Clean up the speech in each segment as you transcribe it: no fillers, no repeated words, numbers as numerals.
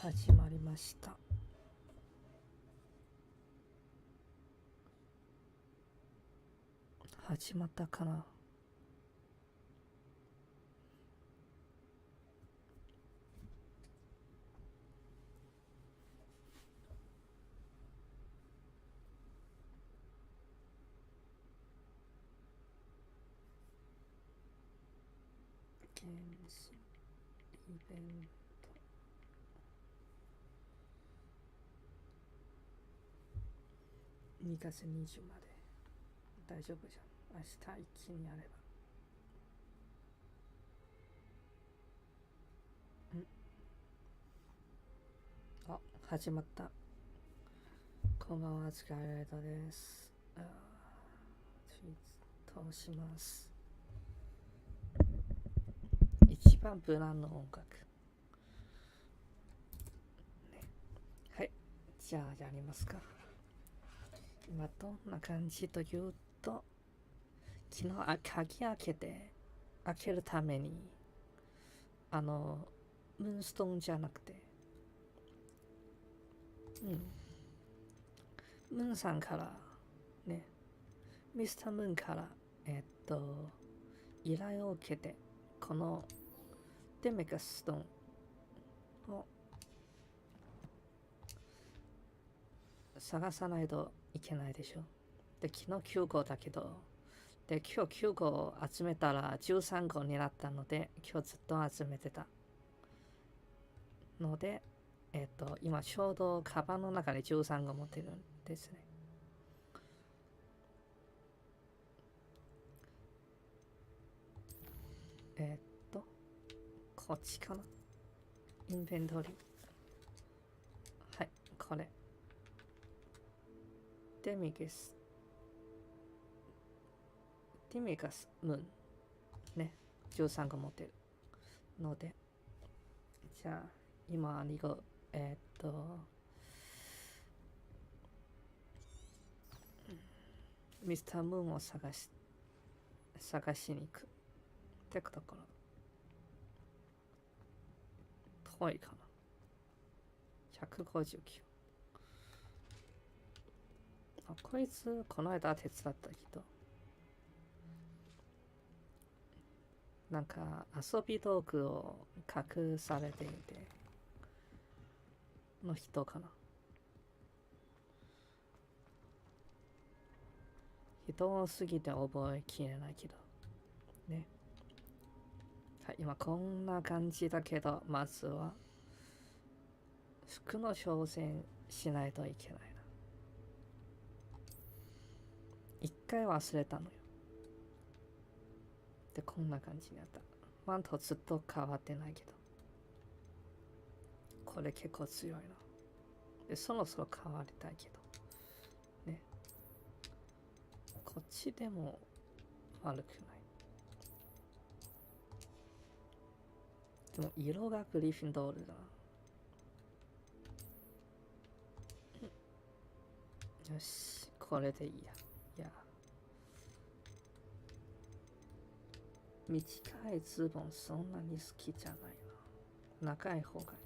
始まりました。始まったかな。イベント2月20まで大丈夫じゃん。明日一気にやれば。始まった。こんばんは、月灯ライトです。ツイートします。一番無難の音楽、ね、はい、じゃあやりますか。今どんな感じというと、昨日鍵開けるためにムーンストーンじゃなくてムーンさんからね、ミスタームーンから依頼を受けて、このデメガストーンを探さないといけないでしょ。で、昨日9号だけど、で、今日9号を集めたら13号になったので、今日ずっと集めてたので、今ちょうどカバンの中で13号持ってるんですね。こっちかな。インベントリー。はい、これ。デミガスムーン。ね、13個持ってるので。じゃあ、今、2個、ミスタームーンを探しに行くってところ。遠いかな。159。こいつこの間手伝ったけど、なんか遊び道具を隠されていての人かな。人多すぎて覚えきれないけどね。はい、今こんな感じだけど、まずは服の挑戦しないといけないな。一回忘れたのよ。で、こんな感じになった。マントずっと変わってないけど、これ結構強いな。で、そろそろ変わりたいけどね。こっちでも悪くない。でも色がグリフィンドールだな。よし、これでいいや。短いズボンそんなに好きじゃないな。長い方がいい。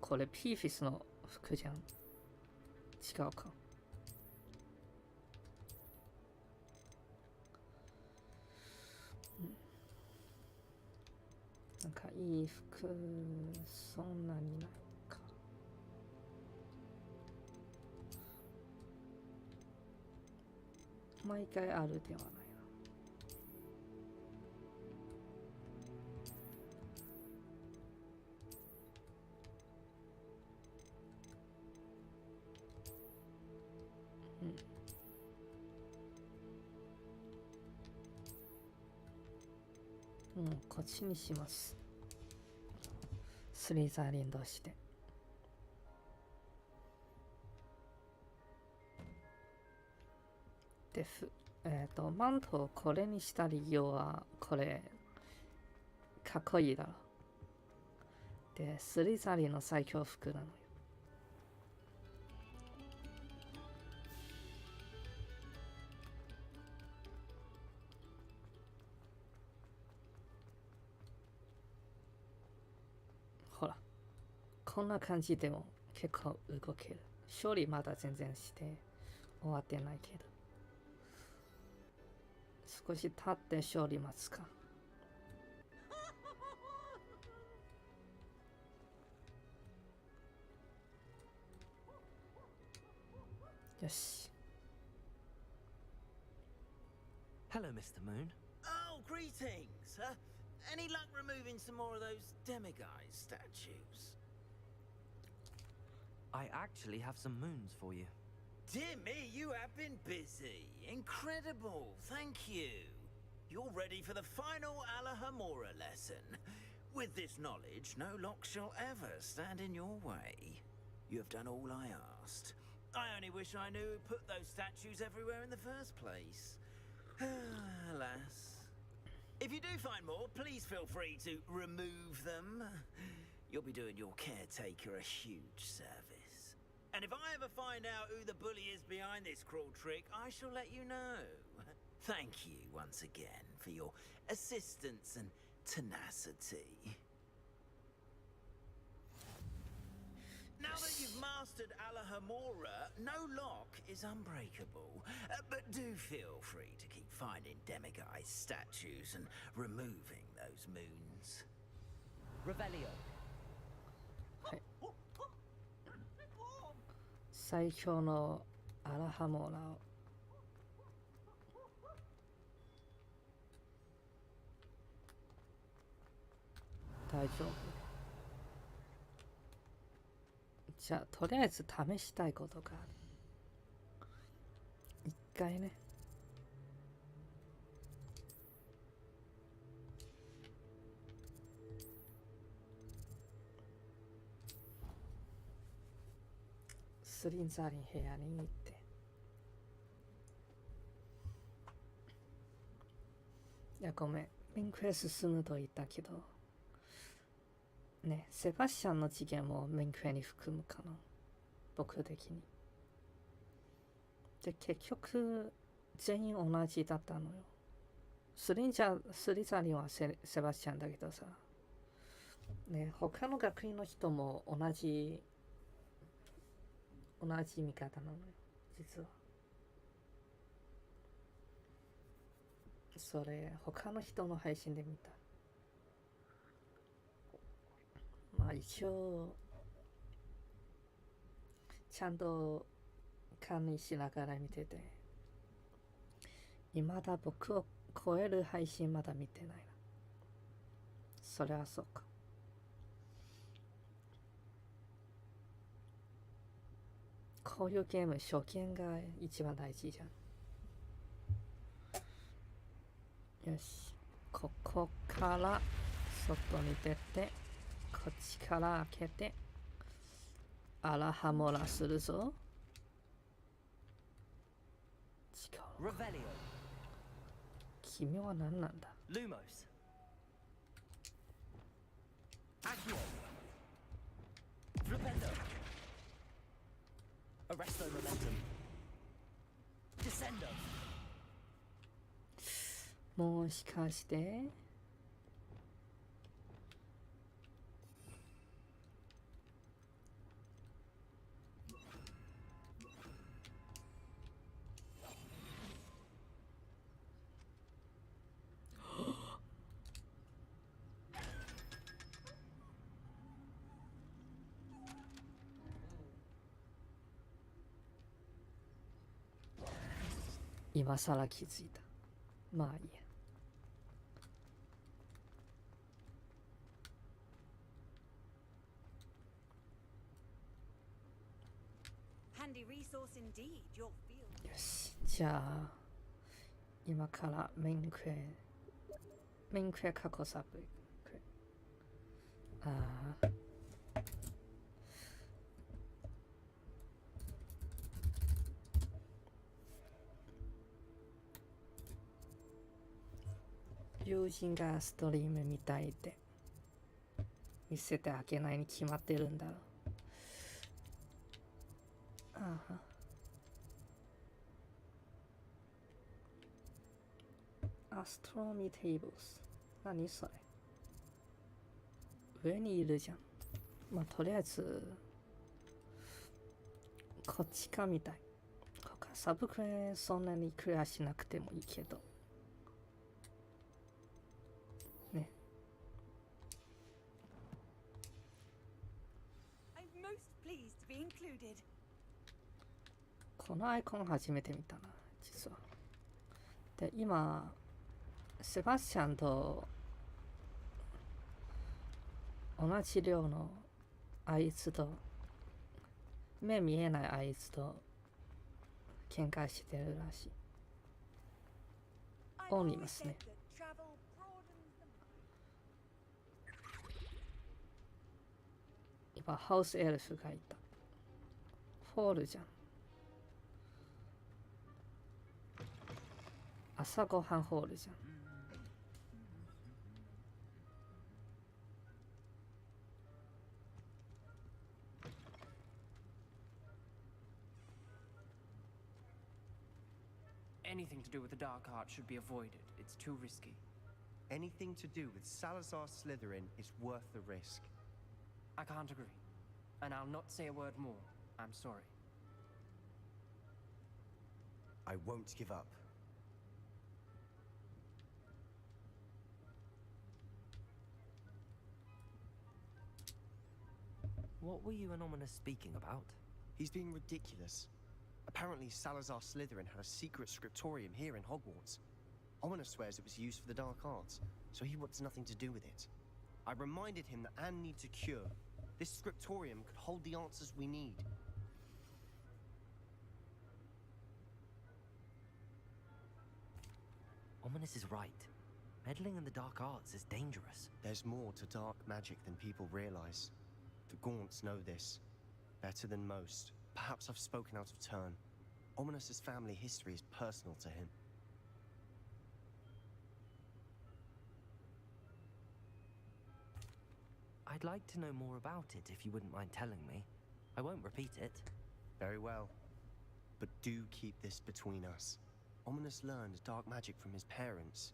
これピーフィスの服じゃん。違うか。なんかいい服そんなにないか。毎回あるではないな。こっちにします。スリザリン同士で。で、マントをこれにした理由は、これ、かっこいいだろ。で、スリザリンの最強服なのよ。こんな感じでも結構動ける。勝利まだ全然して終わってないけど。少し経って勝利待つか。よし。Hello, Mr. Moon. Oh, greetings! Any luck removing some more of those demiguise statues? I actually have some moons for you. Dear me, you have been busy. Incredible, thank you. You're ready for the final Aroho Mora lesson. With this knowledge, no lock shall ever stand in your way. You have done all I asked. I only wish I knew who put those statues everywhere in the first place. Alas. If you do find more, please feel free to remove them. You'll be doing your caretaker a huge service. And if I ever find out who the bully is behind this cruel trick, I shall let you know. Thank you once again for your assistance and tenacity. Now that you've mastered Aroho Mora, no lock is unbreakable. But do feel free to keep finding demiguise statues and removing those moons. Revelio. はい。最強のアラハモーラを大丈夫。じゃあとりあえず試したいことがある。一回ね。スリンザリン部屋に行って。いやごめん、メインクエ進むと言ったけどね、セバスチャンの事件もメインクエに含むかな、僕的に。で結局全員同じだったのよ。スリザリンはセバスチャンだけどさね、他の学院の人も同じ見方なのよ実は。それ他の人の配信で見た。まあ一応ちゃんと管理しながら見てて、未だ僕を超える配信まだ見てないな。それはそうか。こういうゲーム初見が一番大事じゃん。よし、ここから外に出て、こっちから開けてアラハモラするぞ。違う。君は何なんだ。Lumos. Accio. Flipendo. Arresto momentum. Descendo. もしかして今さら気づいた。まあいいや。よし、じゃあ今からメインクエ過去サブクエ。友人がストリーム見たいって見せてあげないに決まってるんだろう。アストロミーテーブルス。何それ。上にいるじゃん。まあとりあえずこっちかみたい。他サブクエそんなにクリアしなくてもいいけどね。このアイコン初めて見たな、実は。で、今セバスチャンと同じ量のあいつと目見えないあいつと喧嘩してるらしい。オンいますね。今ハウスエルフがいた。フォールじゃん。朝ごはんホールじゃん。Anything to do with the dark art should be avoided. It's too risky. Anything to do with Salazar Slytherin is worth the risk. I can't agree. And I'll not say a word more. I'm sorry. I won't give up. What were you and Ominous speaking about? He's being ridiculous. Apparently, Salazar Slytherin had a secret scriptorium here in Hogwarts. Ominous swears it was used for the dark arts, so he wants nothing to do with it. I reminded him that Anne needs a cure. This scriptorium could hold the answers we need. Ominous is right. Meddling in the dark arts is dangerous. There's more to dark magic than people realize. The Gaunts know this better than most. Perhaps I've spoken out of turn. Ominous's family history is personal to him. I'd like to know more about it if you wouldn't mind telling me. I won't repeat it. Very well. But do keep this between us. Ominous learned dark magic from his parents.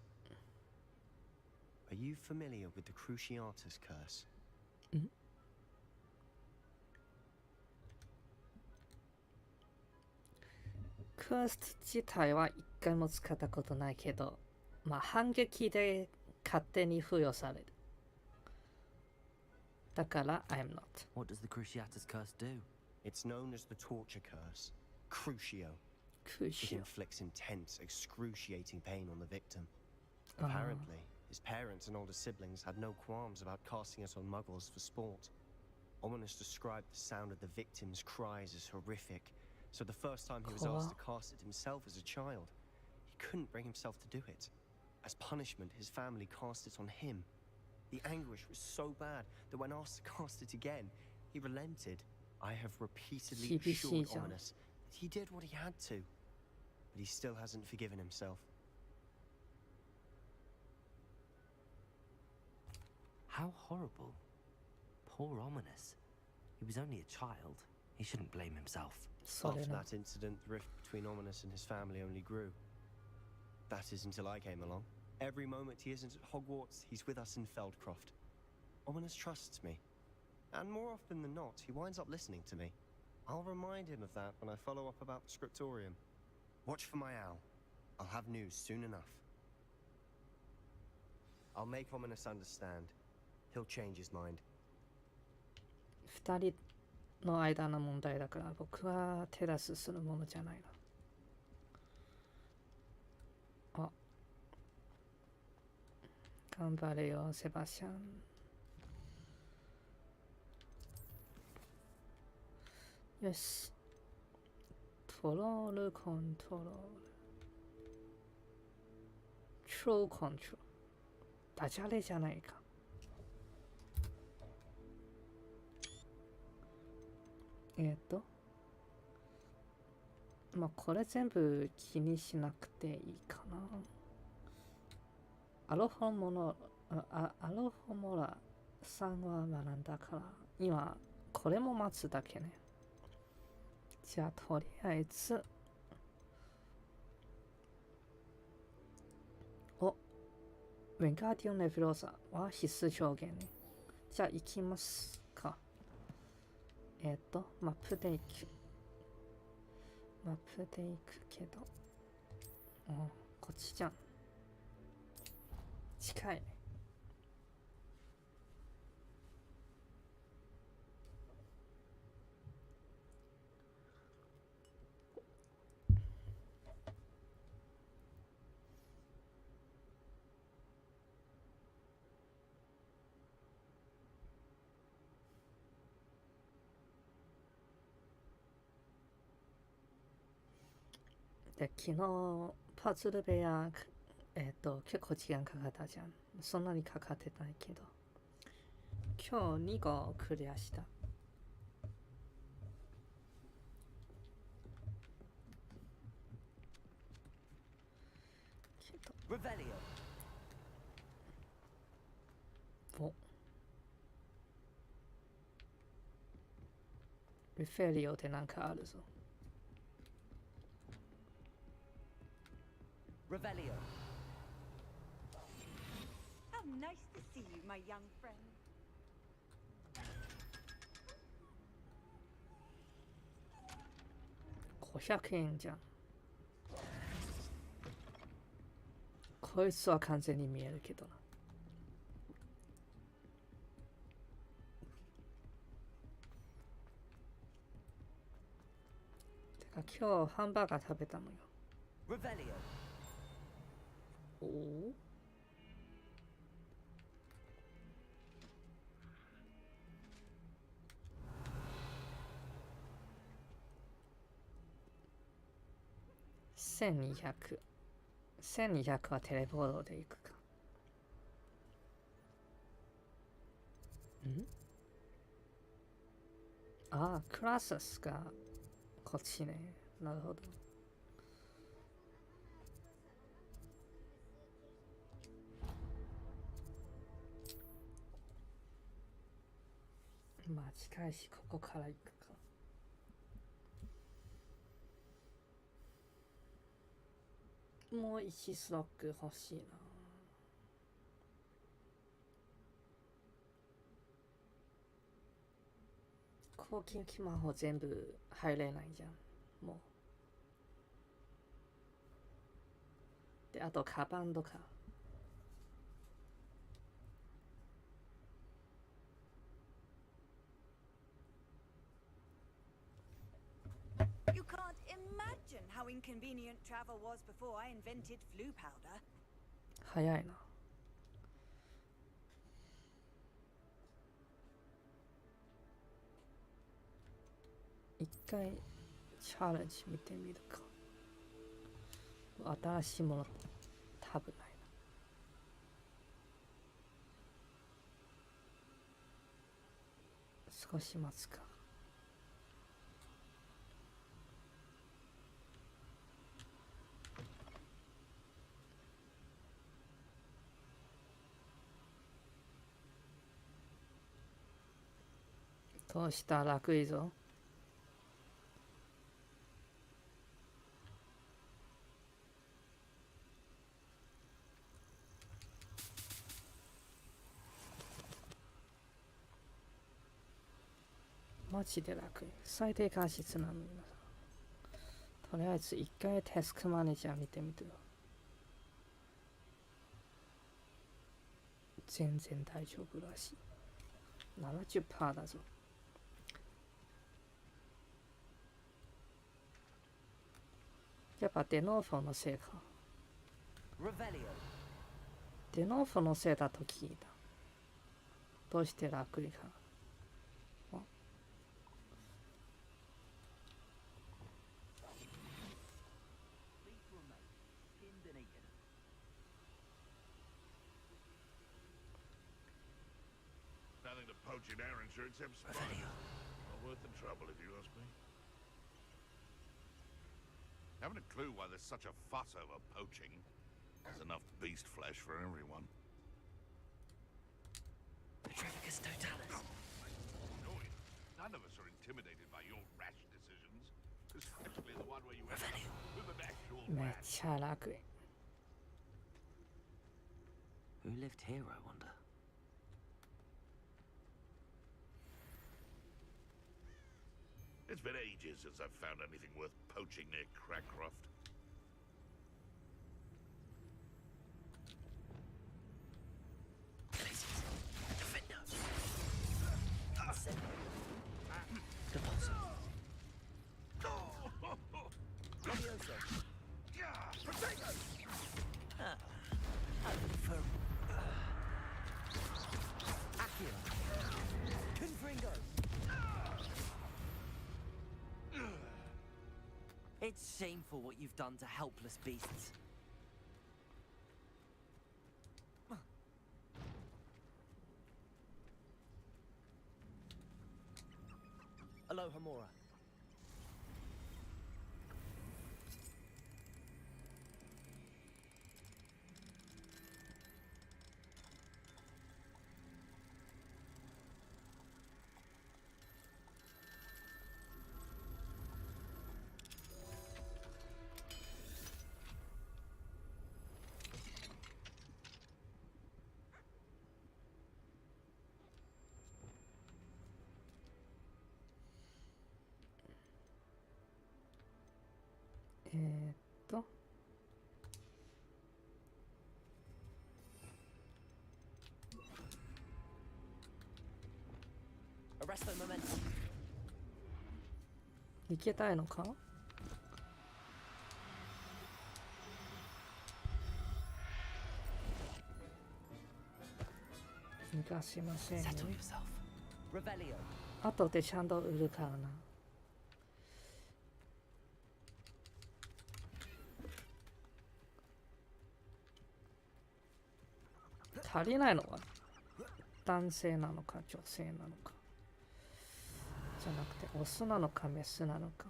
Are you familiar with the Cruciatus curse? Mm-hmm. クエスト自体は一回も使ったことないけど、まあ反撃で勝手に付与される。だから I'm not. What does the Cruciatus curse do? It's known as the torture curse, Crucio. It inflicts intense, excruciating pain on the victim. Apparently, his parents and older siblings had no qualms about casting it on muggles for sport. Ominous described the sound of the victim's cries as horrific, so the first time he was asked to cast it himself as a child, he couldn't bring himself to do it. As punishment, his family cast it on him. The anguish was so bad that when asked to cast it again, he relented. I have repeatedly assured Ominous that he did what he had to, but he still hasn't forgiven himself. How horrible. Poor Ominous. He was only a child. He shouldn't blame himself. After that incident, the rift between Ominous and his family only grew. That is until I came along. Every moment he isn't at Hogwarts, he's with us in Feldcroft. Ominous trusts me. And more often than not, he winds up listening to me. I'll remind him of that when I follow up about the scriptorium. Watch for my owl. I'll have news soon enough. I'll make Ominous understand. He'll change his mind. 二人の間の問題だから僕は手出するものじゃないな。あ、頑張れよセバスチャン。よし。トロールコントロール。超コントロール。ダジャレじゃないか。まあこれ全部気にしなくていいかな。アロホモラさんは学んだから今これも待つだけね。じゃあとりあえずウェンガーディオン・レヴィローザは必須条件ね。じゃあ行きますか。マップで行くけど、こっちじゃん。近い。で、昨日パズル部屋、結構時間かかったじゃん。そんなにかかってないけど、今日2個クリアした。お、リフェリオってなんかあるぞ。Revelio. How nice to see you, my young friend. 500円じゃん。こいつは完全に見えるけどな。てか今日ハンバーガー食べたのよ。Revelio. おお。1200。1200はテレポートで行くか。ああ、クラスがこっちね。なるほど。まあ近いし、ここから行くか。もう1スロック欲しいな。抗菌機魔法全部入れないじゃん。もう。で、あとカバンとか。You can't imagine how inconvenient travel was before I invented flu powder. 早いな。一回チャレンジ見てみるか。新しいもの多分ないな。少し待つか。どうした楽いぞ。マジで楽い。最低過失なのにな。とりあえず一回タスクマネージャー見てみてよ。全然大丈夫らしい。70% だぞ。やっぱデノーフォのせいか。デノーフォのせいだと聞いた。どうして楽いか。Nothing to poach in Aaronshire except spiders. Not worth the trouble, if you ask me. Haven't a clue why there's such a fuss over poaching. There's enough beast flesh for everyone. Petrificus totalis. None of us are intimidated by your rash decisions, especially the one where you end up with an actual めっ rat. ちゃ楽い。Who lived here, I wonder? It's been ages since I've found anything worth poaching near Crackcroft. It's shameful what you've done to helpless beasts. Aloha Mora. Arrest the momentum. 行けたいのか？逃がしませんよ。 Settle yourself. Revelio. 後でちゃんと売るからな。足りないのは男性なのか女性なのかじゃなくてオスなのかメスなのか。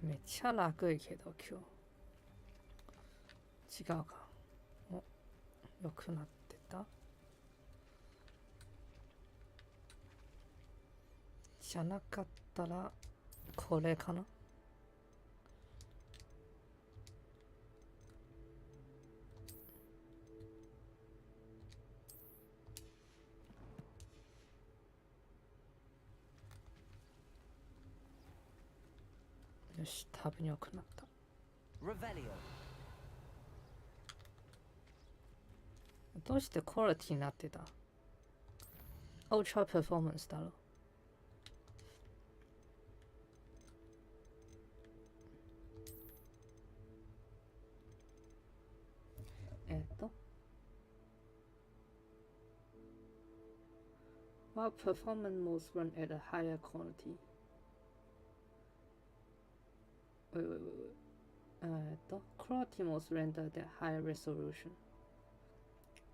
めっちゃ楽いけど今日違うか。お、良くなってた。じゃなかったらこれかな。よし、多分良くなった。Revelio. どうしてクオリティになってた？オートラパフォーマンスだろ。While performance modes run at a higher quality. Quality modes rendered at higher resolution.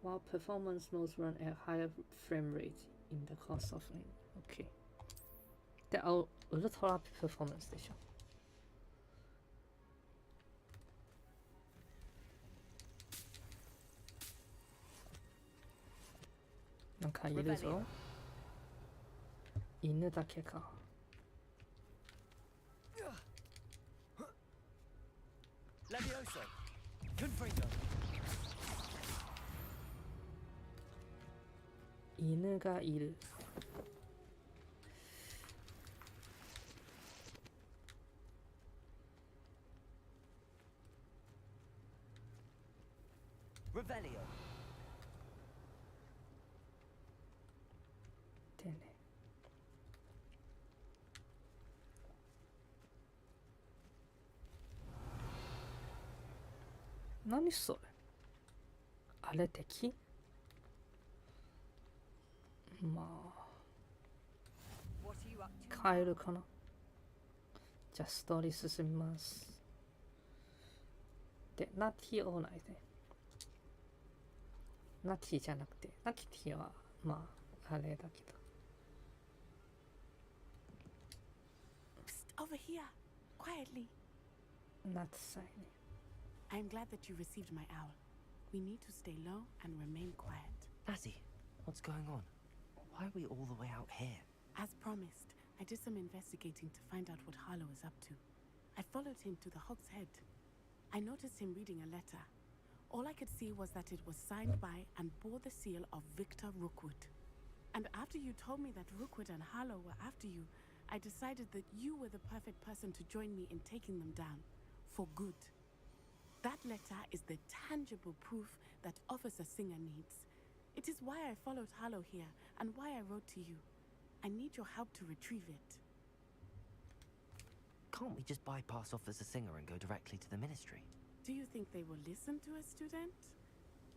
While performance modes run at higher frame rate in the course of playing. Okay. で、ウルトラパフォーマンスでしょ。なんかいるぞ。犬だけか。犬がいる。Revelio. でね。何それ？あれ敵？まあ What are you up to? カエルかな。じゃあストーリー進みます。で、ナティオーナイね。ナティじゃなくて、ナティはまああれだけど。Psst, over here, quietly. ナツさいね。I'm glad that you received my owl. We need to stay low and remain quiet. Azzy, what's going on? Why are we all the way out here? As promised, I did some investigating to find out what Harlow is up to. I followed him to the Hog's Head. I noticed him reading a letter. All I could see was that it was signed by and bore the seal of Victor Rookwood. And after you told me that Rookwood and Harlow were after you, I decided that you were the perfect person to join me in taking them down. For good. That letter is the tangible proof that Officer Singer needs. It is why I followed Harlow here and why I wrote to you. I need your help to retrieve it. Can't we just bypass Officer Singer and go directly to the Ministry? Do you think they will listen to a student?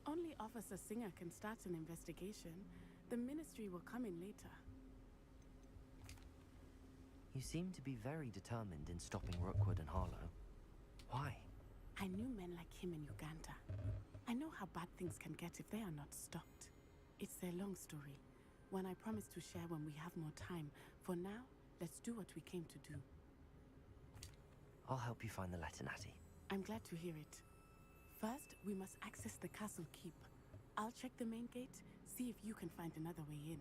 Only Officer Singer can start an investigation. The Ministry will come in later. You seem to be very determined in stopping Rookwood and Harlow. Why? I knew men like him in Uganda. I know how bad things can get if they are not stopped. It's a long story, one I promise to share when we have more time. For now, let's do what we came to do. I'll help you find the letter, Natty. I'm glad to hear it. First, we must access the castle keep. I'll check the main gate, see if you can find another way in.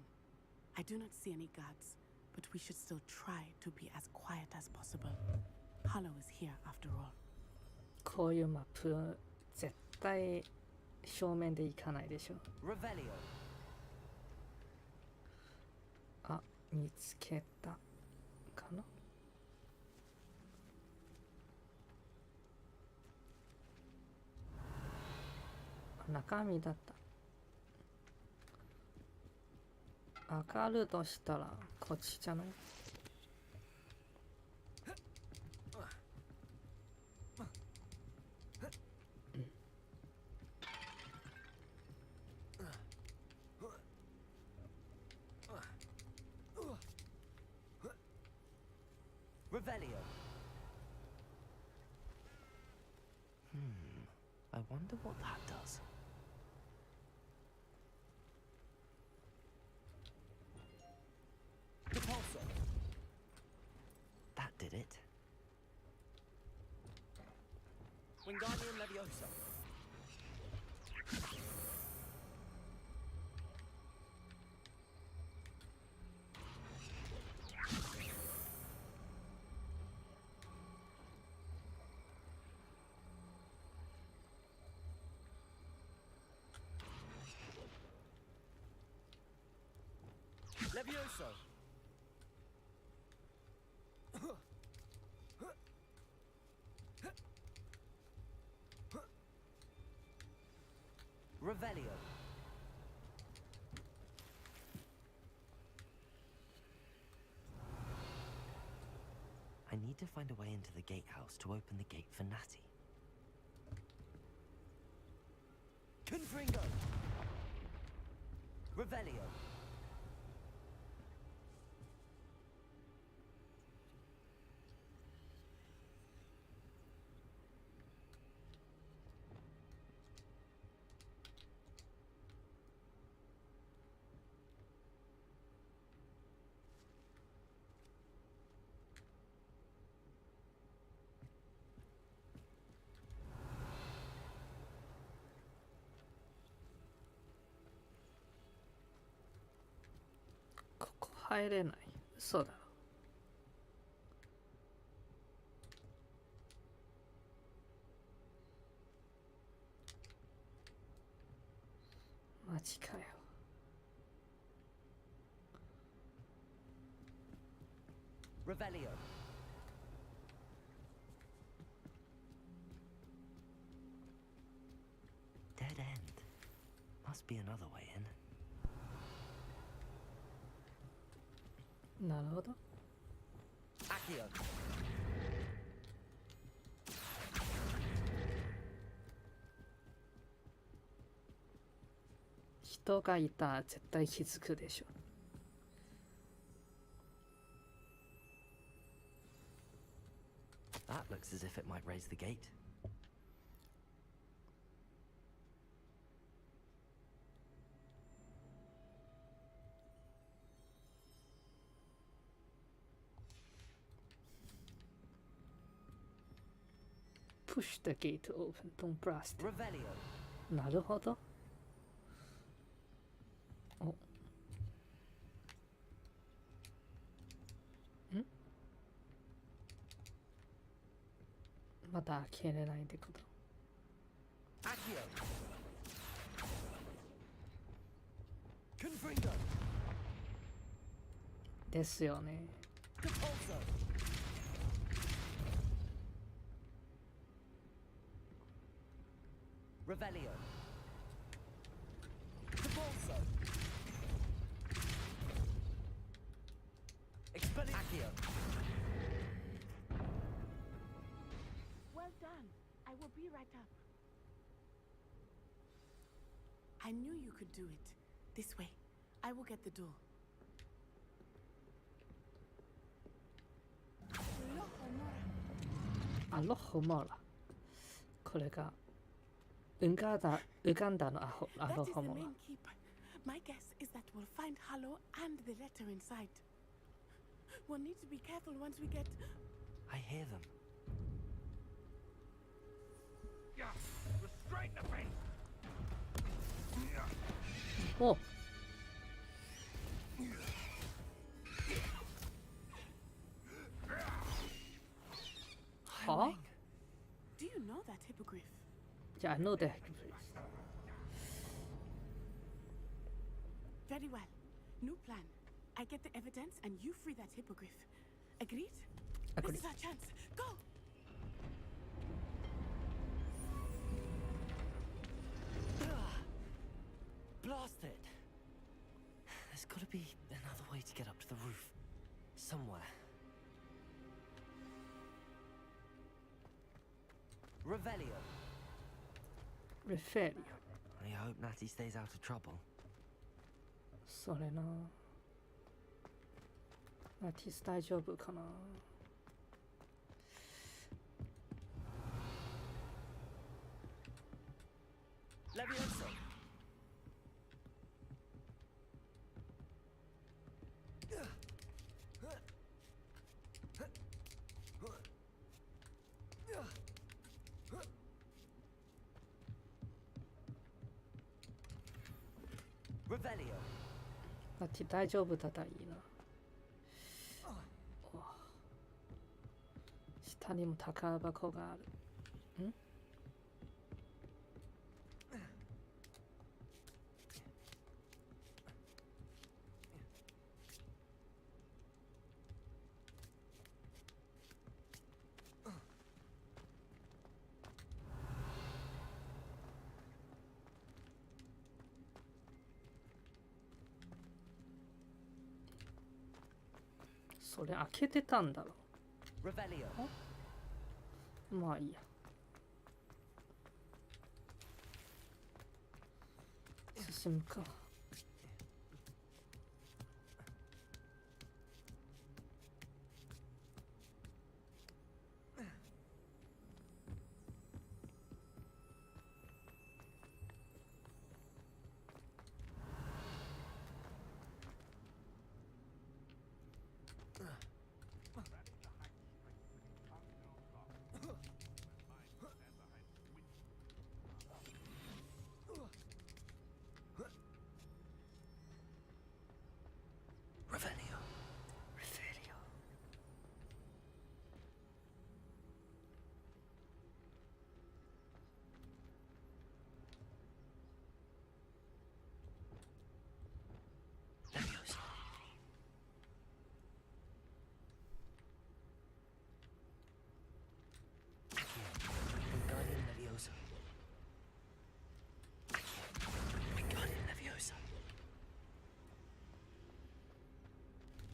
I do not see any guards, but we should still try to be as quiet as possible. Harlow is here after all. こういうマップ絶対正面で行かないでしょ。 Revelio. あ、見つけたかな。中身だった。上がるとしたらこっちじゃない？Revelio. I wonder what that does. Repulsor. That did it. Wingardium Leviosa. Levioso. Revelio. I need to find a way into the gatehouse to open the gate for Natty. Confringo. Revelio.ここ入れない。嘘だろ。マジかよ。Revelio. Dead end. Must be another way in. なるほど。Accio. 人がいたら絶対気づくでしょ。That looks as if it might raise the gate. Push the gate to open, don't blast. Revelio. なるほど。お。ん？だ開けれないってこと。ですよね。Revelio. Accio. Well done. I will be right up. I knew you could do it. This way. I will get the door. Aloha mola. これがウガンダのアロハモラ。 That is the main keep. My guess is that we'll find Halo and the letter inside. We'll need to be careful once we get... I hear them. Yeah, restrain the beast. お、は Do you know that hippogriff? Yeah, I know that. Very well. New plan. I get the evidence and you free that hippogriff. Agreed? Agreed. This is our chance. Go! Blast it! There's gotta be another way to get up to the roof. Somewhere. Revelio. Revelio. I hope Natty stays out of trouble. それな。ナティス大丈夫かな。Levioso. Revelio. ナティ大丈夫だったらいいな。下にも宝箱がある。ん？それ開けてたんだろ。Revelio. まあいいや。進むか。Revelio. Revelio. Levioso. Wingardium Leviosa. Wingardium Leviosa.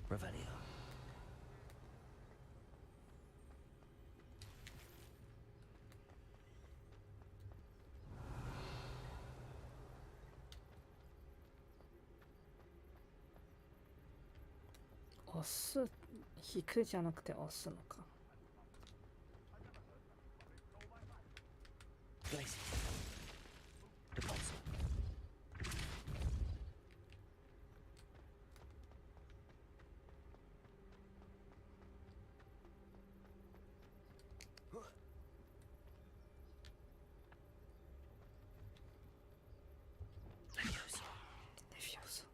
Revelio. Oh, 押す、引くじゃなくて押すのか。Glacier. Deposit. Levioso. Levioso.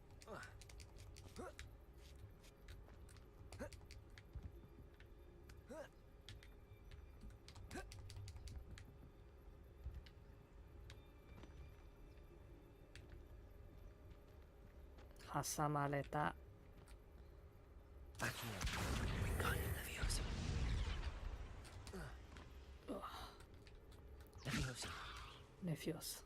挟まれた。レフィオス。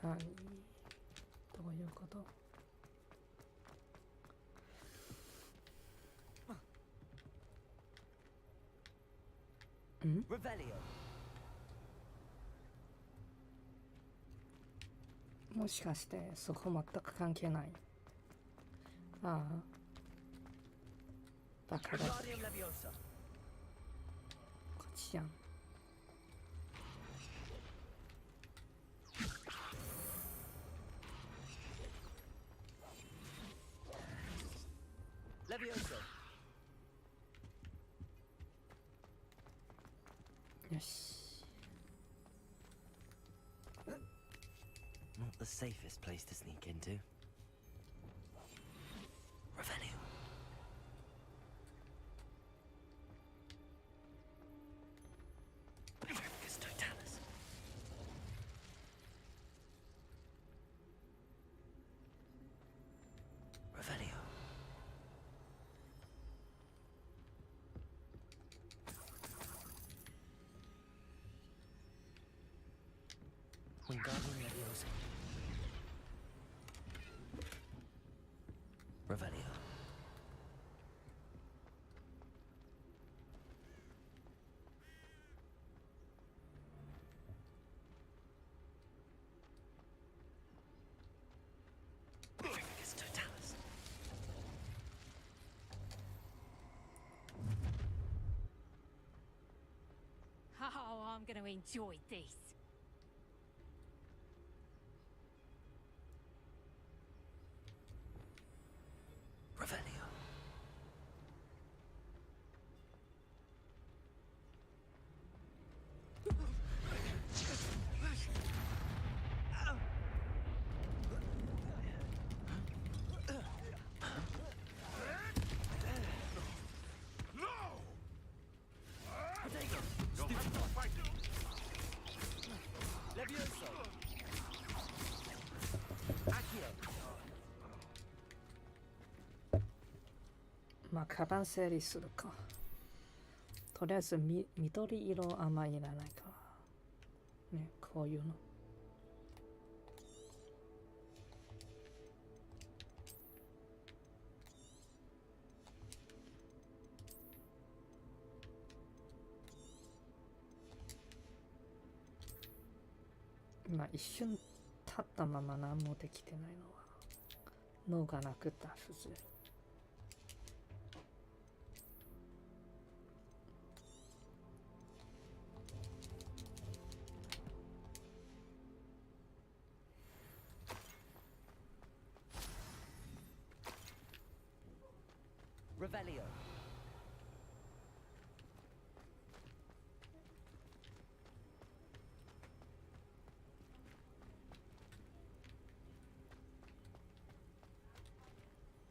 何？どういうこと？ん？もしかしてそこ全く関係ない？ああ、バカだ。こっちじゃん。よし。Not the safest place to sneak into. Revelio. Vicus totalis. Revelio. Wingardium Leviosa. Revelio. Vicus totalis. Oh, I'm going to enjoy this. Revelio. Levioso. まあカバン整理するか。とりあえず緑色あんまいらないか。ね、こういうの。今一瞬立ったまま何もできてないのは脳がなくったはず。Revelio.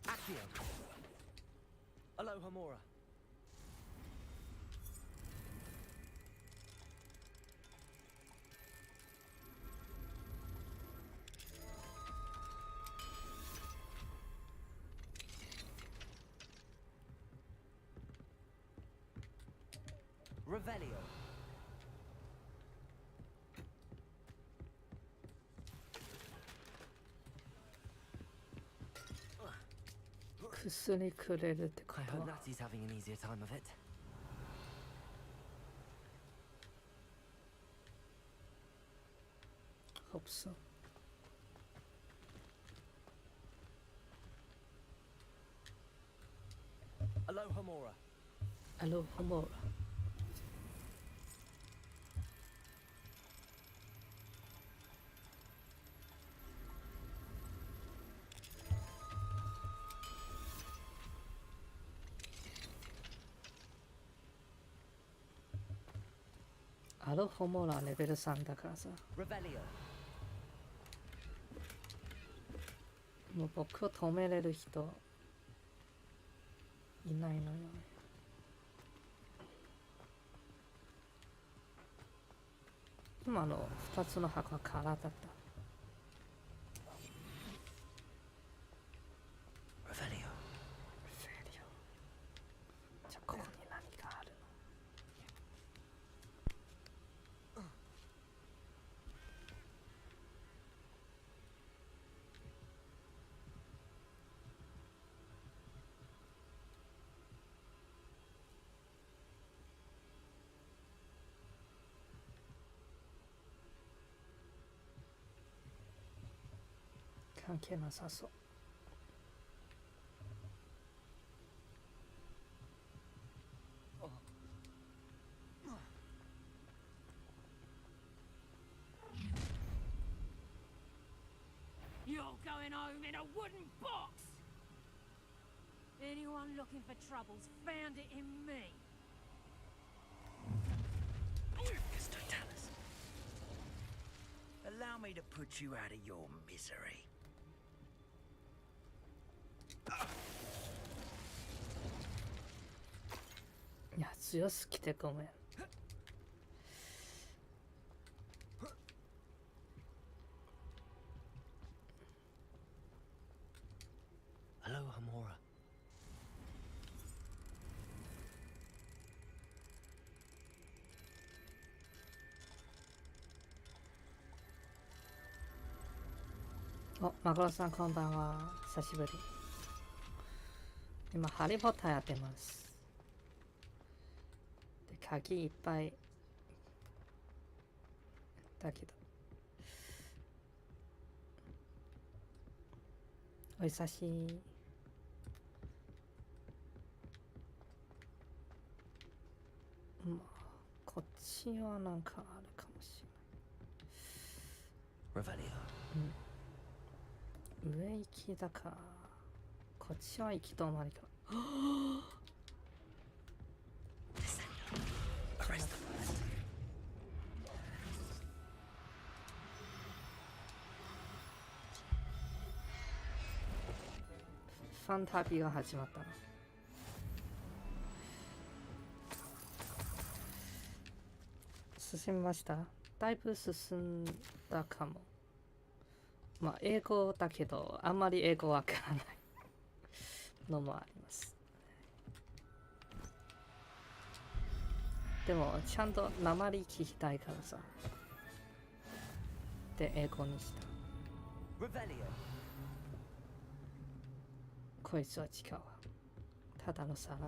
Accio. Aloha Mora. Revelio. 薬くれるってこ I と hope は。 Natty's having an easier time of it. Hope so. Aloha Mora. Aloha Mora. アロホモラレベル3だからさ。もう僕を止めれる人いないのよね。今の2つの箱は空だった。じゃあここに何があるの？関係なさそう。You're going home in a wooden box! Anyone looking for troubles found it in me. Allow me to put you out of your misery. いや、強すぎてごめん。Hello, Hamora.マグロさんこんばんは。久しぶり。今、ハリーポッターやってます。で、鍵いっぱい。だけど。お久しい。まあ、こっちはなんかあるかもしれない。上行きだから、こっちは行き止まりか。ファン旅が始まったな。進みました。だいぶ進んだかも。まあ英語だけどあんまり英語わからないのもあります。でもちゃんと訛り聞きたいからさ。で英語にした。こいつは違うわ。ただのサラミ。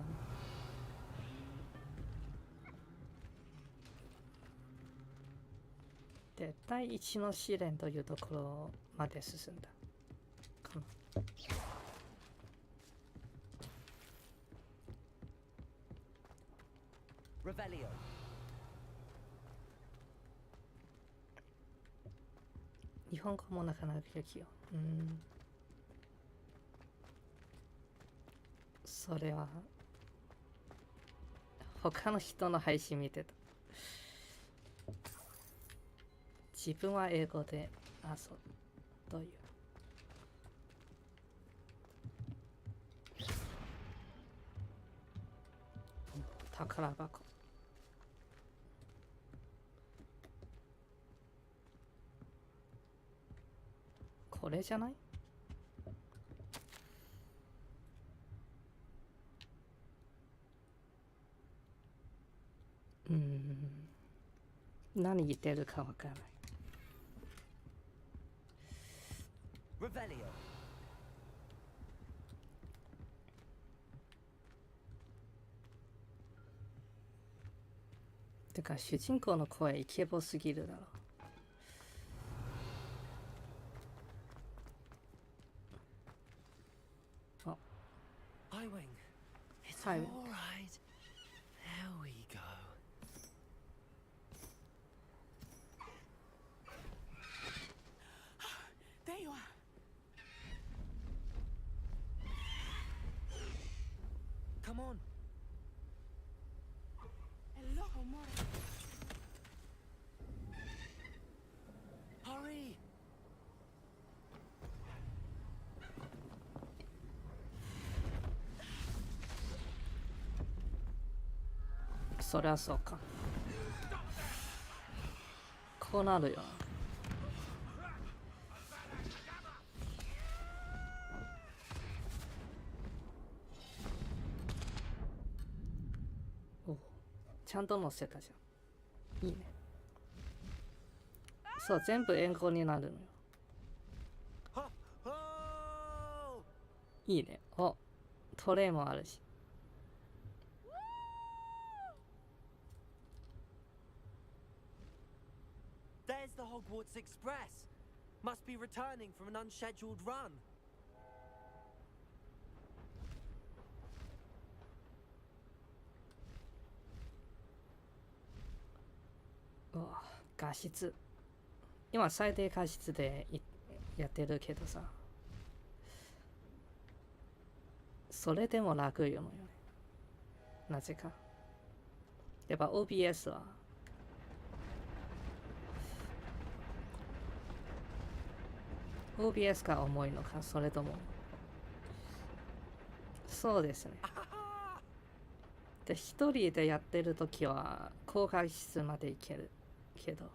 で第一の試練というところまで進んだかな。日本語もなかなかできよ。それは他の人の配信見てた。自分は英語で遊ぶという。宝箱。これじゃない？何言ってるかわからない。てか主人公の声イケボすぎるだろ。It's all right. There we go. There you are. Come on. Hello, Homora. そりゃそうか。こうなるよ。お、ちゃんと載せたじゃん。いいね。そう、全部英語になるのよ。いいね。お、トレイもあるし。There's the Hogwarts Express. Must be returning from an unscheduled run. 画質。今最低画質でやってるけどさ。それでも楽よのよね。なぜか。やっぱ OBS はOBS が重いのか、それとも。そうですね。で、一人でやってるときは高画質までいけるけど。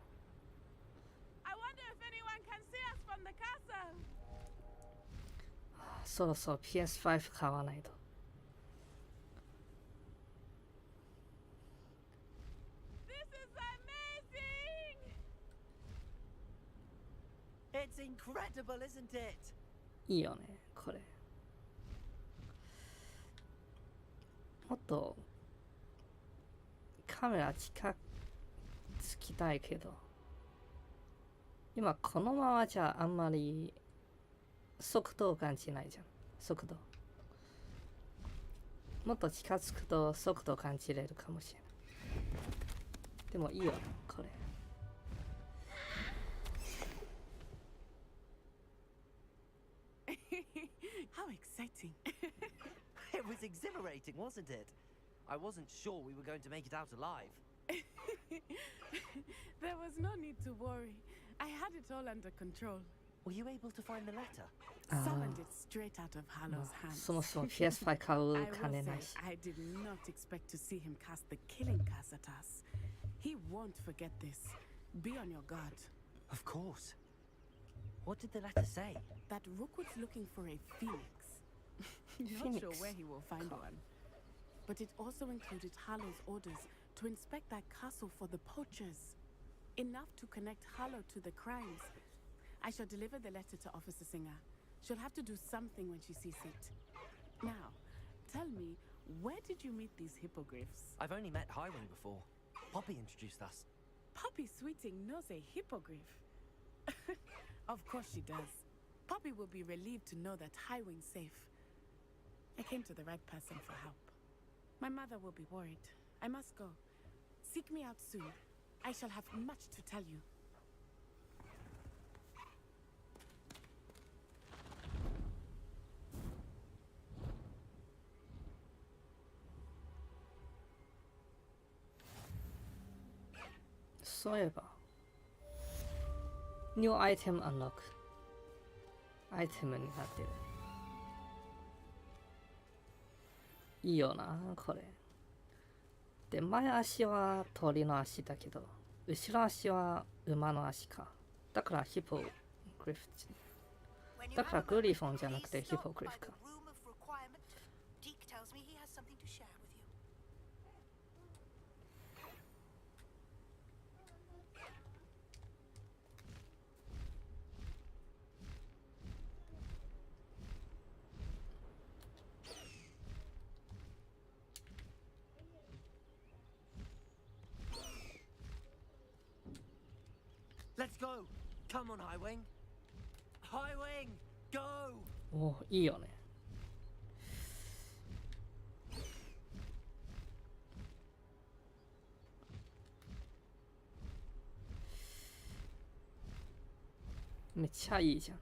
そろそろ PS5 買わないと。It's incredible, isn't it? いいよね、これ。もっとカメラ近づきたいけど、今このままじゃあんまり速度を感じないじゃん。速度。もっと近づくと速度を感じれるかもしれない。でもいいよね、これ。How exciting. It was exhilarating, wasn't it? I wasn't sure we were going to make it out alive. There was no need to worry. I had it all under control. Were you able to find the letter? Summoned it straight out of Harlow's hands. そもそも PS5 買う I 金 will ないし。 say, I did not expect to see him cast the killing curse at us. He won't forget this. Be on your guard. Of course. What did the letter say? That Rookwood's looking for a phoenix. Not Phoenix. sure where he will find one. But it also included Harlow's orders to inspect that castle for the poachers. Enough to connect Harlow to the crimes. I shall deliver the letter to Officer Singer. She'll have to do something when she sees it. Now, tell me, where did you meet these hippogriffs? I've only met Highwing before. Poppy introduced us. Poppy Sweeting knows a hippogriff. Of course she does. Poppy will be relieved to know that Highwing's safe. I came to the right person for help. My mother will be worried. I must go. Seek me out soon. I shall have much to tell you. So そういえば New item unlock アイテムになってる。いいよなこれ。で前足は鳥の足だけど後ろ足は馬の足か。だからヒポグリフだからグリフォンじゃなくてヒポグリフか。Let's go! Come on, Highwing! Highwing! Go! おいいよね。めっちゃいいじゃん。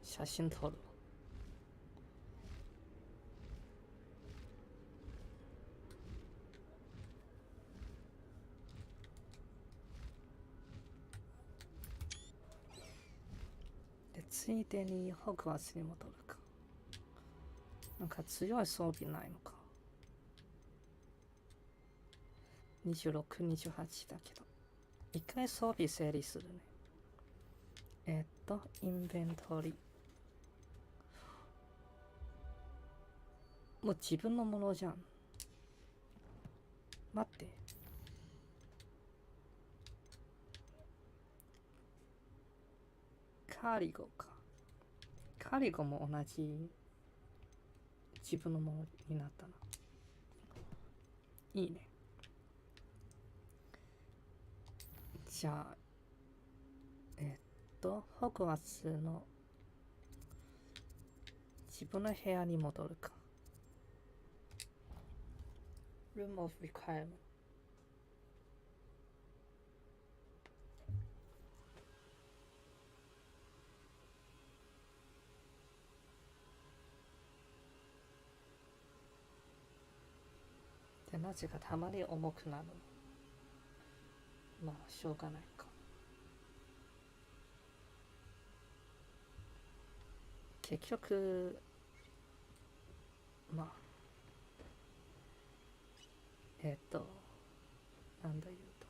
写真撮る。ついでにホグワーツに戻るか。なんか強い装備ないのか。26、28だけど。一回装備整理するね。インベントリ。もう自分のものじゃん。待って。カーリゴか。カーリゴも同じ自分のものになったな。いいね。じゃあ、ホグワーツの自分の部屋に戻るか。Room of Requirement。で、なぜかたまに重くなる。まあ、しょうがないか。結局、まあ、なんだ言うと。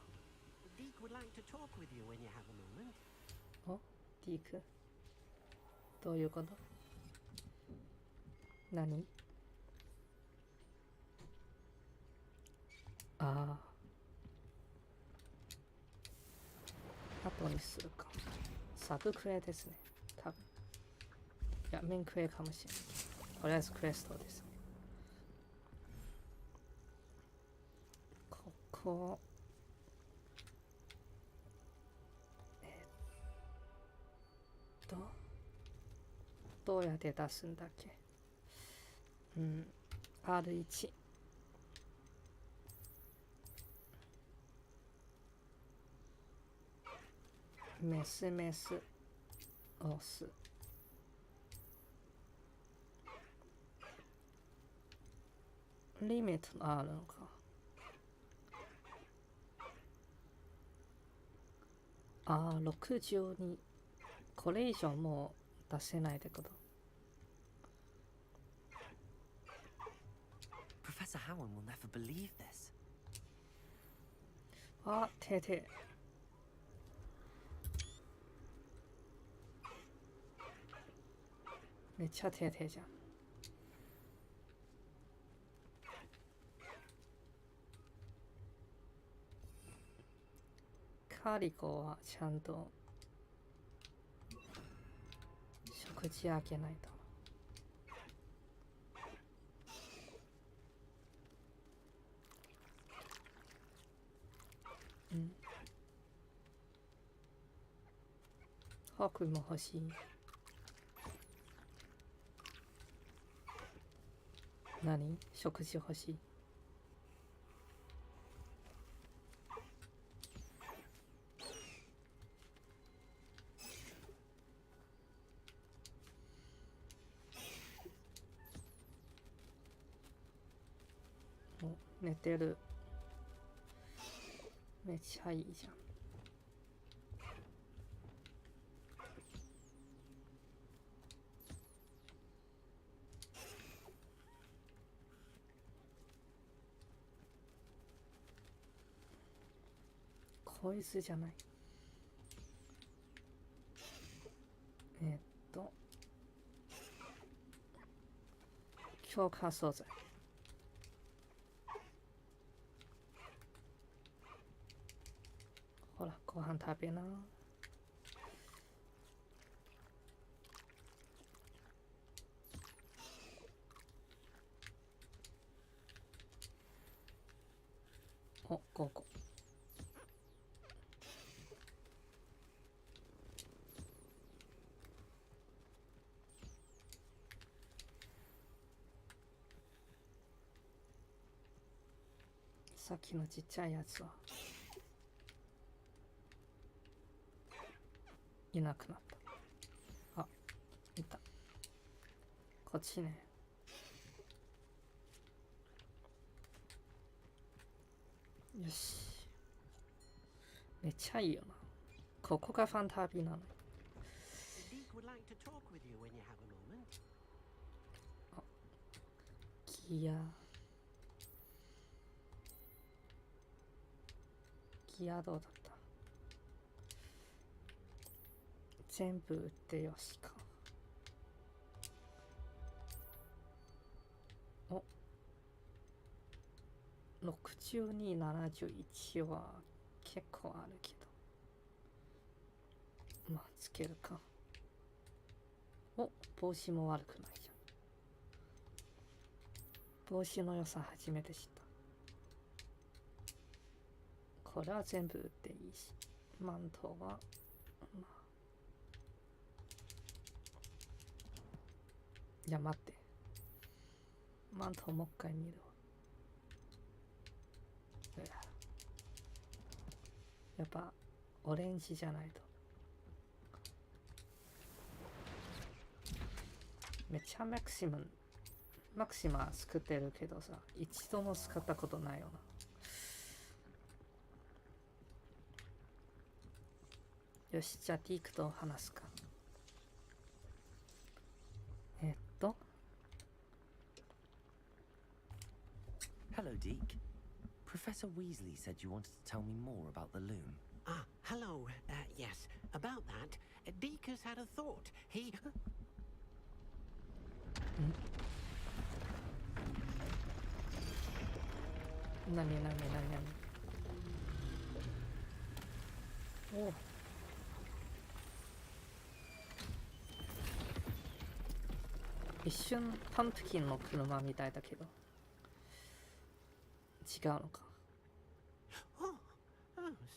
Deek would like to talk with you when you have a moment. お、ディーク。どういうこと？何？ああ。後にするか。サブクエですね。多分。いや、メインクエかもしれない。とりあえずクエストですね。ここ。どうやって出すんだっけ？R1。メスメス押す。リミットあるのか。62。これ以上もう出せないってこと。Professor Howard will never believe this. あ、手で。めっちゃ手じゃん。カリコはちゃんと食事あげないと。ホークも欲しい。何？食事欲しい。お、寝てる。めっちゃいいじゃん。こいつじゃない。強化素材。ほら、ご飯食べな。お、5個。さっきのちっちゃいやつはいなくなった。あ、いた。こっちね。よし。めっちゃいいよな。ここがファンタビーなの。would like to talk with you when you have a moment. ギアどうだった？全部売ってよしか。お、62、71は結構あるけど、まあつけるか。お、帽子も悪くないじゃん。帽子の良さ初めて知った。これは全部売っていいし、マントは、まあ、いや待って、マントもう一回見るわ。やっぱオレンジじゃないと。めっちゃマクシマ作ってるけどさ、一度も使ったことないよな。よし、じゃあディークと話すか。Hello, Deke. Professor Weasley said you wanted to tell me more about the loom. Ah, hello. Yes, about that. Deke has had a thought. He... 何おう、一瞬パンプキンの車みたいだけど違うのか。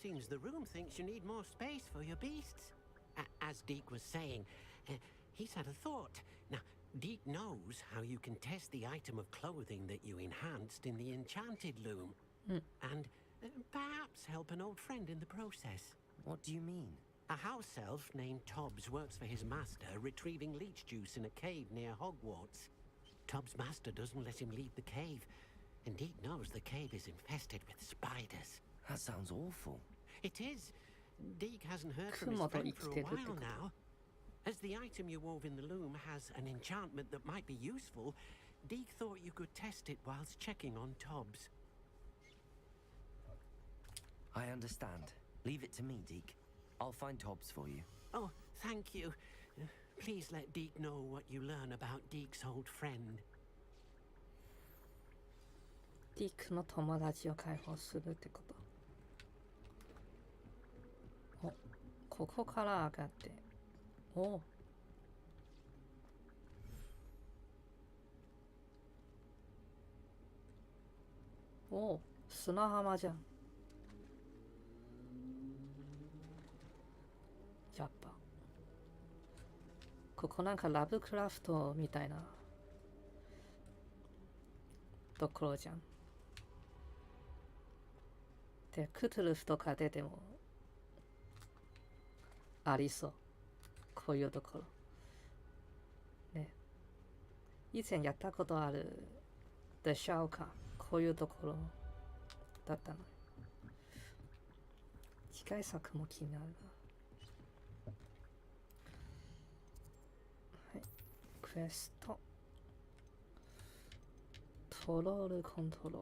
Seems the room thinks you need more space for your beasts. As Deke was saying, he's had a thought. Now, Deke knows how you can test the item of clothing that you enhanced in the enchanted loom. And perhaps help an old friend in the process. What do you mean? A house elf named Tobbs works for his master, retrieving leech juice in a cave near Hogwarts. Tobbs' master doesn't let him leave the cave, and Deke knows the cave is infested with spiders. That sounds awful. It is. Deke hasn't heard from his friend for a while now. As the item you wove in the loom has an enchantment that might be useful, Deke thought you could test it whilst checking on Tobbs. I understand. Leave it to me, Deke. I'll find Tobbs for you. Oh, thank you. Please let Deke know what you learn about Deke's old friend. ディークの友達を解放するってこと。お、ここから上がって。おお、砂浜じゃん。やっぱここなんかラブクラフトみたいなところじゃん。で、クトゥルフとか出てもありそう。こういうところ。ね。以前やったことあるでしょうか。こういうところだったの。次回作も気になるな。はい。クエスト。トロールコントロール。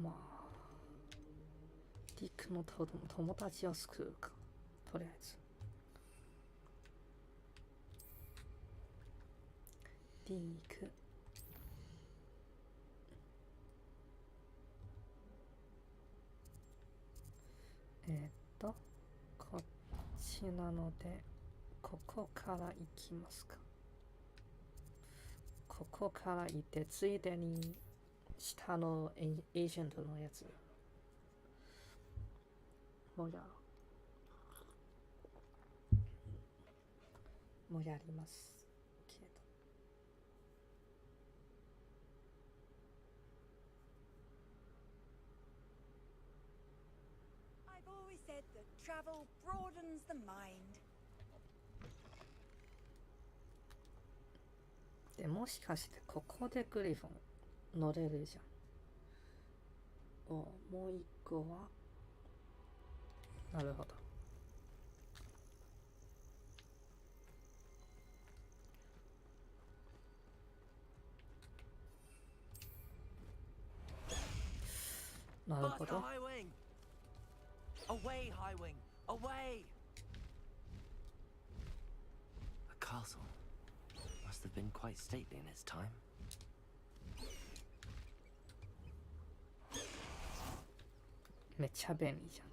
まあ、ディックの友達を救うか。とりあえず。ディーク。こっちなので、ここから行きますか。ここから行って、ついでに、下のエージェントのやつもうやろう。もうやりますけど。I've always said that travel broadens the mind. でもしかしてここでグリフォン乗れるじゃお、もう一個はなるほど。なるほど。 High Wing! Away, High Wing! Away! A castle. Must have been quite stately in its time. めっちゃ便利じゃん。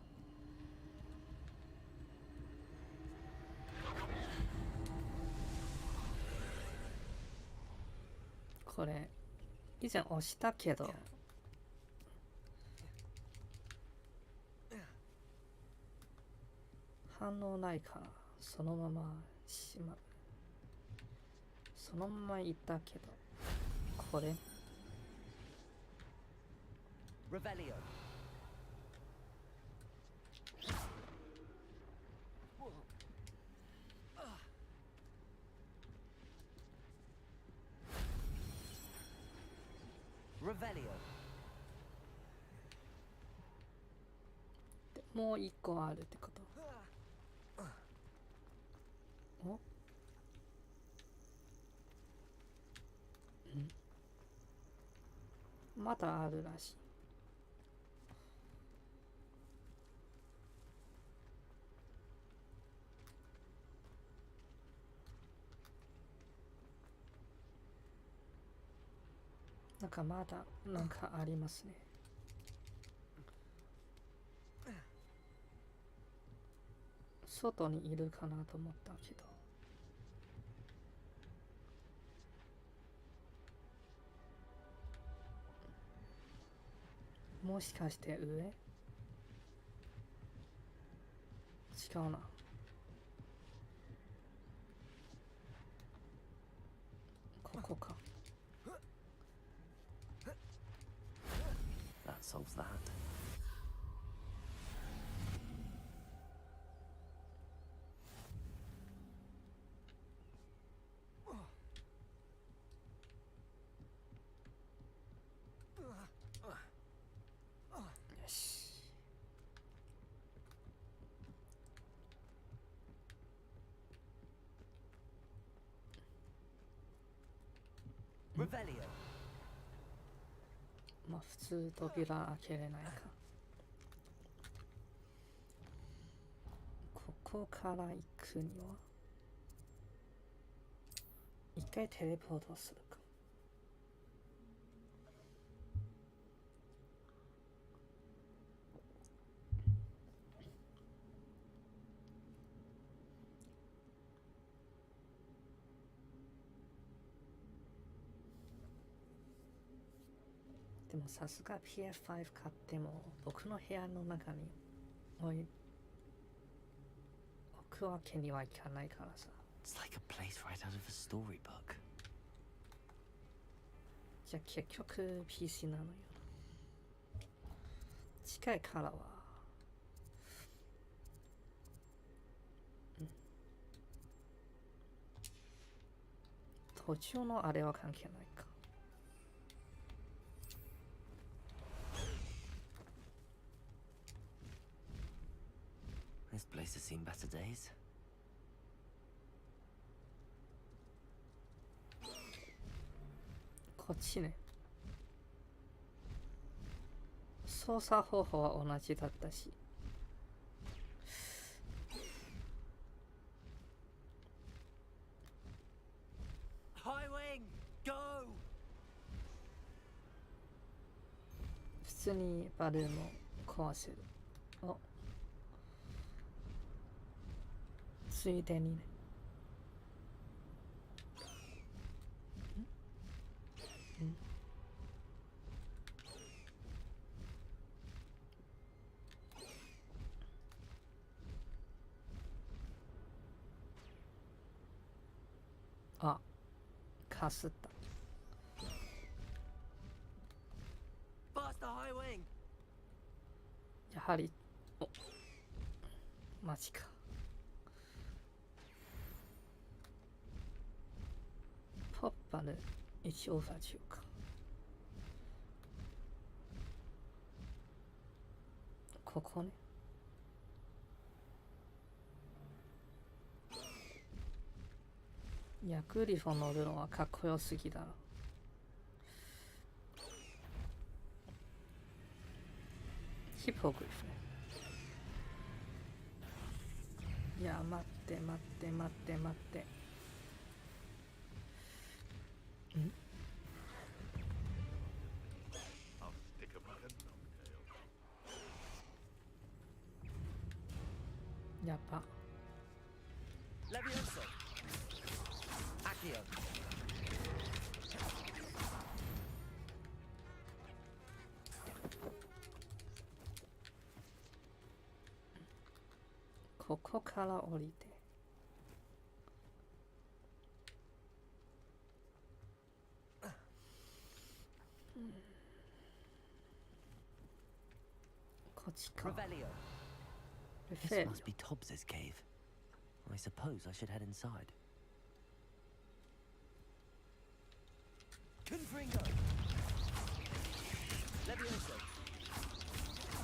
これ以前押したけど反応ないからそのまましまう。そのままいったけどこれ Revelio. Revelio. もう一個あるってこと。お？まだあるらしい。なんかまだなんかありますね。外にいるかなと思ったけど。もしかして上？違うな。ここか。That solves that. Revelio. まあ普通扉開けれないか。ここから行くには一回テレポートするか。でもさすが PS5 買っても僕の部屋の中に置くわけにはいかないからさ。It's like a place right out of a storybook. じゃあ結局 PC なのよな。近いからは、途中のあれは関係ないか。This place has seen better days. こっちね。操作方法は同じだったし。High Wing, go! 普通にバルーンを壊せる。お、ついでにね。あ、かすった。Faster, High Wing! やはり、お、マジか。ポッパル1オーバー中か。ここね。いや、グリフォン乗るのはかっこよすぎだろ。ヒポグリフね。いや、待って待って待って待って。ん？ I'll stick him like a knobtail. やば。Levioso. Accio. ここから降りて。こっちか。 Revelio. This must be Tobbs's cave. I suppose I should head inside. Confringo. Levioso.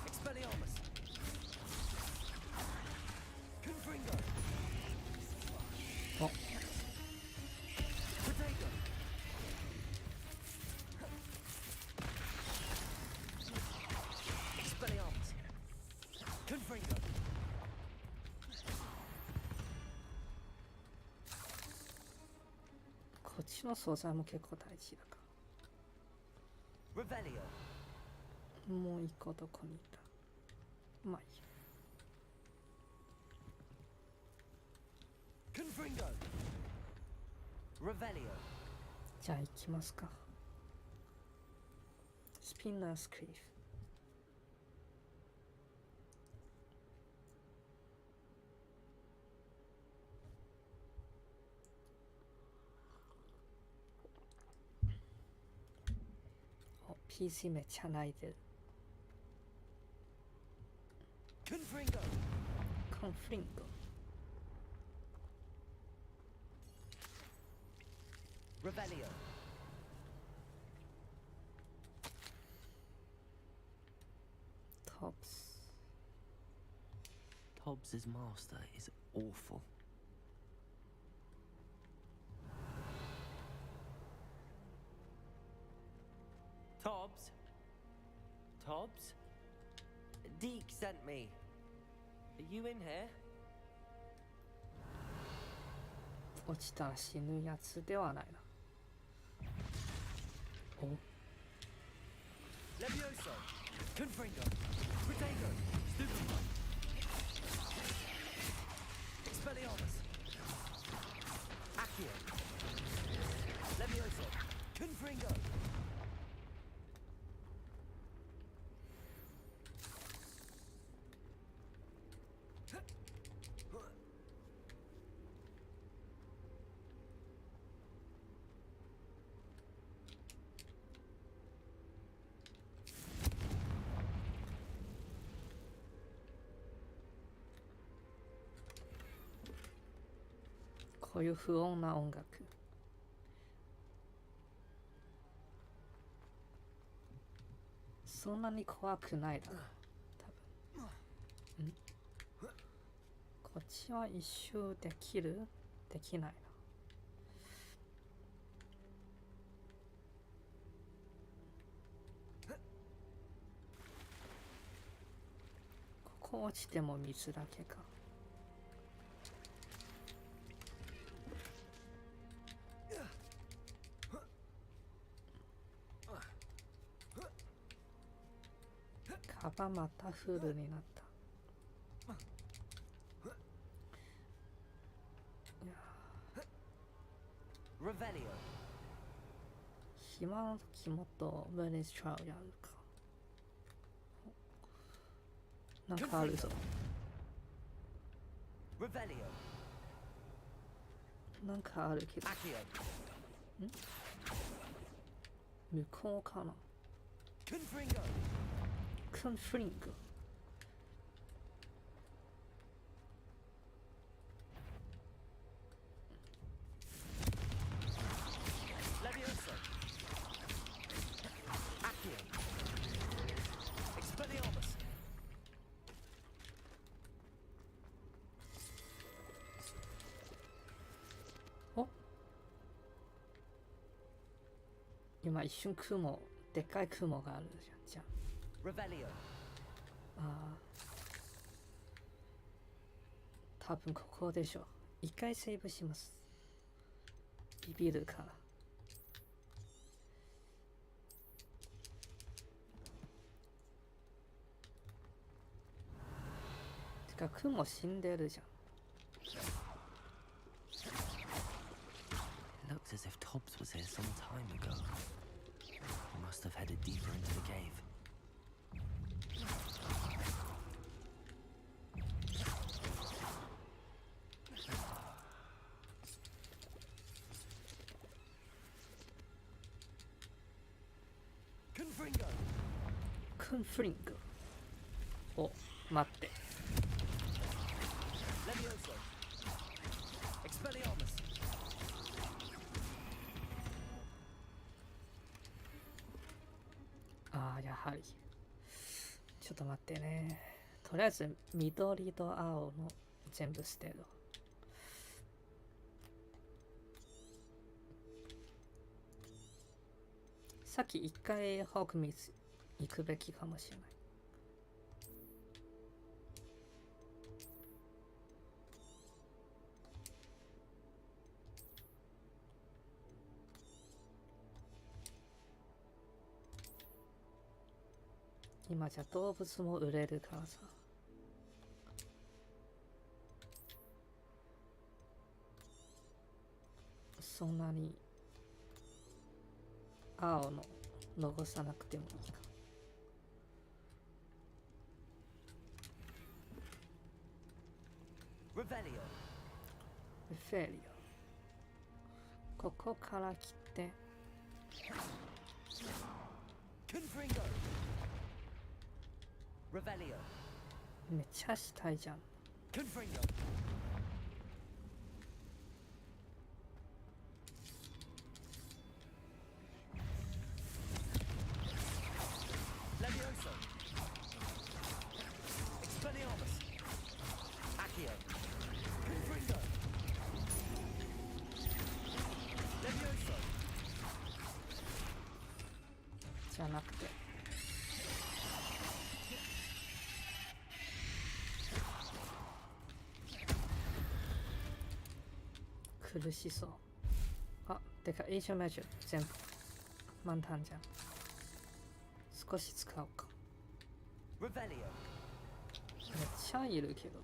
Expelliarmus. Confringo. お、 Potato. Expelliarmus. Confringo. こっちの素材も結構大事だか Revelio. ら。もう一個どこにいた？まあいいや。 Confringo. Revelio. じゃあ行きますか。スピナースクリーフ。お、PC めっちゃ泣いてる。 Confringo. コンフリンゴ。 Revelio. Tops. Tobbs's master is awful. Tobbs? Tobbs? Deke sent me. Are you in here? 落ちたら死ぬやつではないな。お、 Levioso. Confringo. Potato. Stupefy. Expelliarmus. Accio. Levioso. Confringo.こういう不穏な音楽。そんなに怖くないだろう、多分。ん？こっちは一周できる？できないな。ここ落ちても水だけか。カバまたフルになった。いや Revelio. 暇の時もっとムーネストラウやるか。なんかあるぞ。 Revelio. なんかあるけど。 Accio. 向こうかな。 Confringo. コンフリング。 Levioso. Accio. Expelliarmus. 今一瞬雲、でっかい雲があるじゃん。Revelio. ああ。多分ここでしょ。一回セーブします。ビビるから。てか雲死んでるじゃん。It looks as if Tobbs was here some time ago. He must have headed deeper into the cave. Confringo. クンフリング。お、待って。Levioso. Expelliarmus. ああ、やはり。ちょっと待ってね。とりあえず緑と青の全部捨てる。さっき一回ホークミス行くべきかもしれない。今じゃ動物も売れるからさ。そんなに青の残さなくてもいいか。Revelio. フェリオ。ここから来て。Confringo. Revelio. めっちゃしたいじゃん。Confringo. Levioso. Expelliarmus. Accio. Confringo. Levioso. じゃなくて。苦しそう。あ、てか、エイジャーメジャー全部満タンじゃん。少し使おうか。Revelio. めっちゃいるけど。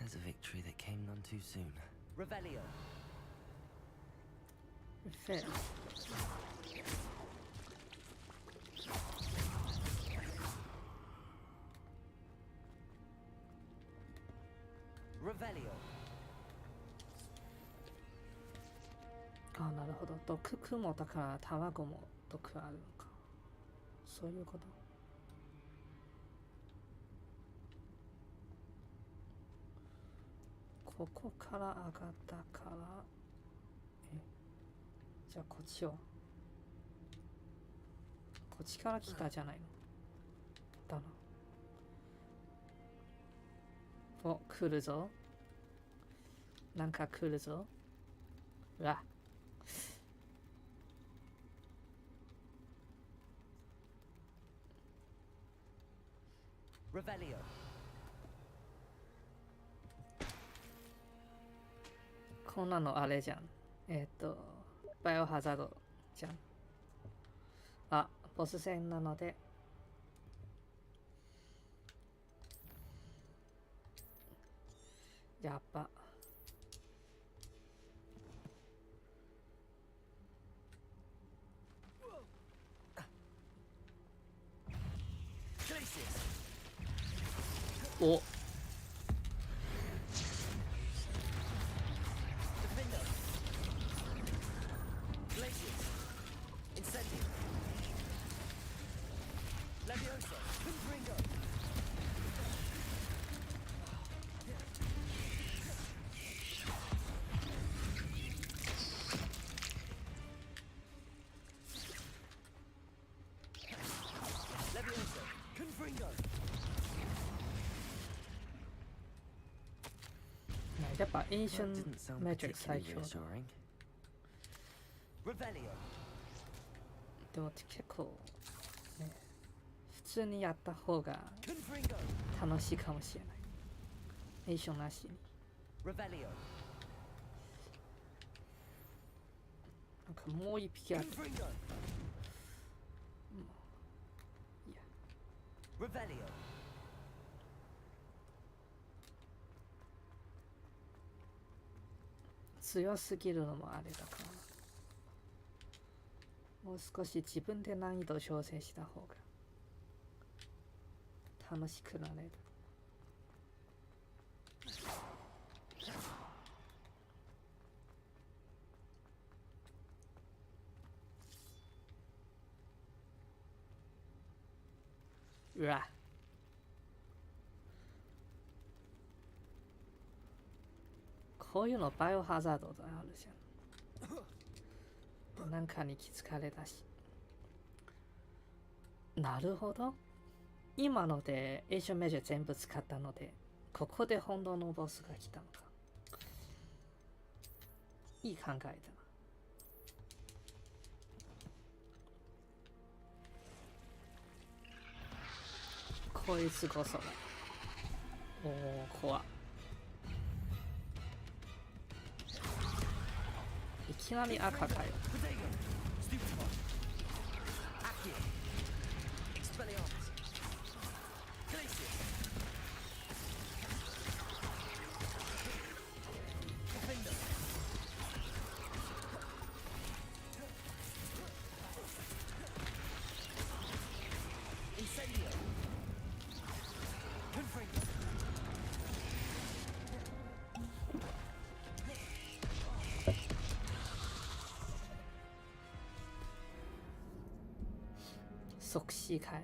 There's a victory that came none too soon. Revelio. フェリRevelio. あ、なるほど。毒雲だから卵も毒あるのか。そういうこと。ここから上がったから、じゃあこっちは。こっちから来たじゃないの。だな。お、来るぞ。なんか来るぞ。うわ。Revelio. こんなのあれじゃん。バイオハザードじゃん。あ、ボス戦なので。やっぱ。お。やっぱエンショ That ン didn't sound メトリック最 particularly 強だ。 reassuring. Revelio. でも結構、ね、普通にやった方が楽しいかもしれない。エンションなしに。Revelio. なんかもう一匹ある。いや。Revelio. 強すぎるのもあれだから、もう少し自分で難易度を調整した方が楽しくなれる。うわ。こういうのバイオハザードとあるじゃん。なんかに気づかれたし。なるほど。今のでエーションメジャー全部使ったので、ここで本当のボスが来たのか。いい考えだな。こいつこそだ。おお、怖っ。いきなり赤かよ。即死かよ。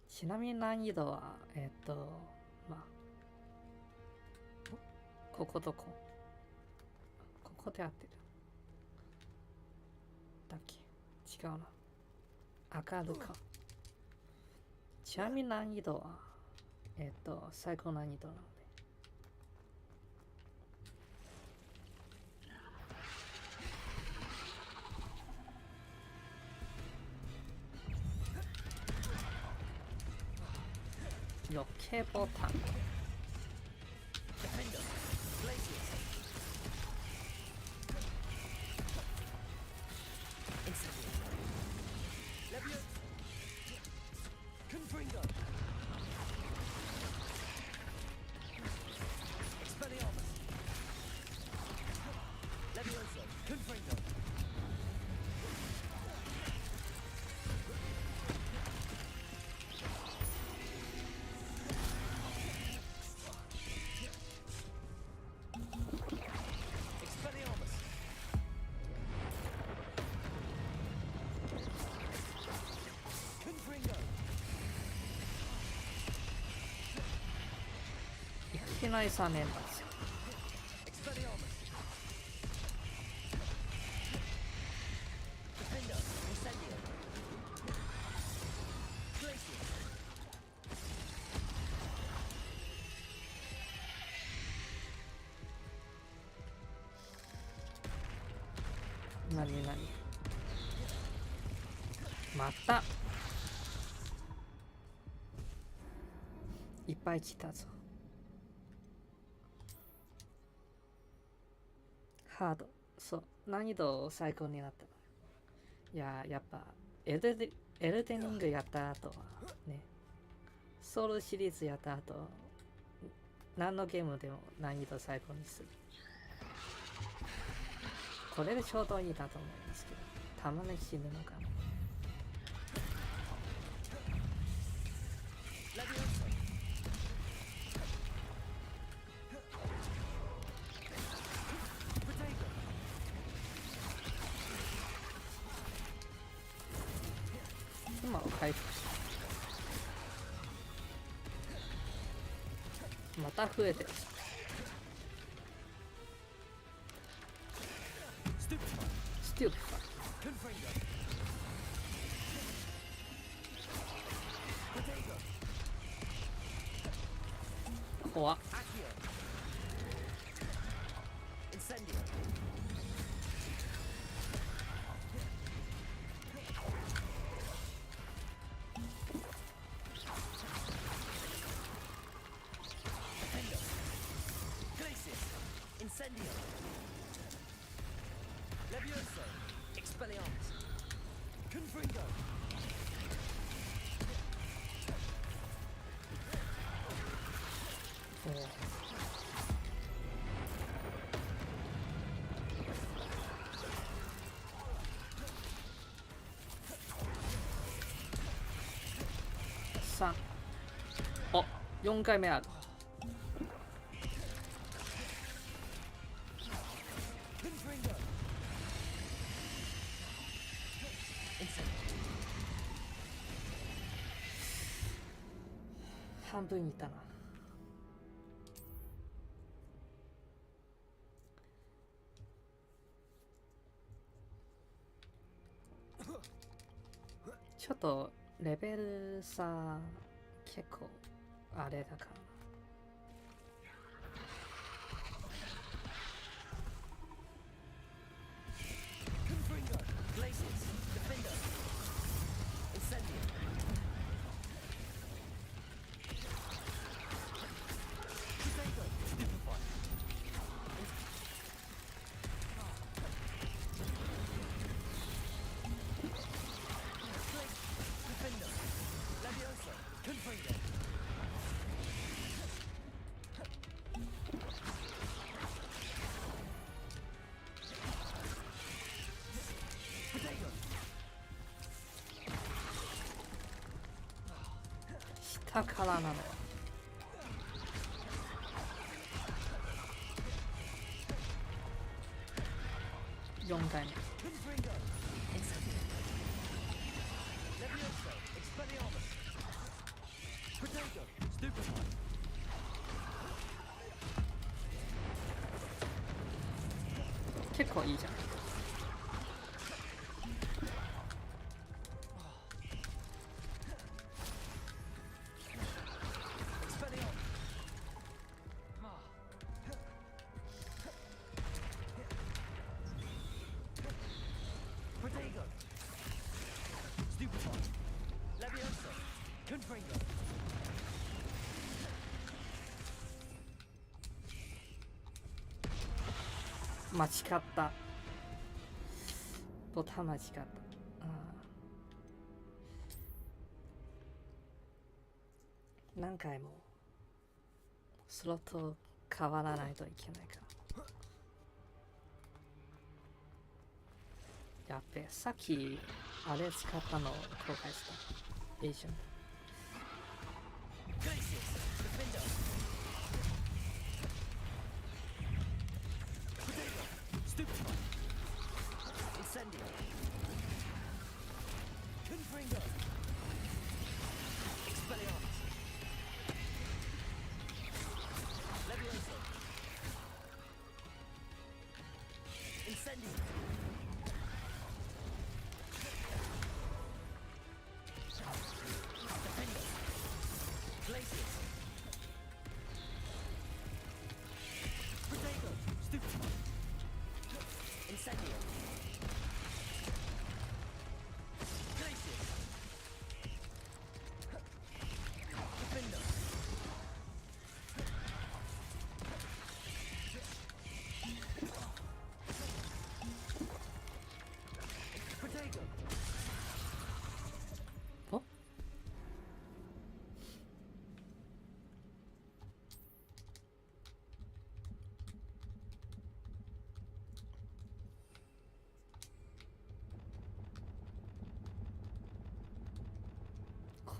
ちなみに難易度はまあこことこで合ってるだっけ。違うな。明るか。ちなみに難易度は最高難易度なので。余計ボタン。いけない3連発。なになにまたいっぱい来たぞ。ハード、そう、難易度最高になった。いや、やっぱエルデニングやった後はね、ソウルシリーズやった後、何のゲームでも難易度最高にする。これでちょうどいいなと思いますけど、たまに死ぬのかな。今は回復した。また増えてる。ステュープか。怖っ。3。お、4回目ある。半分いたな。ちょっとレベル差結構あれだから。下からなのは4回目。結構いいじゃん。間違った。ボタン間違った。何回もスロット変わらないといけないから。やっべ、さっきあれ使ったのを公開した。エージェント。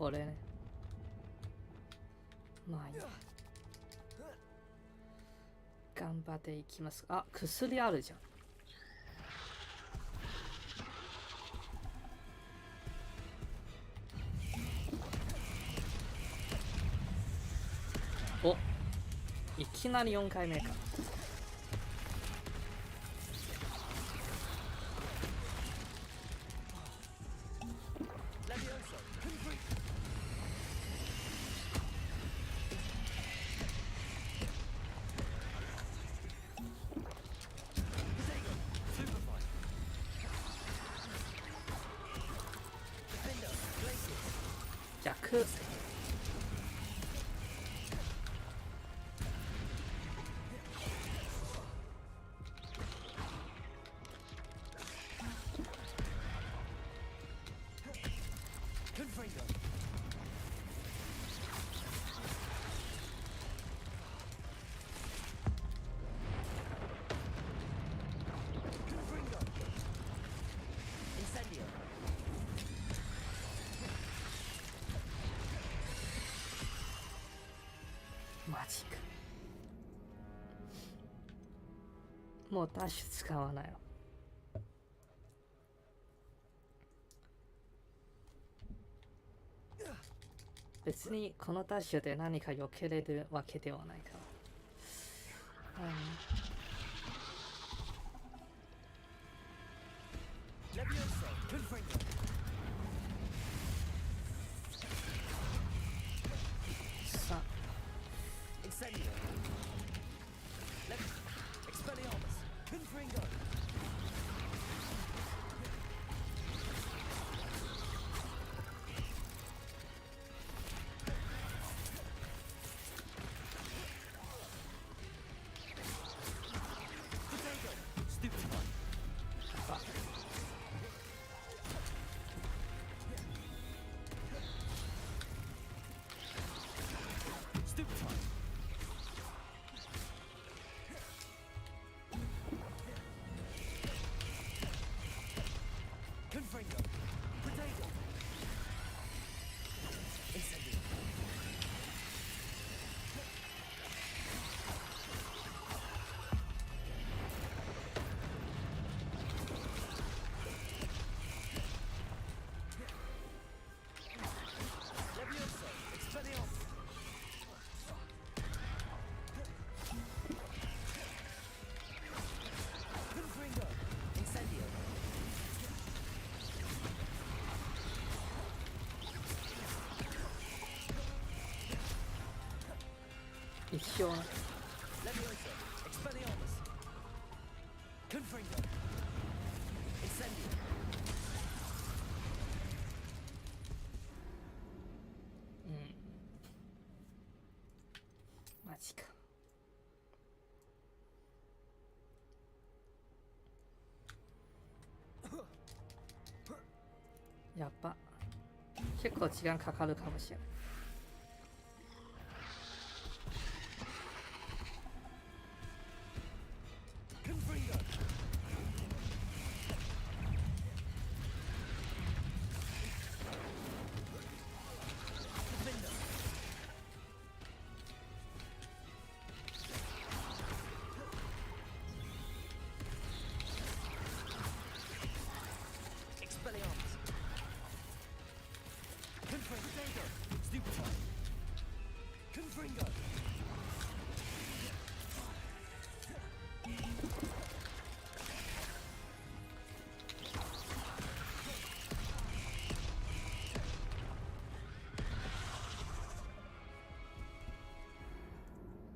これね。まあいいや。頑張っていきます。あ、薬あるじゃん。お、いきなり4回目か。く。マジか。もうダッシュ使わないよ。別にこのダッシュで何か避けれるわけではないから。さあ。一生な。マジか。やっぱ結構時間かかるかもしれない。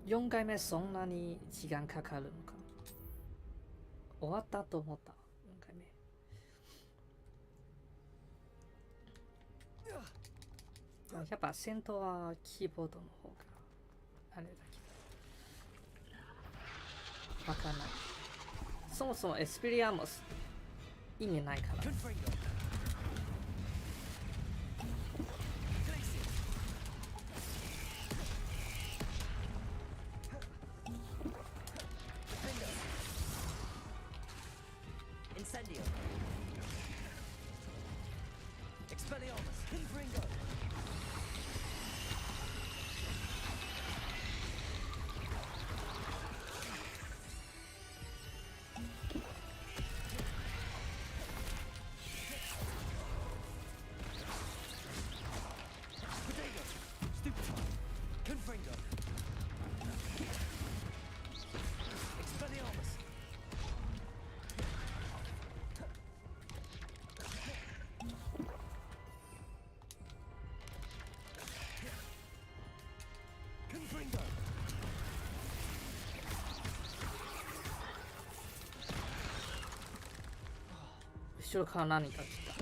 4回目そんなに時間かかるのか。終わったと思った。4回目。やっぱ戦闘はキーボードの方があれだけど。わかんない。そもそもエスペリアモス意味ないから。後ろから何か来た。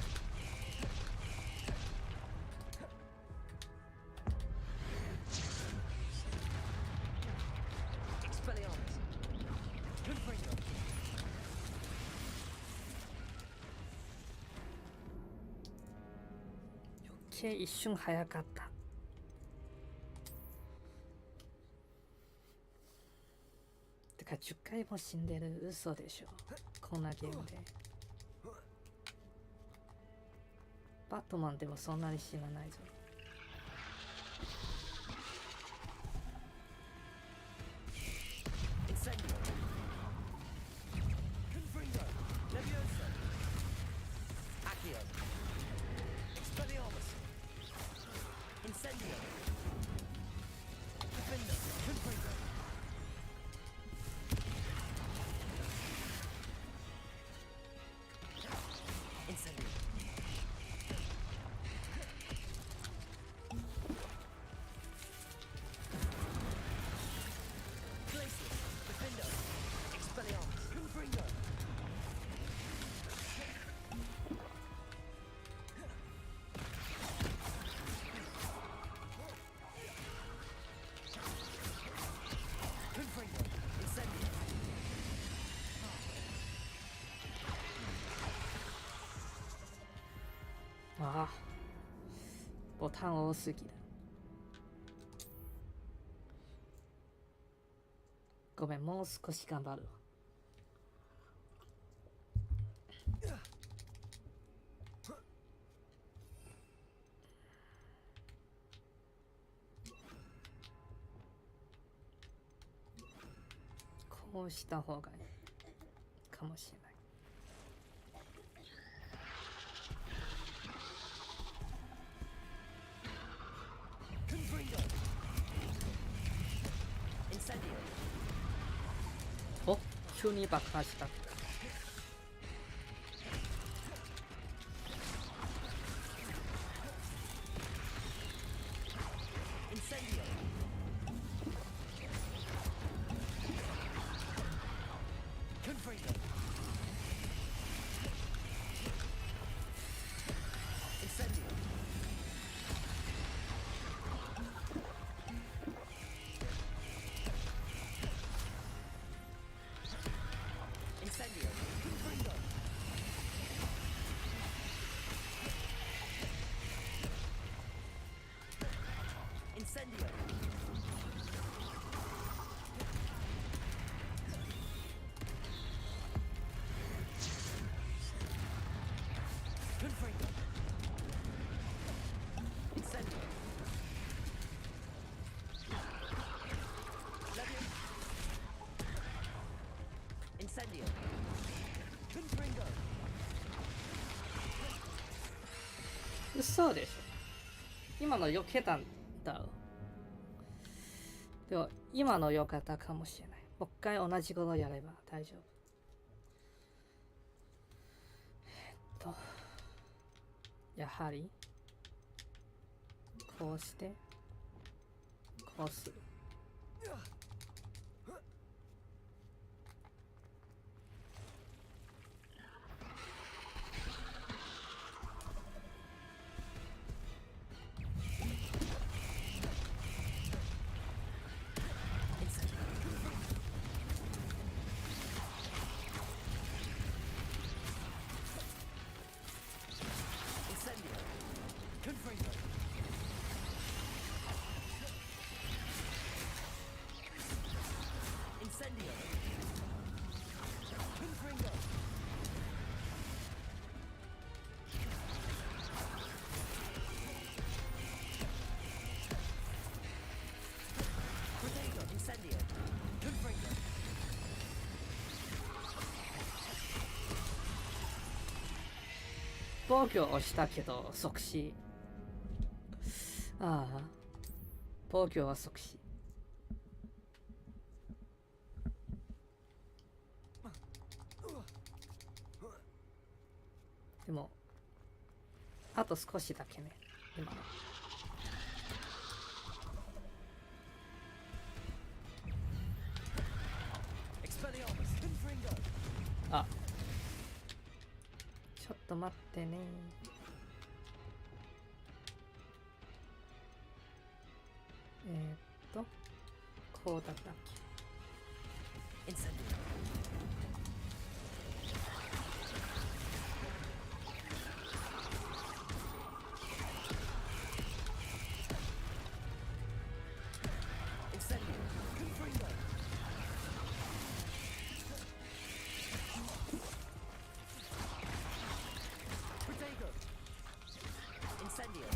け一瞬早かった。てか10回も死んでる、嘘でしょ。こんなゲームで。バットマンでもそんなに死なないぞ。ああ、ボタン多すぎる。ごめん、もう少し頑張るわ。こうした方がいいかもしれない。お、急に爆破した。嘘でしょ。今の避けたんだ。でも今の良かったかもしれない。もう一回同じことやれば大丈夫。やはりこうしてこうする。防御をしたけど即死。ああ、防御は即死。でもあと少しだけね。今のあ、ちょっと待ってね。こうだったっけ。Incendio.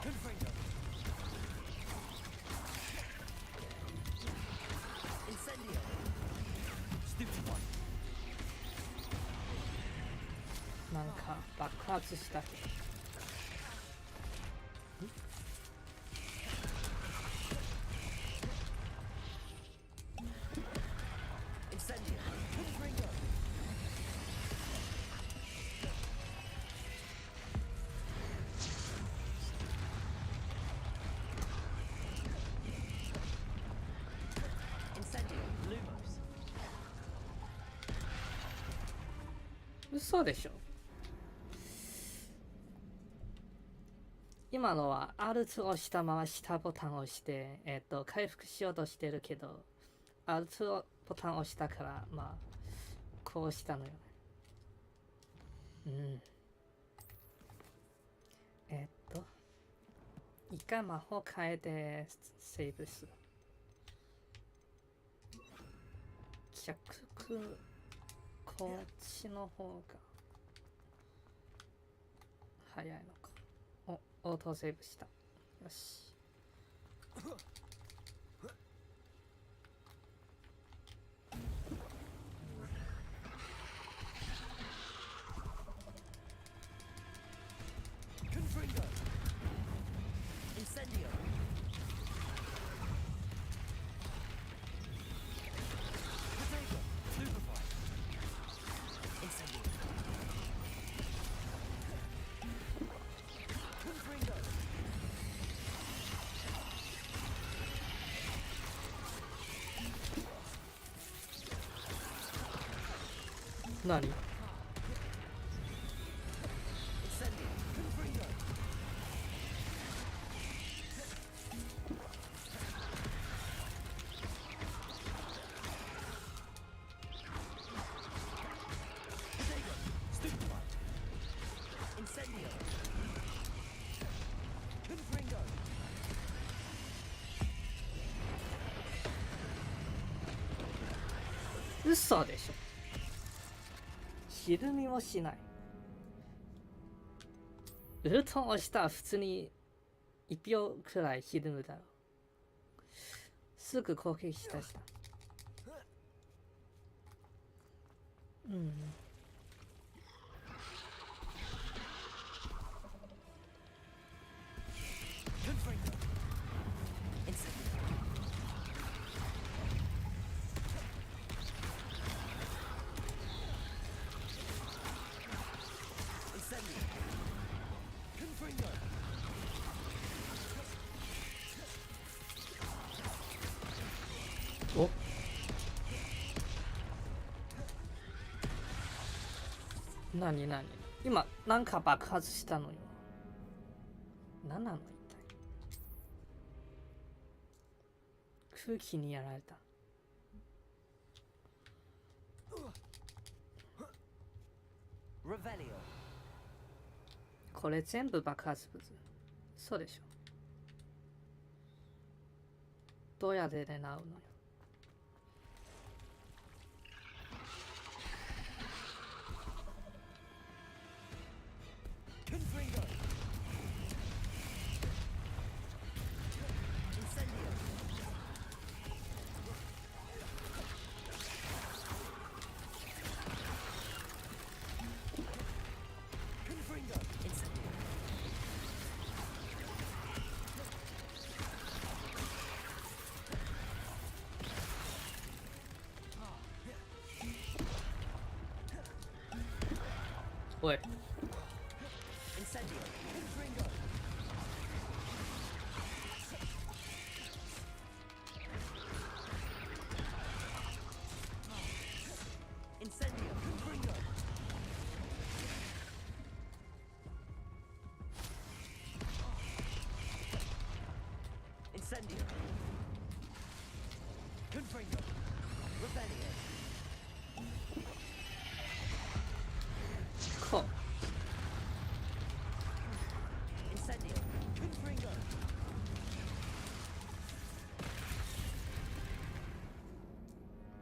Confringo. Incendio. Stupefy. なんか爆発したけど。Incendio. Confringo. Incendio. Lumos. 嘘でしょ。今のは R2 を押したまま下ボタンを押して、回復しようとしてるけど、R2 をボタンを押したから、まあ、こうしたのよね。一回魔法変えてセーブする。逆、こっちの方が早いのか。オートセーブした。よし。Confringo. Incendio. Potato. Stupefy. Incendio. Confringo. 何？ Incendio. Confringo. Potato. Stupefy. Incendio. Confringo. 嘘でしょ。ひるみもしない。ウルトンを押したら普通に1秒くらいひるむだろう。すぐ攻撃したした。Confringo. Incendio. Incendio. Confringo.お、なになに、今なんか爆発したのよ。何なの一体。空気にやられた。Revelio. これ全部爆発物。そうでしょ。どうやって狙うのよ。Confringo. Incendio. Confringo. Incendio.おい。 Incendio. Confringo. Incendio. Confringo. Incendio. Confringo. Revelio. こう。 Incendio. Confringo.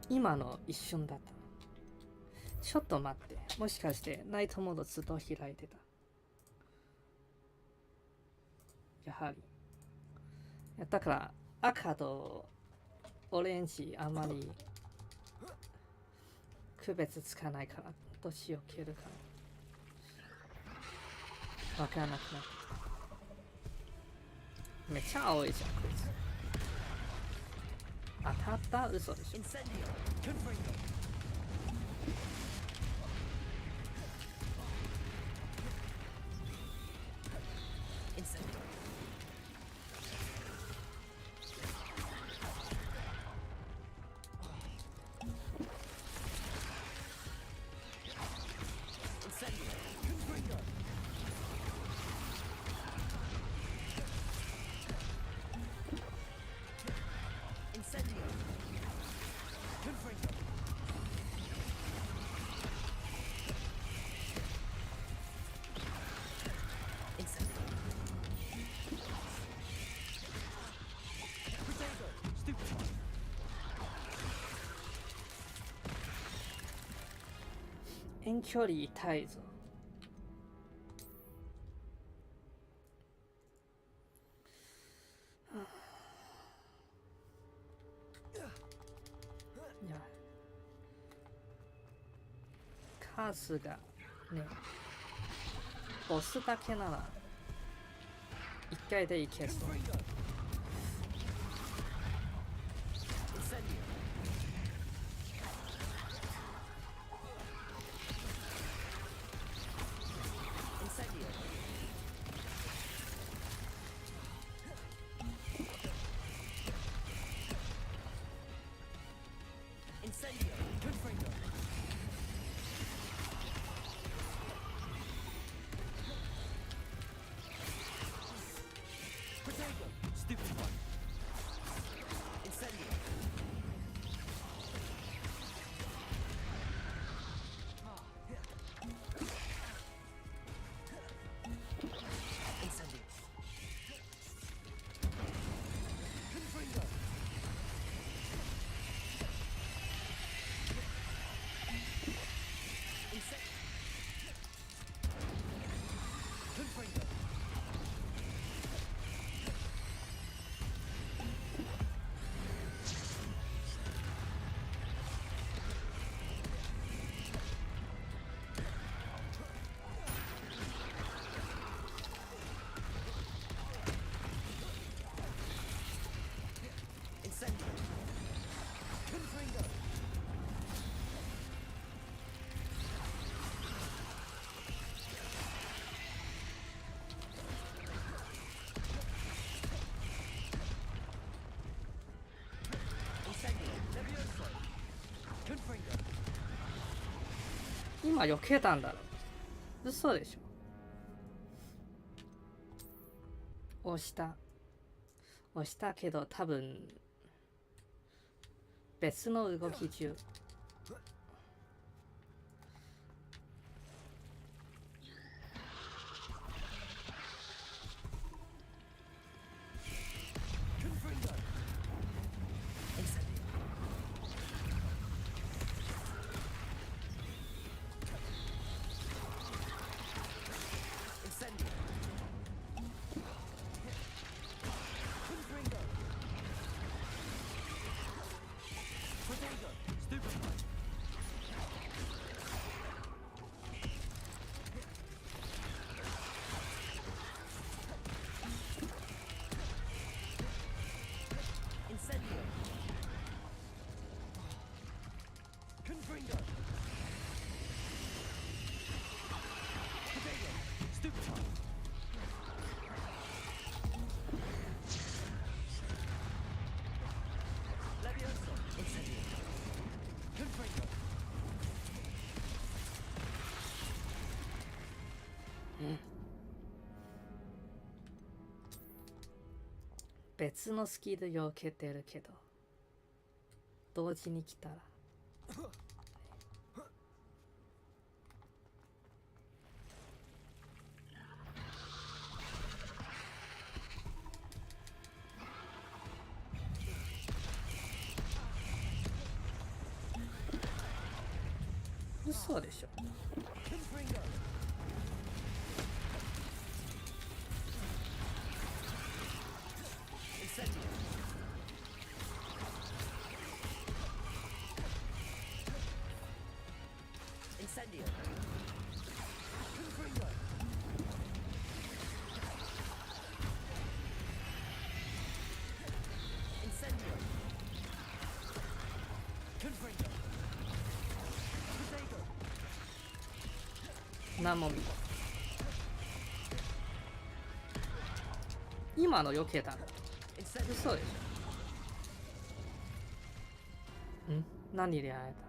今の一瞬だった。ちょっと待って。もしかしてナイトモードずっと開いてた。やはり。いやだから赤とオレンジあまり区別つかないから、どっちを消えるかわからなくなってきた。めっちゃ青いじゃん、こいつ。当たった嘘でしょ。遠距離痛いぞ。いや、数がね、ボスだけなら一回でいけそう。今避けたんだろう。嘘でしょ。押したけど多分別の動き中。別のスキル避けてるけど同時に来たら嘘嘘でしょ。何も見た。今の避けたの嘘でしょ。何で会えた。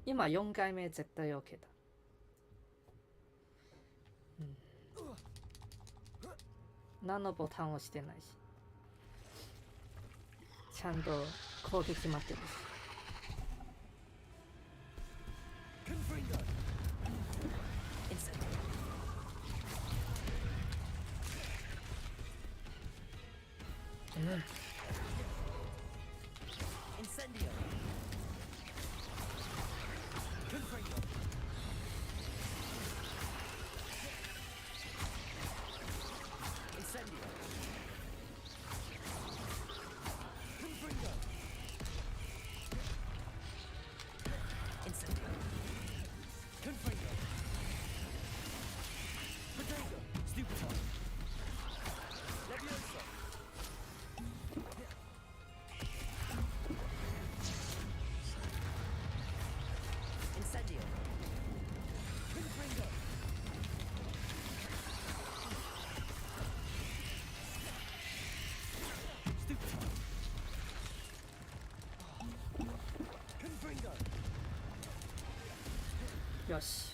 今4回目絶対避けた。何のボタンを押してないし、ちゃんと攻撃待ってるし。よし。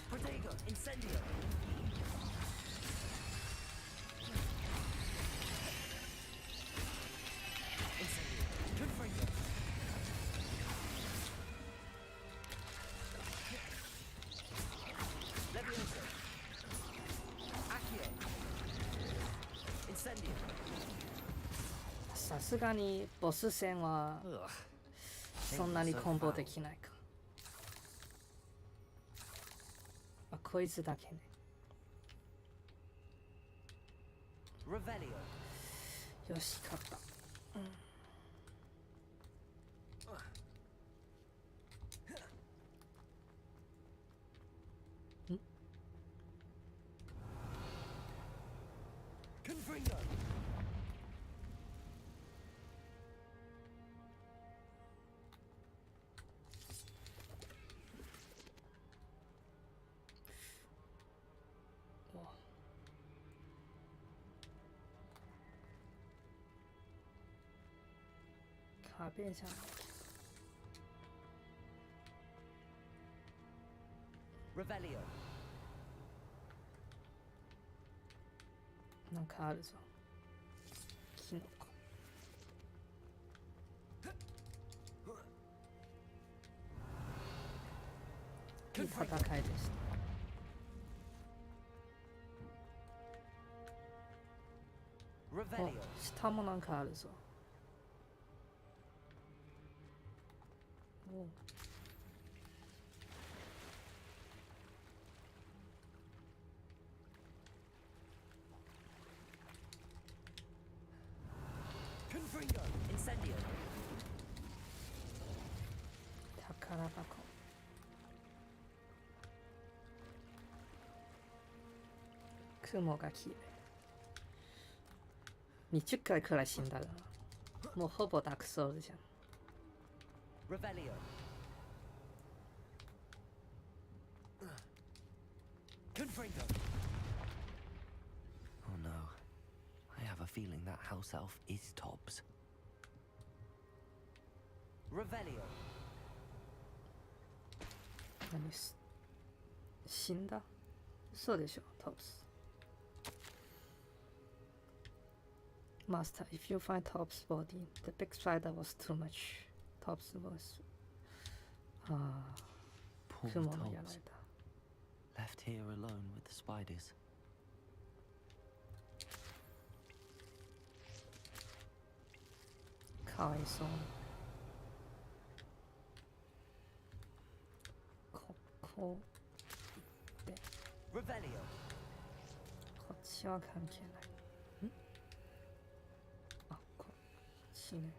さすがにボス戦はそんなにコンボできないか。こいつだけね。よし、勝った。壁じゃない。なんかあるぞ。キノコ。いい戦いでした。お、下もなんかあるぞ。お。宝箱。雲が綺麗。20回くらい死んだな。もうほぼダークソウルじゃん。Oh no. I have a feeling that house elf is Tobbs. 何す死んだ？嘘でしょ、トップス。Master, if you find Tobbs' body, the big spider was too much. Tobbs was... Poor 雲のやられ Tobbs. た。 Left here alone with the spiders. かわいそう。こうで、こっちは関係ない。あ、こっちね。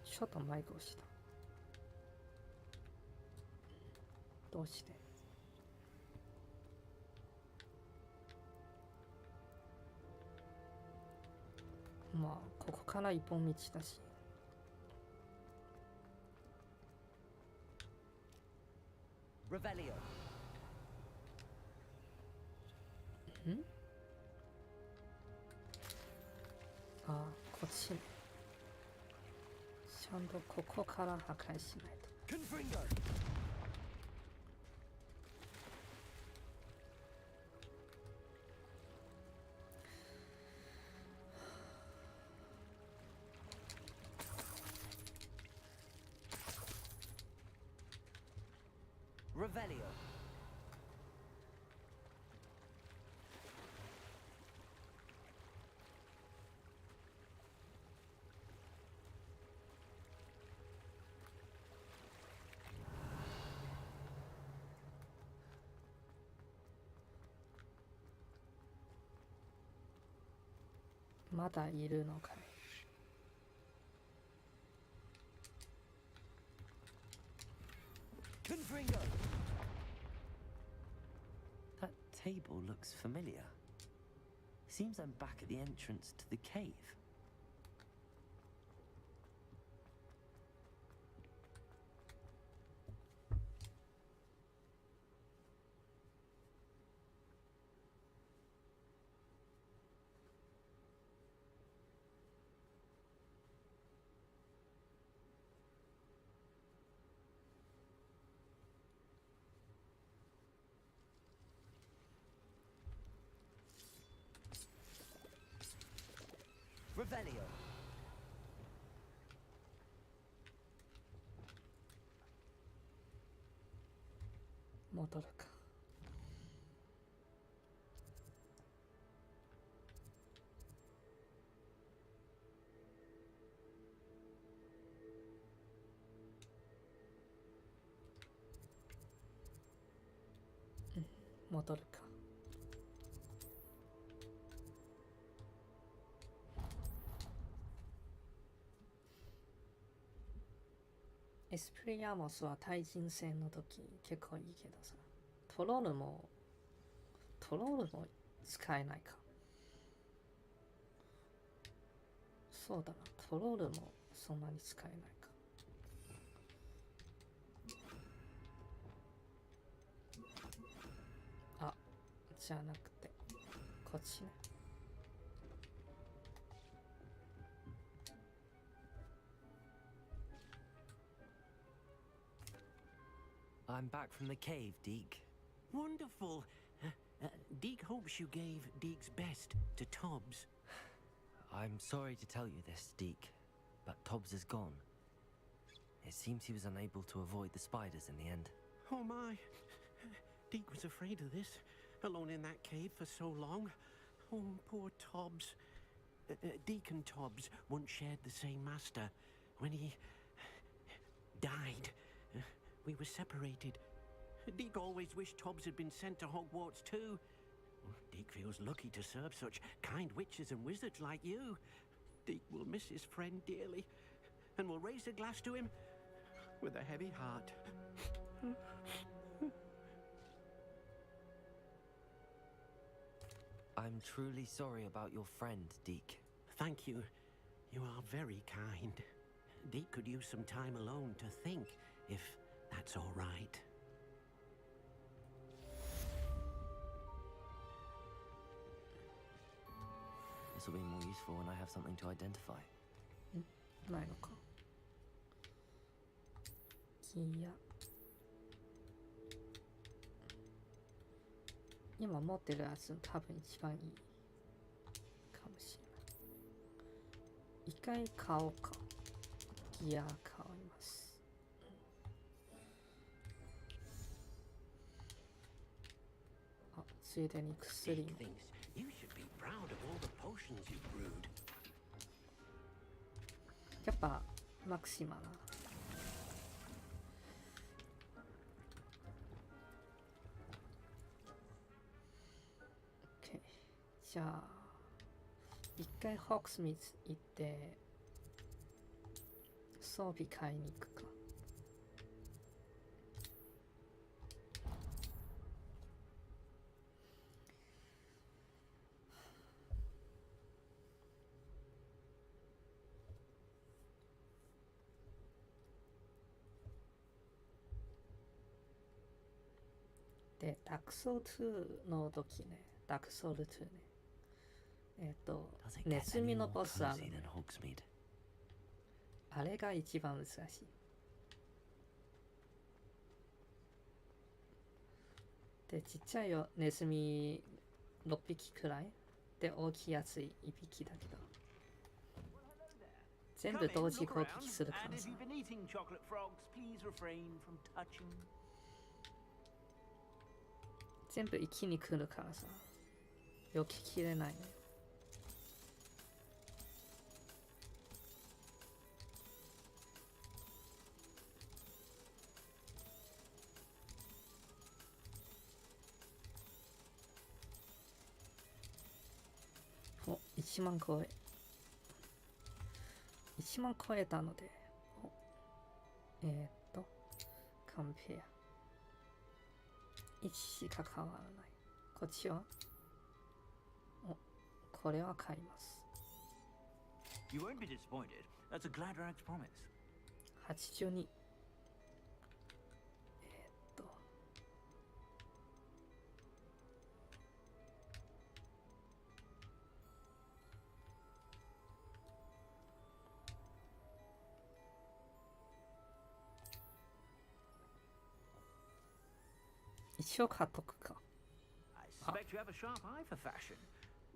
ちょっと迷子した。どうして？まあここから一本道だし。ん？あ、こっちね。ちゃんとここから破壊しないと。まだいるのかい。That table looks familiar. Seems I'm back at the entrance to the cave. Revelio. 戻るか。戻るか。エスプリアモスは対人戦の時結構いいけどさ、トロールも使えないか。そうだな、トロールもそんなに使えないか。あ、じゃなくてこっちね。I'm back from the cave, Deke. Wonderful. Deke hopes you gave Deke's best to Tobbs. I'm sorry to tell you this, Deke, but Tobbs is gone. It seems he was unable to avoid the spiders in the end. Oh my. Deke was afraid of this, alone in that cave for so long. Oh, poor Tobbs. Deke and Tobbs once shared the same master. When he died, we were separated. Deke always wished Tobbs had been sent to Hogwarts too. Deke feels lucky to serve such kind witches and wizards like you. Deke will miss his friend dearly, and will raise a glass to him with a heavy heart. I'm truly sorry about your friend, Deke. Thank you. You are very kind. Deke could use some time alone to think, if that's all right. This will be more useful when I have something to identify. ないのか。いや。今持ってるやつ多分一番いいかもしれない。一回買おうか。ギア買います。あ、ついでに薬も。You should be proud of all the potions you've brewed. やっぱマクシマな。OK。じゃあ一回ホークスミス行って装備買いに行くか。で、ダークソウル2の時ね、ダークソウル2ね。ネズミのボスあるね。あれが一番難しい。で、ちっちゃいよ、ネズミ6匹くらい。で、大きいやつ1匹だけど。全部同時攻撃するからさ。全部一気に来るからさ。避けきれないね。お、1万超え。1万超えたので、カンペア。1しか変わらない。こっちはお、これは買います。You won't be disappointed. That's a glad rags promise. 82。一応買っとくか。I suspect you have a sharp eye for fashion.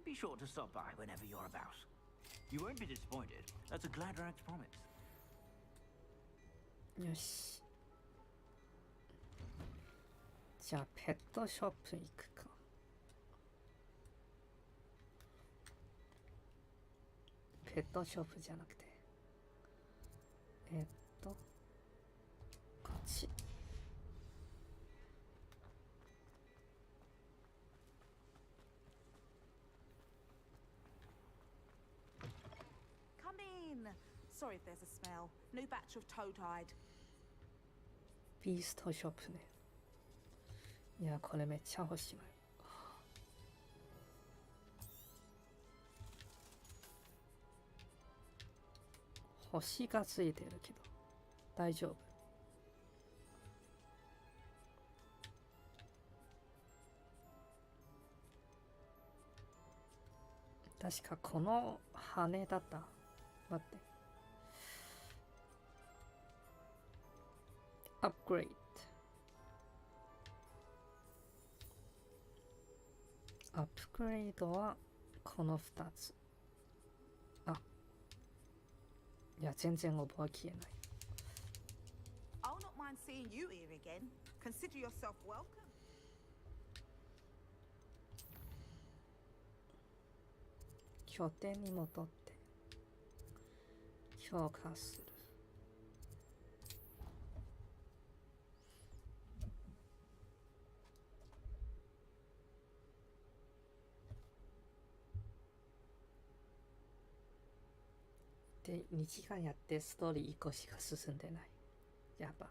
Be sure to stop by whenever you're about. You won't be disappointed. That's a glad rags promise. よし。じゃあペットショップ行くか。ペットショップじゃなくて。こっち。Sorry if there's a smell. New batch of toad-hide. ビーストショップね。いや、これめっちゃ欲しいな。星がついてるけど大丈夫。確かこの羽だった。待って。アップグレード。アップグレードはこの2つ。あ、いや、全然覚えきれない。I'll not mind seeing you here again. Consider yourself welcome. 拠点に戻って強化する。で、2時間やってストーリー1個しか進んでない。やば。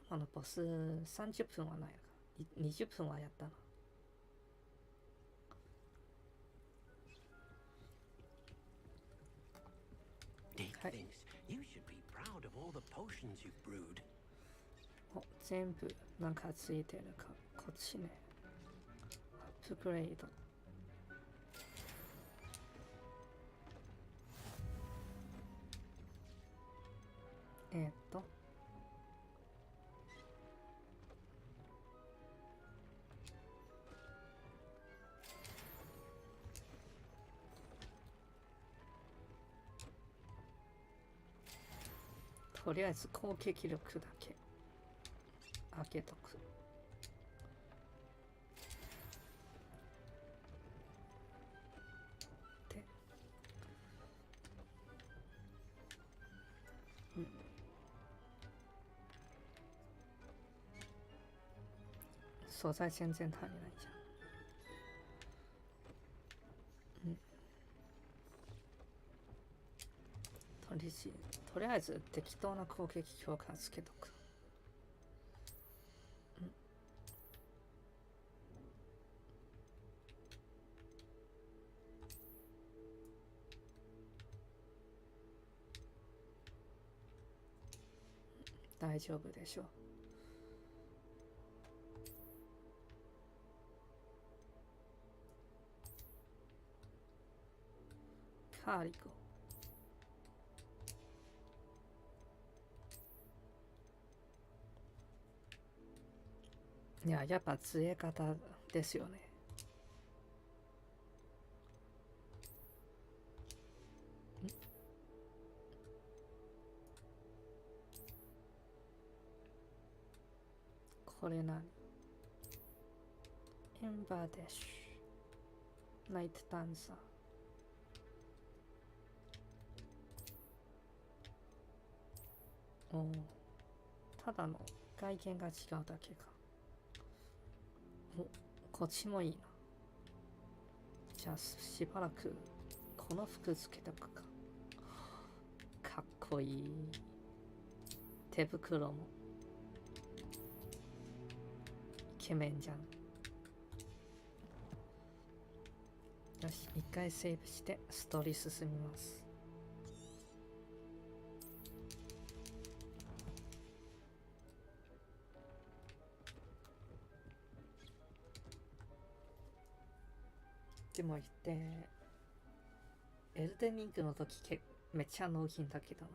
今のボス30分はないのか。20分はやったな。Dick thinks you should be proud of all the potions you've brewed. お、全部なんかついてるか。こっちね。アップグレード。とりあえず攻撃力だけ上げとく。で、素材全然足りないじゃん。とりあえず適当な攻撃強化つけとく。大丈夫でしょう。カーリゴ。いや、やっぱ杖方ですよね。これ何？エンバーデッシュ、ナイトダンサー。お、ただの外見が違うだけか。お、こっちもいいな。じゃあしばらくこの服つけとくか。かっこいい。手袋もイケメンじゃん。よし、一回セーブしてストーリー進みます。でも言ってエルデンリングの時めっちゃ納品だけどな。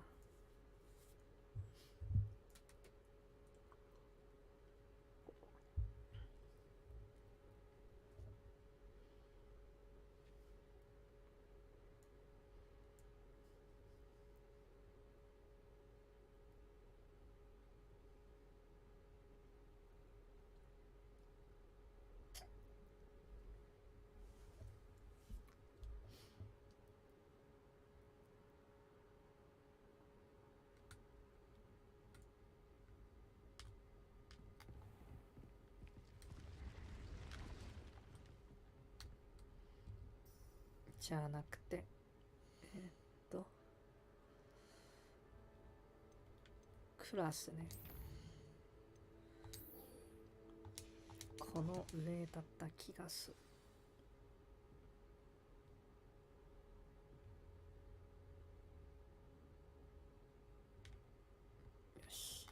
じゃなくてクラスね。この上だった気がする。よし。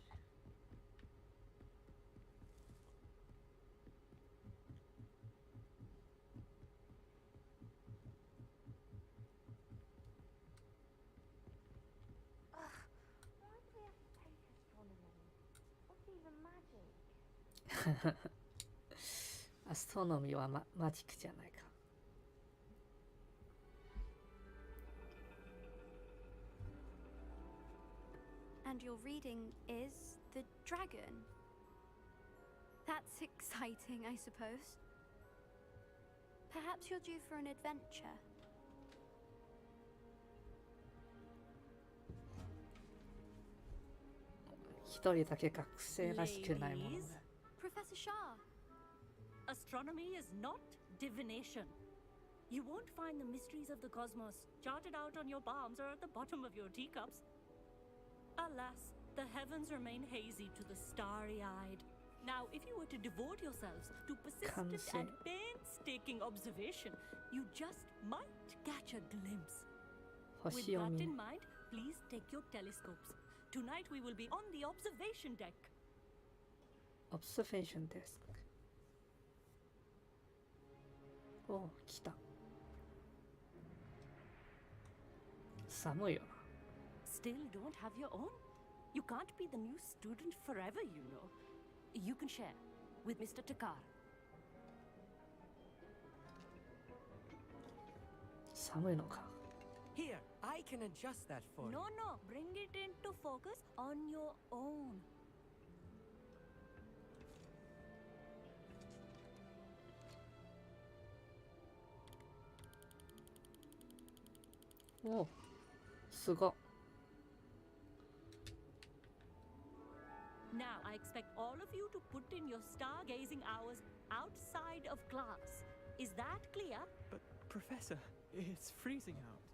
アストノミーはマジックじゃないか。And your reading is the dragon. That's exciting, I suppose. Perhaps you're due for an adventure. Professor Shah, astronomy is not divination. You won't find the mysteries of the cosmos charted out on your palms or at the bottom of your teacups. Alas, the heavens remain hazy to the starry-eyed. Now, if you were to devote yourselves to persistent and painstaking observation, you just might catch a glimpse. With that in mind, please take your telescopes. Tonight we will be on the observation deck. Observation desk. Oh, 来た。寒いよな。Still don't have your own? You can't be the new student forever, you know. You can share with Mr. Takar. 寒いのか。Here, I can adjust that for you. No, bring it into focus on your own. Oh, すごっ。Now I expect all of you to put in your stargazing hours outside of class. Is that clear? But, Professor, it's freezing out.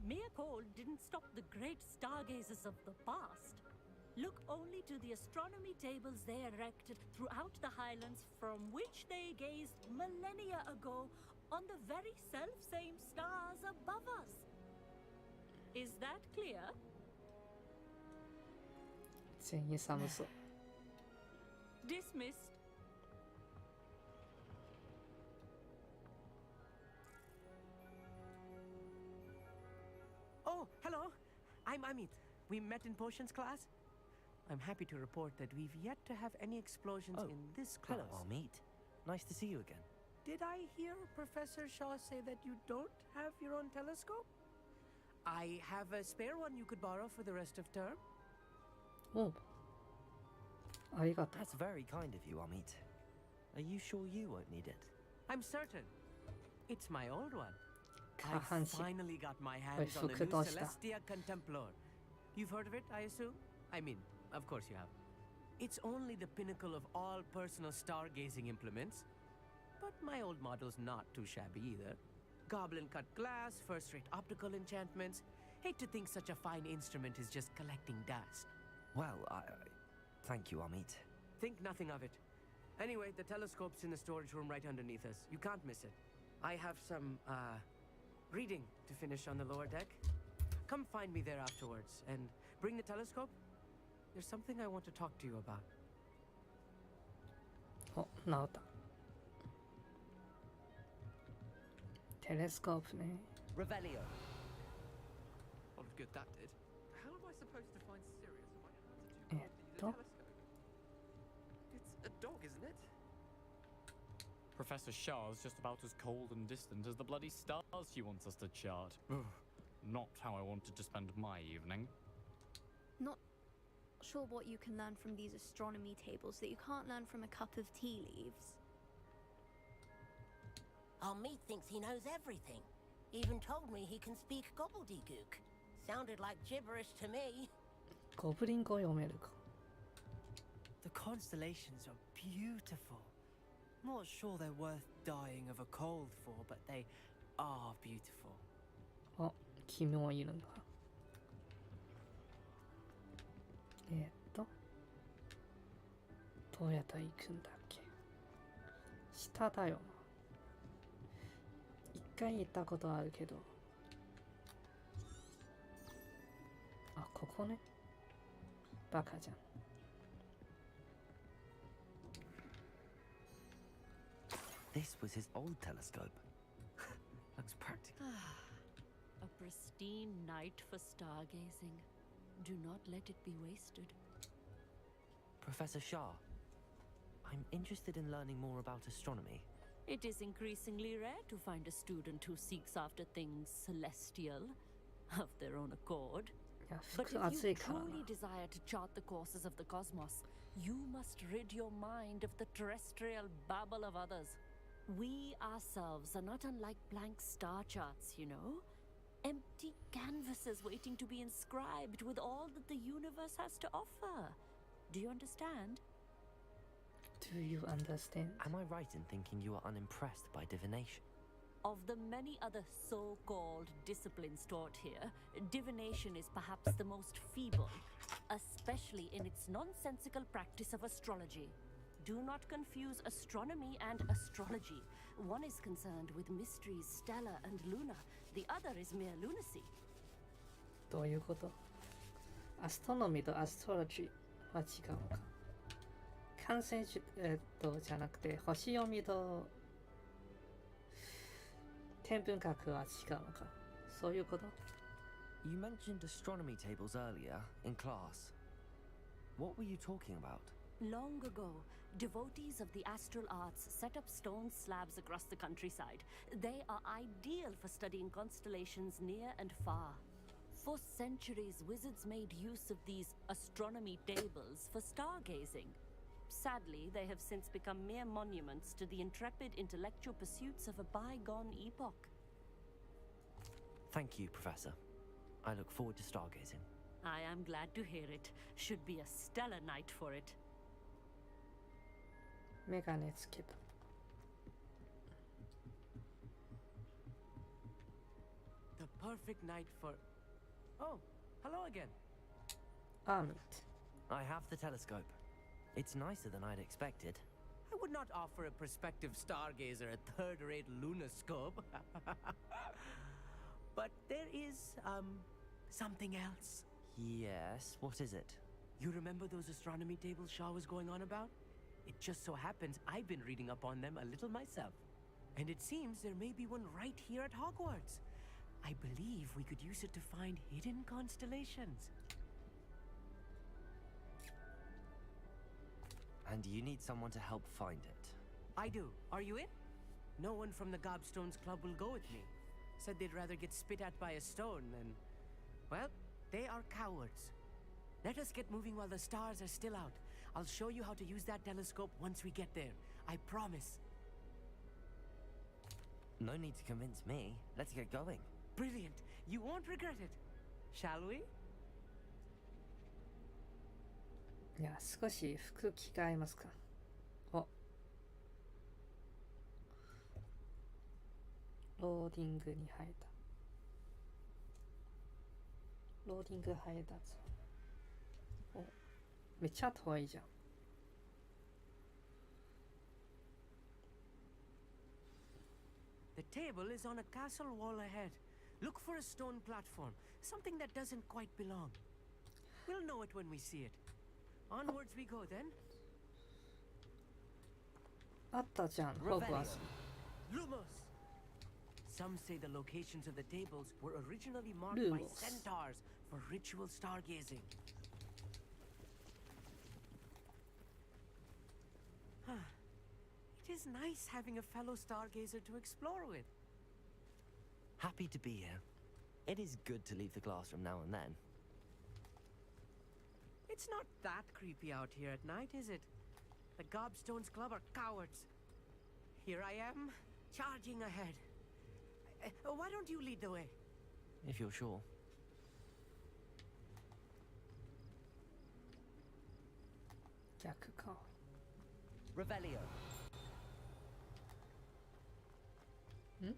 Mere cold didn't stop the great stargazers of the past. Look only to the astronomy tables they erected throughout the highlands from which they gazed millennia ago on the very self-same stars above us. Is that clear? 全員寒そう。Dismissed. Oh, hello. I'm Amit. We met in potions class. I'm happy to report that we've yet to have any explosions in this class. Hello, Amit. Nice to see you again. Did I hear Professor Shaw say that you don't have your own telescope? I have a spare one you could borrow for the rest of term. お、ありがとう。 That's very kind of you, Amit. Are you sure you won't need it? I'm certain. It's my old one. 下 I 半身。 finally got my hands on the 服 new どうした？ Celestia Contemplar. You've heard of it, I assume? I mean, of course you have. It's only the pinnacle of all personal stargazing implements. But my old model's not too shabby either. Goblin-cut glass, first-rate optical enchantments. Hate to think such a fine instrument is just collecting dust. Well, thank you, Amit. Think nothing of it. Anyway, the telescope's in the storage room right underneath us. You can't miss it. I have some, reading to finish on the lower deck. Come find me there afterwards, and bring the telescope. There's something I want to talk to you about. お、直った。テレスコープね。 Revelio. What good that did. How am I supposed to find Sirius if my hands are too cold to use a telescope? It's a dog, isn't it? Professor Shah's just about as cold and distant as the bloody stars she wants us to chart. Not how I wanted to spend my evening. Not sure what you can learn from these astronomy tables that you can't learn from a cup of tea leaves. Amit thinks he knows everything. Even told me he can speak gobbledygook. Sounded like gibberish to me. ゴブリン語読めるか。 The constellations are beautiful. Not sure they're worth dying of a cold for, but they are beautiful. あ、君もいるんだ。どうやったら行くんだっけ。下だよな。一回行ったことあるけど。あ、ここね。バカじゃん。This was his old telescope. Looks practical. A pristine night for stargazing. Do not let it be wasted. Professor Shah, I'm interested in learning more about astronomy. It is increasingly rare to find a student who seeks after things celestial of their own accord. But if you truly desire to chart the courses of the cosmos, you must rid your mind of the terrestrial babble of others. We ourselves are not unlike blank star charts, you know? Empty canvases waiting to be inscribed with all that the universe has to offer. Do you understand? Do you understand? Am I right in thinking you are unimpressed by divination? Of the many other so-called disciplines taught here, divination is perhaps the most feeble, especially in its nonsensical practice of astrology. Do not confuse astronomy and astrology. One is concerned with mysteries stellar and lunar. The other is mere lunacy. どういうこと？アストノミーとアストロジーは違うのか。観星術じゃなくて星読みと天文学は違うのか。そういうこと？ You mentioned astronomy tables earlier in class. What were you talking about? Long ago, devotees of the astral arts set up stone slabs across the countryside. They are ideal for studying constellations near and far. For centuries, wizards made use of these astronomy tables for stargazing. Sadly, they have since become mere monuments to the intrepid intellectual pursuits of a bygone epoch. Thank you, Professor. I look forward to stargazing. I am glad to hear it. Should be a stellar night for it. メガネつけた。The perfect night for... Oh, hello again. Amit. I have the telescope. It's nicer than I'd expected. I would not offer a prospective stargazer a third-rate lunoscope. But there is, something else. Yes, what is it? You remember those astronomy tables Shaw was going on about? It just so happens I've been reading up on them a little myself. And it seems there may be one right here at Hogwarts. I believe we could use it to find hidden constellations. And you need someone to help find it. I do. Are you in? No one from the Gobstones Club will go with me. Said they'd rather get spit at by a stone than... Well, they are cowards. Let us get moving while the stars are still out. I'll show you how to use that telescope once we get there. I promise. No need to convince me. Let's get going. Brilliant. You won't regret it. Shall we? いや、少し服着替えますか。お。ローディングに入った。ローディング入ったぞ。お。めっちゃ遠いじゃん。The table is on a castle wall ahead. Look for a stone platform, something that doesn't quite belong. We'll know it when we see it. Onwards we go then. あったじゃん、ホグワーツ。Lumos! Some say the locations of the tables were originally marked by centaurs for ritual stargazing. It is nice having a fellow stargazer to explore with. Happy to be here. It is good to leave the classroom now and then. It's not that creepy out here at night, is it? The Gobstones Club are cowards. Here I am, charging ahead. Why don't you lead the way? If you're sure. Revelio. ん？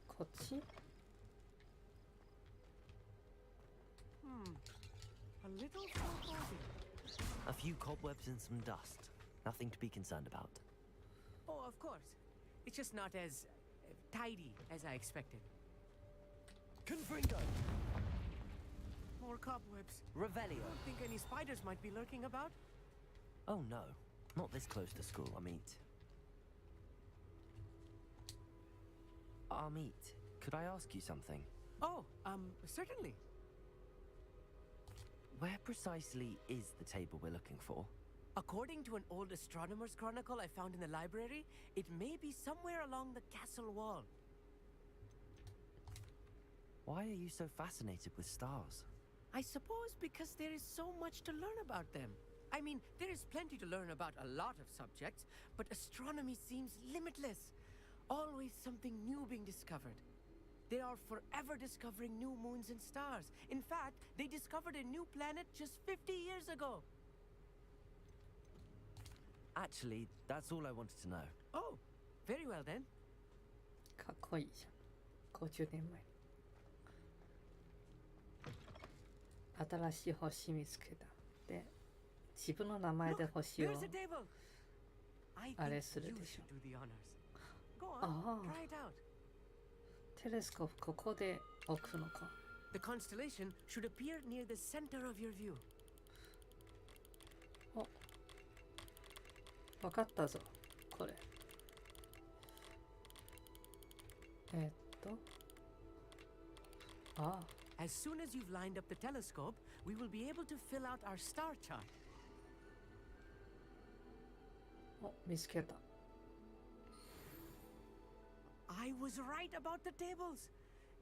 こっち？ A little foreboding. A few cobwebs and some dust. Nothing to be concerned about. Oh, of course. It's just not as tidy as I expected. Confringo! More cobwebs. Revelio. Don't think any spiders might be lurking about? Oh no, not this close to school, Amit. Amit, could I ask you something? Oh, certainly. Where precisely is the table we're looking for? According to an old astronomer's chronicle I found in the library, it may be somewhere along the castle wall. Why are you so fascinated with stars? I suppose because there is so much to learn about them. I mean, there is plenty to learn about a lot of subjects, but astronomy seems limitless. Always something new being discovered. They are forever discovering new moons and stars. In fact, they discovered a new planet just 50 years ago. Actually, that's all I wanted to know. Oh, very well then. かっこいいじゃん。50年前。新しい星見つけた。で、自分の名前で星をあれするでしょ。ああ。テレスコープここで置くのか。The constellation should appear near the center of your view. お、わかったぞ。これ。ああ。As soon as you've lined up the telescope, we will be able to fill out our star chart. お、見つけた。I was right about the tables.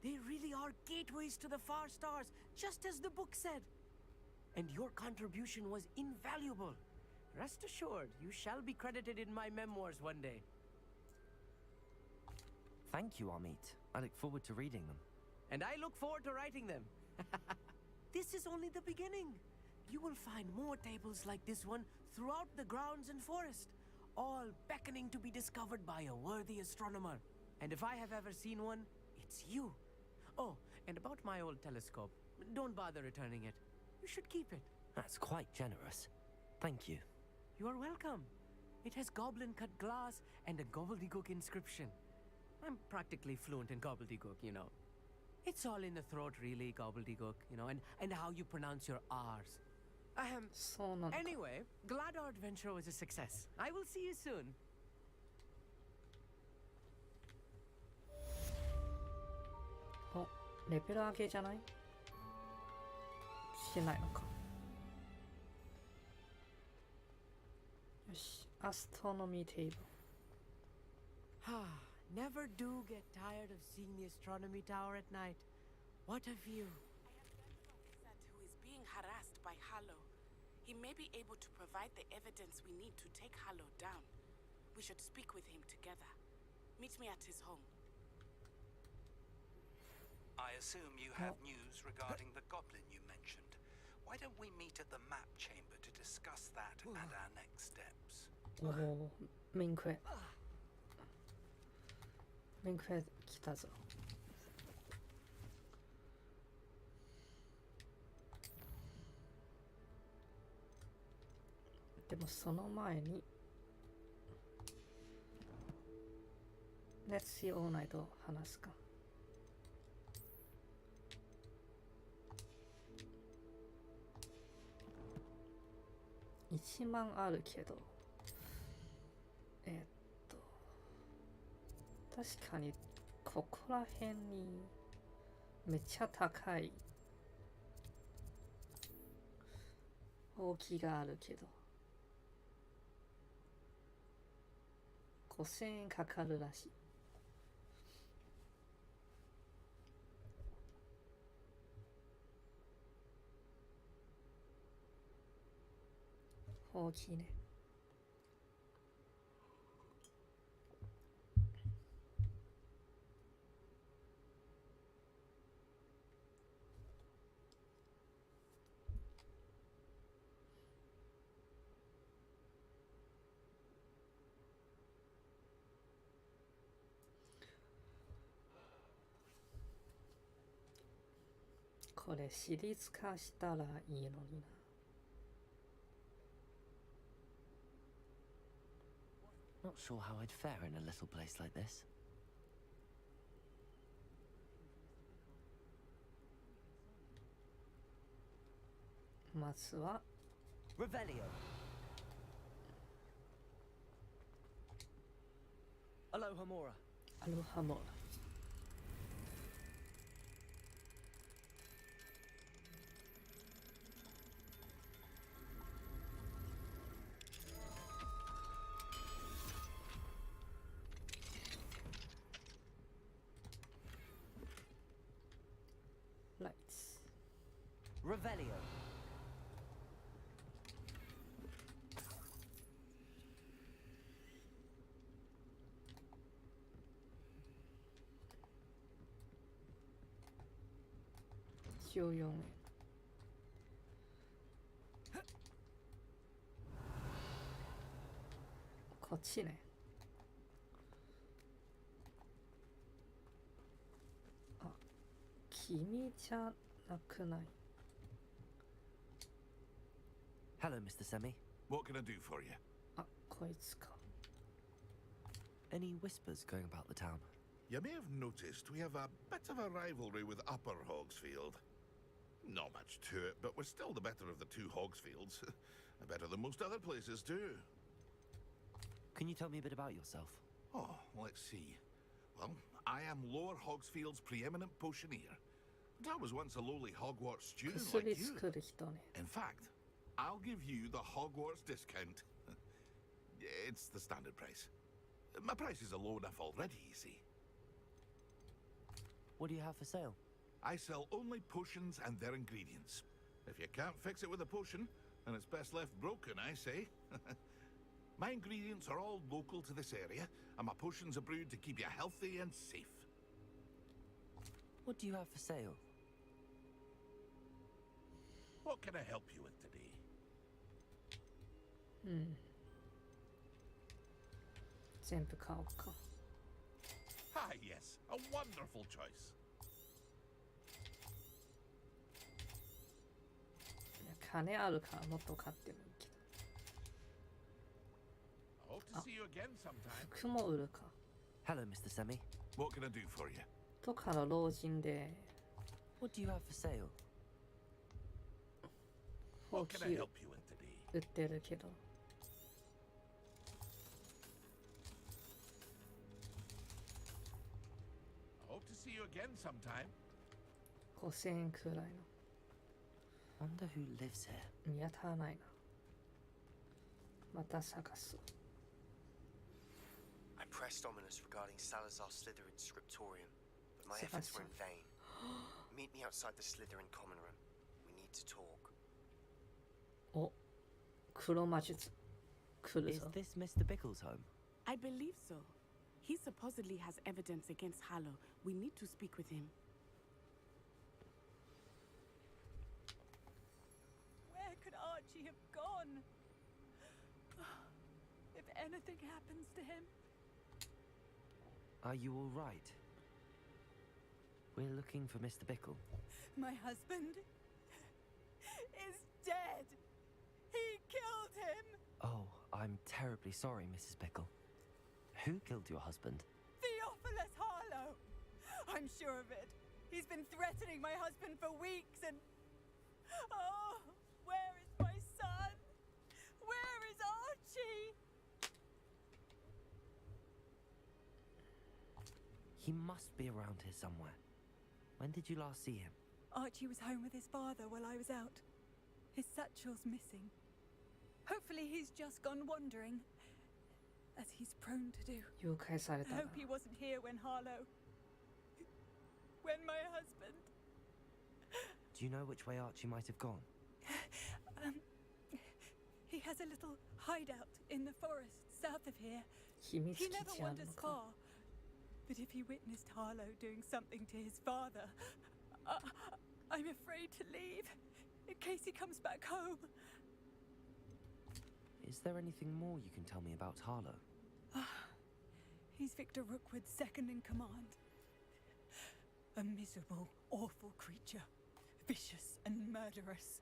They really are gateways to the far stars, just as the book said. And your contribution was invaluable. Rest assured, you shall be credited in my memoirs one day. Thank you, Amit. I look forward to reading them. And I look forward to writing them. This is only the beginning. you will find more tables like this one throughout the grounds and forest, all beckoning to be discovered by a worthy astronomer. And if I have ever seen one, it's you. Oh, and about my old telescope, don't bother returning it. You should keep it. That's quite generous. Thank you. You are welcome. It has goblin-cut glass and a gobbledygook inscription. I'm practically fluent in gobbledygook, you know. It's all in the throat, really, gobbledygook, you know, and how you pronounce your R's. Anyway, glad our adventure was a success. I will see you soon. お、レベル上げじゃない？してないのか。よし、アストノミーテーブル。 Never do get tired of seeing the astronomy tower at night. What a view. I have who is being harassed by Harlow. He may be able to provide the evidence we need to take Harlow down. We should speak with him together. Meet me at his home. I assume you have news regarding the goblin you mentioned. Why don't we meet at the map chamber to discuss that and our next steps? おお、メインクエ。メインクエ来たぞ。でもその前にLet's see all night を話すか。1万あるけど確かにここら辺にめっちゃ高いほうきがあるけど5000円かかるらしい。ほうきね。これシリーズ化したらいいのにな。Not sure how I'd fare in a little place like this. まずは Revelio. Alohomora. Alohomora. Lights. Revelio. $14円。こっちね。あ、君じゃなくない。Hello, Mr. Semi. What can I do for you? あ、こいつか。Any whispers going about the town? You may have noticed we have a bit of a rivalry with Upper Hogsfield. Not much to it, but we're still the better of the two Hogsfields. Better than most other places too. Can you tell me a bit about yourself? Oh, let's see. Well, I am Lower Hogsfield's preeminent potioneer. But I was once a lowly Hogwarts student like you. In fact, I'll give you the Hogwarts discount. It's the standard price. My prices are low enough already, you see. What do you have for sale? I sell only potions and their ingredients. If you can't fix it with a potion, then it's best left broken, I say. My ingredients are all local to this area, and my potions are brewed to keep you healthy and safe. What do you have for sale? Oh, What can I help you with today? 全部買おうか。Ah, yes, a wonderful choice. 金あるからもっと買ってもいいけど。 I hope to see you again sometime. 服も売るか。 Hello, Mr. Semi. What can I do for you? とから老人で。What do you have for sale? ほう What き can I 売 help you with today? ってるけど。I hope to see you again sometime. 5000円くらいの。 Wonder who lives here. 見当たらないな。また探す。 I pressed ominous regarding Salazar Slytherin's scriptorium, but my efforts were in vain. Meet me outside the Slytherin common room. We need to talk. お、黒魔術。来る Is ぞ。 this Mr. Bickle's home? I believe so. He supposedly has evidence against Harlow. We need to speak with him. Where could Archie have gone? If anything happens to him. Are you all right? We're looking for Mr. Bickle. My husband is dead. He killed him. Oh, I'm terribly sorry, Mrs. Bickle. Who killed your husband? Theophilus Harlow. I'm sure of it. He's been threatening my husband for weeks and... Oh, where is my son? Where is Archie? He must be around here somewhere. When did you last see him? Archie was home with his father while I was out. His satchel's missing. Hopefully he's just gone wandering, as he's prone to do. 誘拐された I な。 hope he wasn't here when Harlow... When my husband... Do you know which way Archie might have gone? He has a little hideout in the forest south of here. 秘密 He 基 never 地ある wanders のか。 far. But if he witnessed Harlow doing something to his father, I'm afraid to leave in case he comes back home. Is there anything more you can tell me about Harlow? He's Victor Rookwood's second in command. A miserable, awful creature. Vicious and murderous.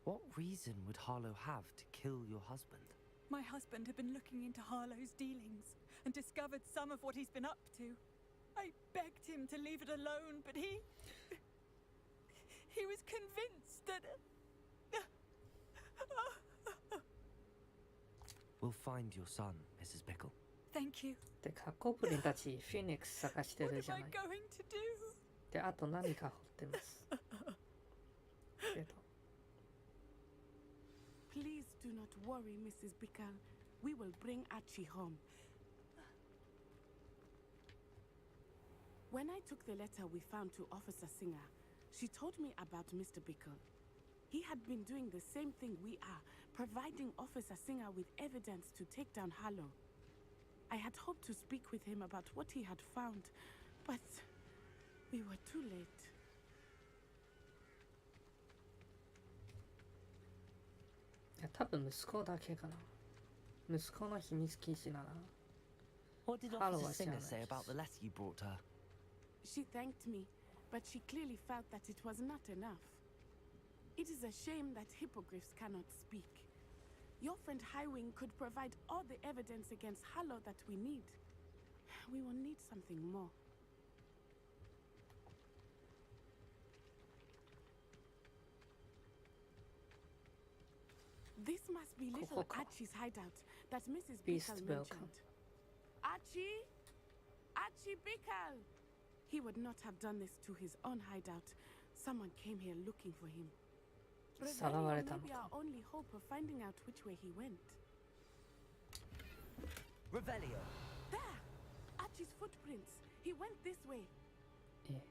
What reason would Harlow have to kill your husband? My husband had been looking into Harlow's dealings and discovered some of what he's been up to. I begged him to leave it alone, but he was convinced that... We'll find your son, Mrs. Bickle. Thank you. で、カッコブリンたちフィニックス探して What るじゃ am な I い。 going to do? で、あと何か掘ってます。けど、 Please do not worry, Mrs. Bickle. We will bring Archie home. When I took the letter we found to Officer Singer, she told me about Mr. Bickle. He had been doing the same thing we are, providing Officer Singer with evidence to take down Harlow. I had hoped to speak with him about what he had found, but we were too late. いや、多分息子だけかな。息子の秘密基地なら。 What did Harlow Officer は知らな Singer い say about the letter you brought her? She thanked me, but she clearly felt that it was not enough. It is a shame that hippogriffs cannot speak. Your friend Highwing could provide all the evidence against Harlow that we need. We will need something more. This must be little Archie's hideout that Mrs. Beast Bickle welcome. mentioned. Archie? Archie Bickle! He would not have done this to his own hideout. Someone came here looking for him. Rebellion may be our only hope of finding out which way he went. Revelio. There! Archie's footprints. He went this way. ええ。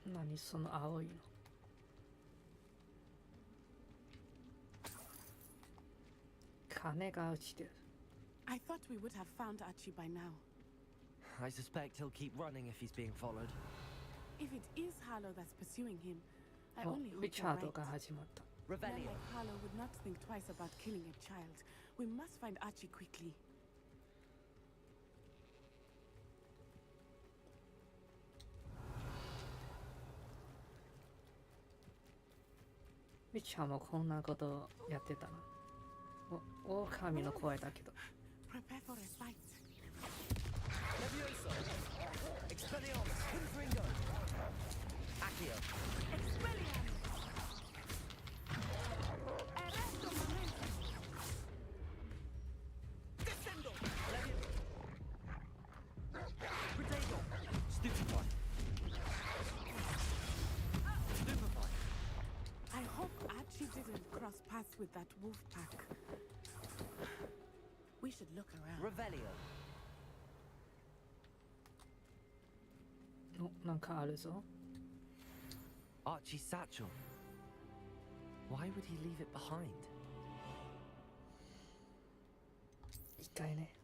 何その青いの。金が落ちてる。 I thought we would have found Archie by now. I suspect he'll keep running if he's being followed. If it is Harlow that's pursuing him, I only hope リチ you're ャー right. ドが始まった Men Revelio. like Harlow would not think twice about killing a child. We must find Archie quickly. リチャーもこんなことやってたな狼の声だけど Prepare for a fight. Levioso. Expelliarmus. Confringo. Accio. Expelliarmus. Arresto momentum. Descendo. Levio. Protego. Stupefy. Stupefy. I hope Archie didn't cross paths with that wolf pack. We should look around. Revelio. おなんかあるぞ Archie's satchel. Why would he leave it behind? 一回ね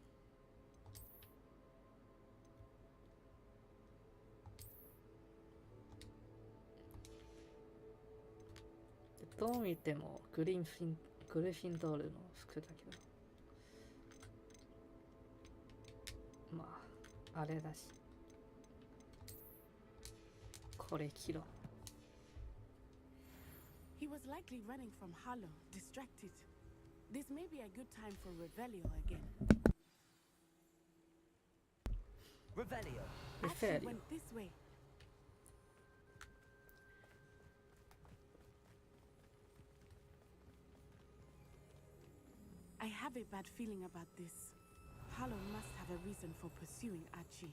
どう見てもグリフィンドールの服だけどまああれだしこれ着ろ He was likely running from Harlow, distracted. This may be a good time for Revelio again. Revelio. Archie went this way. I have a bad feeling about this. Harlow must have a reason for pursuing Archie.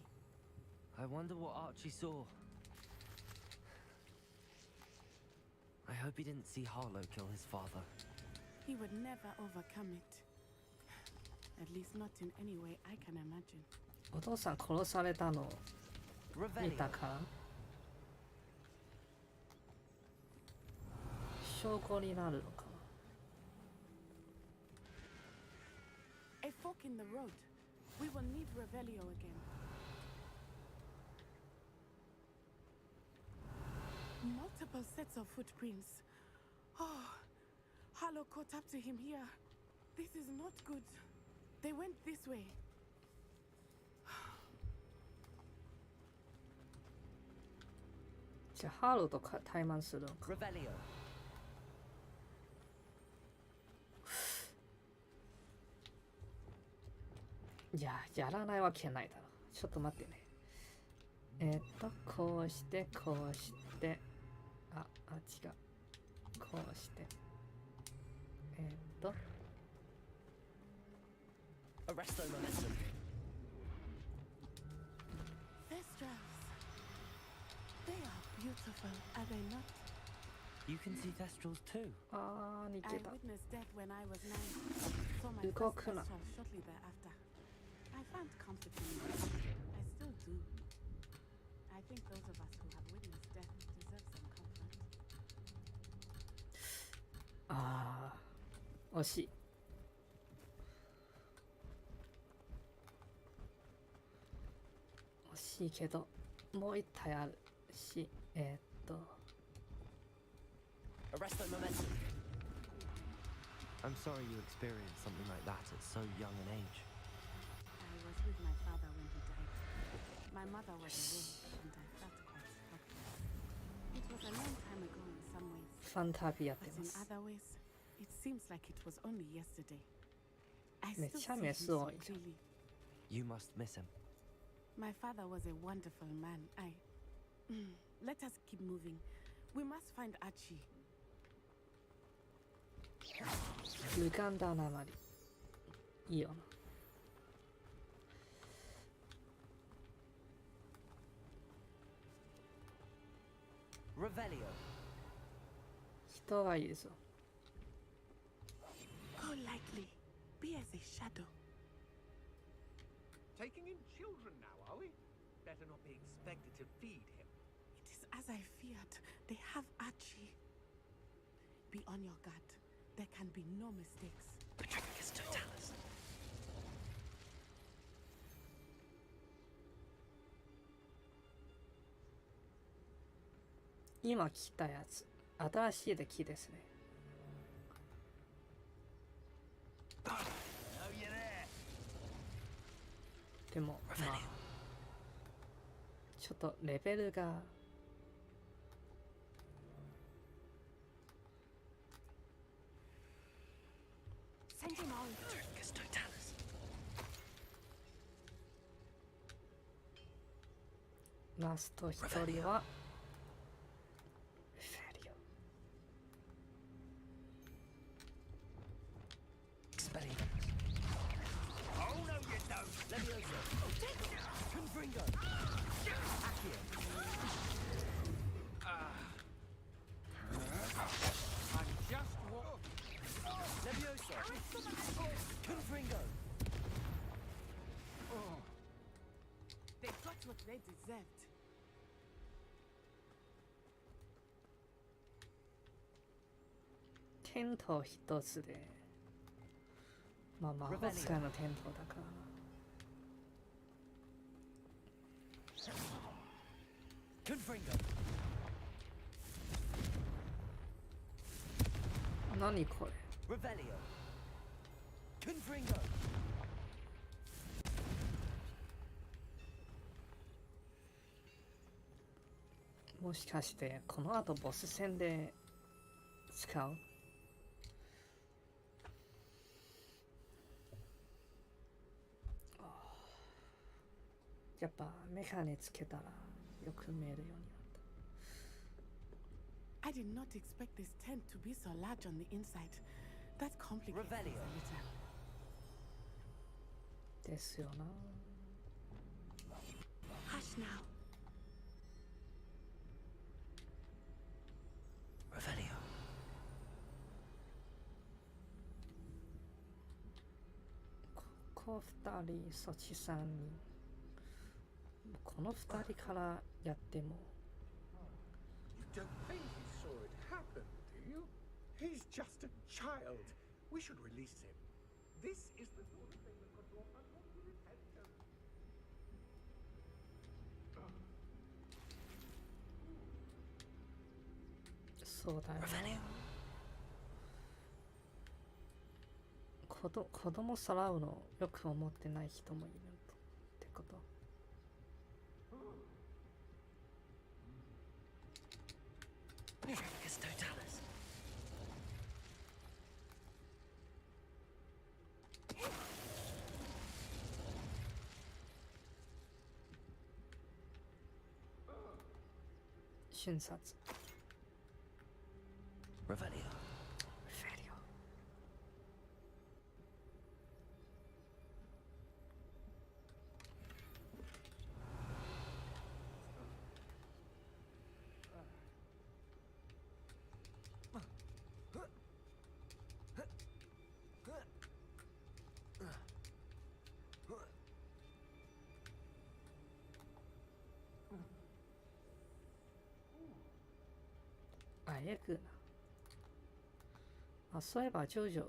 I wonder what Archie saw. I hope he didn't see Harlow kill his father. He would never overcome it. At least not in any way I can imagine. お父さん殺されたの見たから証拠になるのか A fork in the road. We will need Revelio again. Multiple sets of footprints. Oh, Harlow caught up to him here. This is not good. They went this way. じゃあハローとか対マンするのか Revelio. いややらないわけないだろちょっと待ってねこうしてこうして違うこうしてArresto momentum. Thestrals. They are beautiful, are they not? You can see Thestrals too. 似 I てた witnessed death when I was 9. Saw my 動 first くな Thestral shortly thereafter. I found comfort in it. I still do. I think those of us who have witnessed death deserve some comfort. 惜しい惜しいけどもう一体あるしArresto momentum. I'm sorry you experienced something like that at so young an age. I was with my father when he died. My mother was away, and I felt quite helpless. It was a long time ago in some ways, ファンタビやって but ま in す other ways, it seems like it was only yesterday. I めっ still ちゃ see メ him ス so 多いじゃん clearly. You must miss him. My father was a wonderful man. Let us keep moving. We must find Archie. 無感だなまりいいよな Revelio. 人はいるぞ Go lightly. Be as a shadow. Taking in children now, are we? Better not be expected to feed him. It is as I feared. They have Archie. Be on your guard. There can be no mistakes. Patricus Totalis. 今来たやつ。新しい敵ですね。でも、まあ、ちょっとレベルがラスト一人はフェリオ。They got what they deserved. テント一つで、まあ魔法使いのテントだからな。何これ？もしかしてこの後ボス戦で使う？やっぱメガネつけたらよく見えるようになった。I did not expect this tent to be so large on the inside. That complicates things a little. ですよな。Hush now. Revelio. ここ2人、そっち3人。この2人からやっても。You don't think he saw it happen, do you? He's just a child. We should release him. This is the sort of thing that could draw unwanted attention. そうだよね。子供さらうのよく思ってない人もいるってこと。瞬殺。Revelio. あえくな。あ、そういえばジョジョ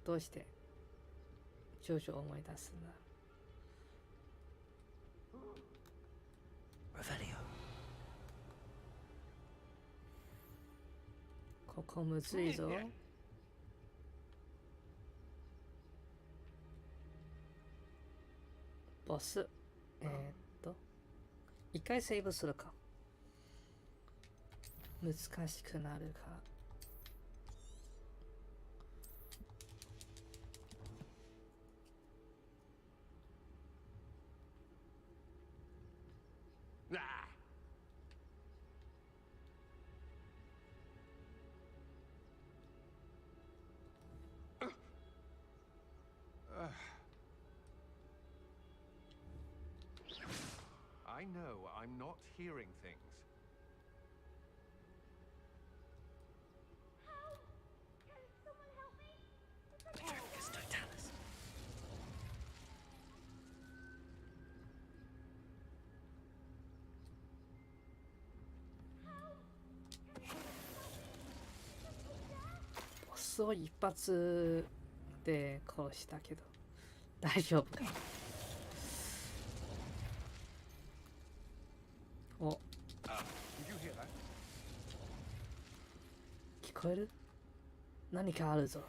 どうしてジョジョを思い出すんだ。Revelio. ここむずいぞ。ボス。一回セーブするか。難しくなるから。I know I'm not hearing things.ボスを一発で殺したけど大丈夫か。お、こえる？何かあるぞ。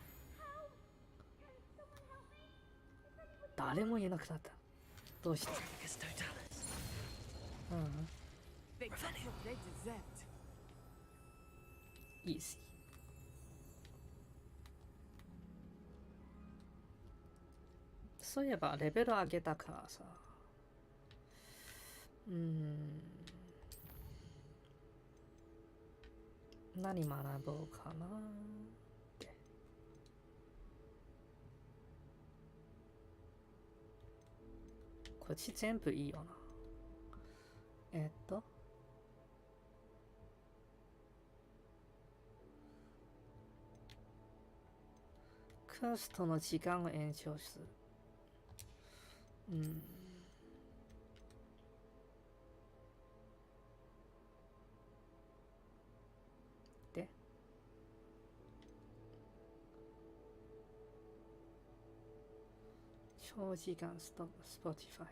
誰もいなくなった。どうして？うん。いいし。そういえばレベル上げたからさ。何学ぼうかなって。こっち全部いいよな。クエストの時間を延長する。で、長時間スポティファイ。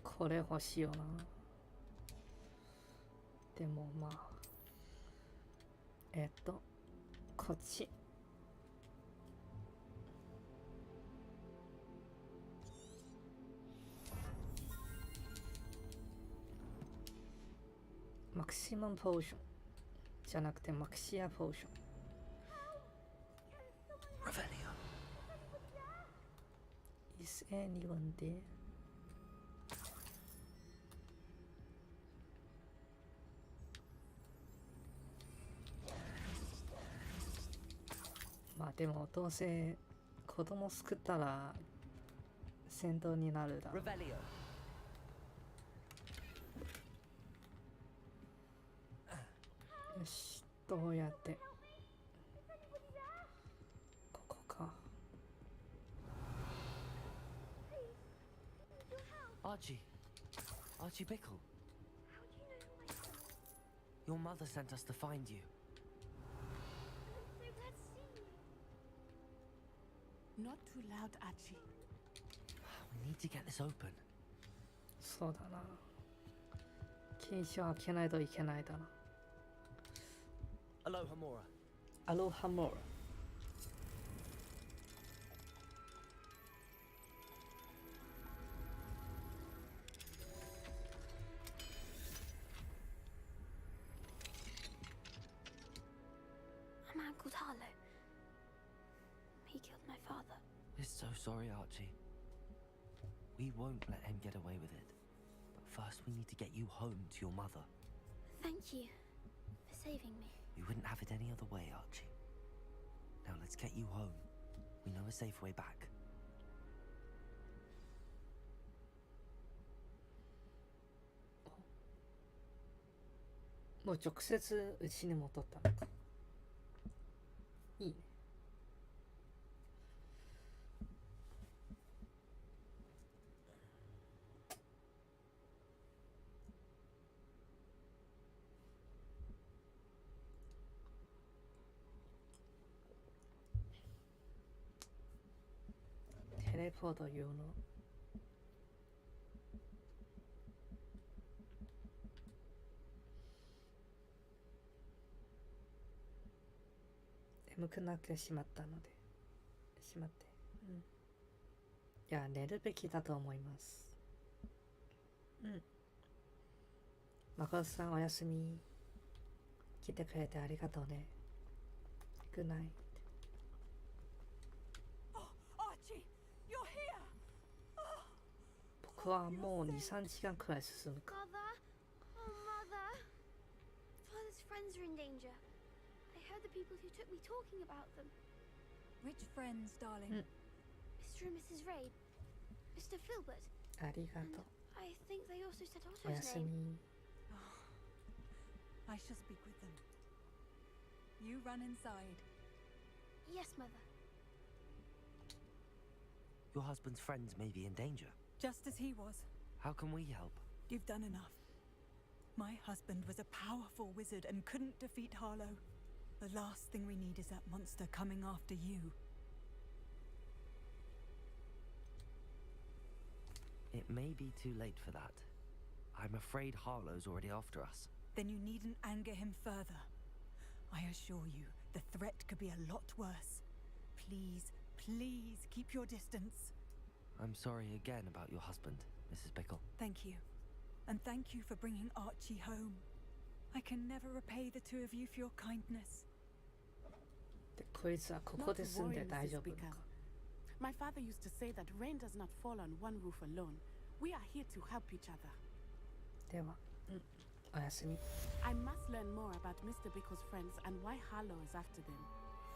これ欲しいよな。でもまあこっち。マクシマムポーションじゃなくてマクシアポーション。Is anyone there? まあでもどうせ子供救ったら戦闘になるだろう。よし、どうやってここか。Archie Bickle. Your mother sent us to find you. Not too loud, Archie. We need to get this open. そうだな。禁止を開けないといけないだな。Aloha Mora. Aloha Mora. A man called Harlow. He killed my father. We're so sorry, Archie. We won't let him get away with it. But first we need to get you home to your mother. Thank you for saving me. We wouldn't have it any other way, Archie. Now let's get you home. We know a safe way back. もう直接うちに戻ったのか。いいね。テレポート用の眠くなってしまったのでいや寝るべきだと思います。誠さんおやすみ。来てくれてありがとうね。グッナイト。僕はもう 2,3 時間くらい進むか。Mother? Oh, Mother. Father's friends are in danger. I heard the people who took me talking about them. Which friends, darling? Mr. and Mrs. Raid. Mr. Filbert. ありがとう。I think they also said おや Otto's す name. み。I shall speak with them. You run inside. Yes, Mother. Your husband's friends may be in danger. Just as he was. How can we help? You've done enough. My husband was a powerful wizard and couldn't defeat Harlow. The last thing we need is that monster coming after you. It may be too late for that. I'm afraid Harlow's already after us. Then you needn't anger him further. I assure you, the threat could be a lot worse. Please, please keep your distance. I'm sorry again about your husband, Mrs. Bickle. Thank you. And thank you for bringing Archie home. I can never repay the two of you for your kindness. で、こいつはここで住んで大丈夫か。My father used to say that rain does not fall on one roof alone. We are here to help each other. では、おやすみ。I must learn more about Mr. Bickle's friends and why Harlow is after them.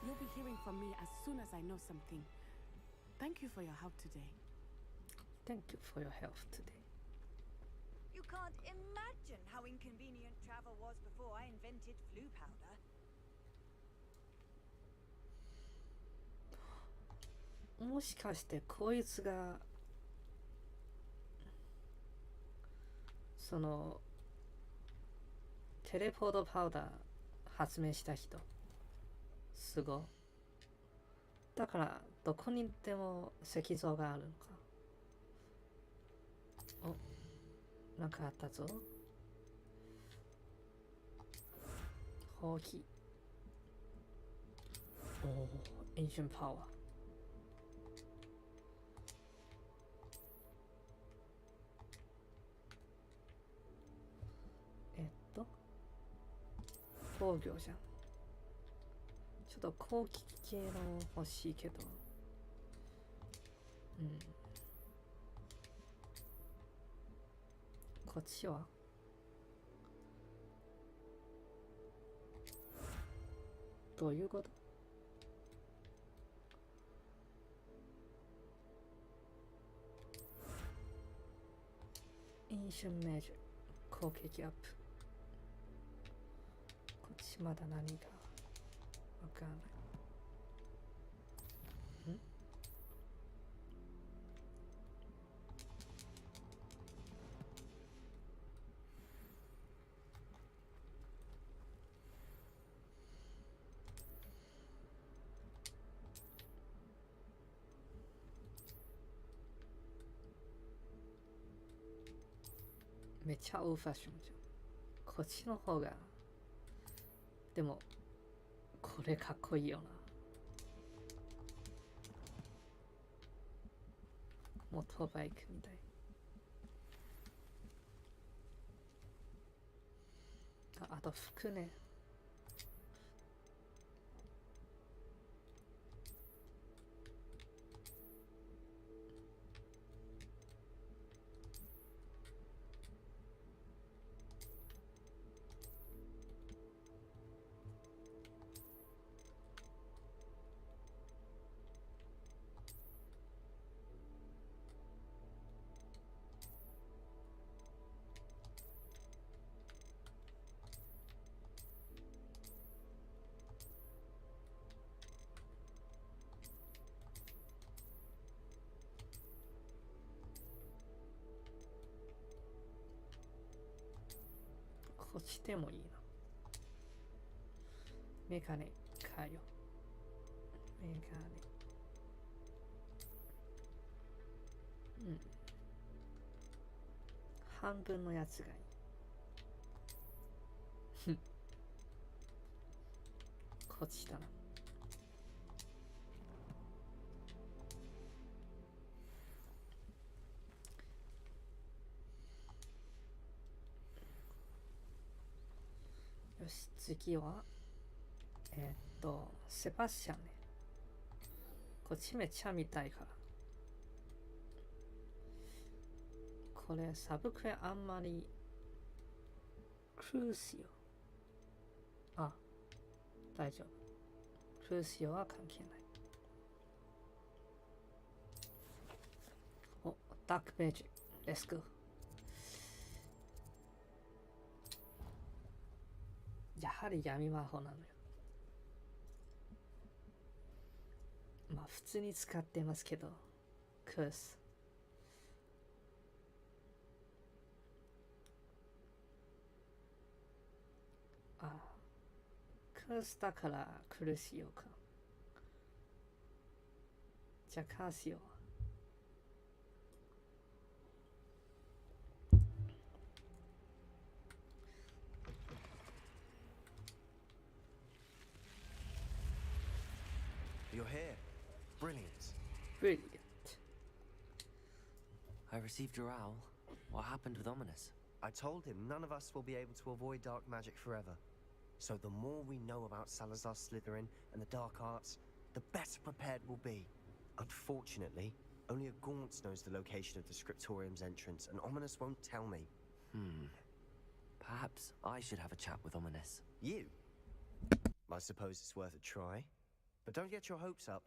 You'll be hearing from me as soon as I know something. Thank you for your help today. Thank you for your help today. You can't imagine how inconvenient travel was before I invented flu powder. もしかしてこいつがそのテレポートパウダー発明した人。すごい。だからどこにでも石像があるのか。お、なんかあったぞ。ほうき。おお、Ancient Power。工業じゃん。ちょっと攻撃系の欲しいけど。こっちはどういうこと？インシュンメージュ攻撃アップ。こっちまだ何がわかんない。めっちゃオーファッションじゃん。こっちの方がでもこれかっこいいよな。モートバイクみたい。あと服ね。こっちでもいいな。メガネかよ。メガネ。半分のやつがいい。こっちだな。よし、次はセバスチャンね。こっちめっちゃ見たいから。これサブクエあんまりクルーシオ。あ、大丈夫。クルーシオは関係ない。お、ダークメージ。レッツゴー。やはり闇魔法なのよ。まあ普通に使ってますけど、クース。あ、クースだから苦しいよか。じゃあカーシオ。Brilliant. Brilliant. I received your owl. What happened with Ominous? I told him none of us will be able to avoid dark magic forever. So the more we know about Salazar Slytherin and the dark arts, the better prepared we'll be. Unfortunately, only a Gaunt knows the location of the Scriptorium's entrance, and Ominous won't tell me. Perhaps I should have a chat with Ominous. You? I suppose it's worth a try. But don't get your hopes up.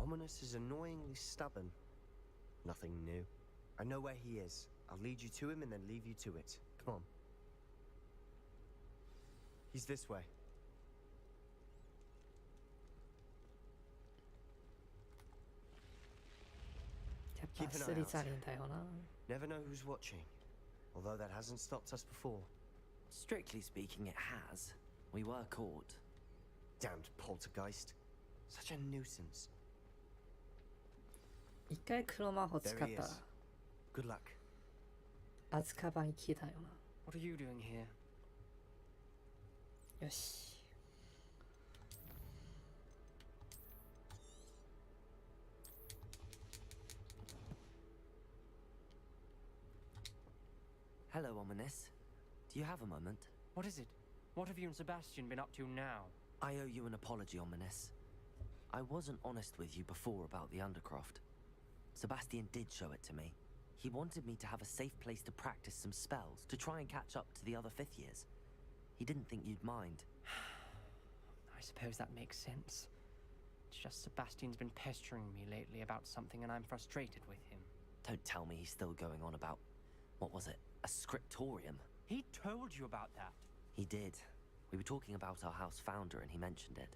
Ominous is annoyingly stubborn. Nothing new. I know where he is. I'll lead you to him and then leave you to it. Come on. He's this way. Keep an eye out. Never know who's watching. Although that hasn't stopped us before. Strictly speaking, it has. We were caught. Damned poltergeist. Such a nuisance. 一回黒魔法使ったら Good luck. アズカバン行きだよ What are you doing here? な。よし。Hello, Ominous. Do you have a moment? What is it? What have you and Sebastian been up to now? I owe you an apology, Ominous. I wasn't honest with you before about the Undercroft. Sebastian did show it to me. He wanted me to have a safe place to practice some spells, to try and catch up to the other 5th years. He didn't think you'd mind. I suppose that makes sense. It's just Sebastian's been pestering me lately about something and I'm frustrated with him. Don't tell me he's still going on about... what was it? A scriptorium? He told you about that? He did. We were talking about our house founder and he mentioned it.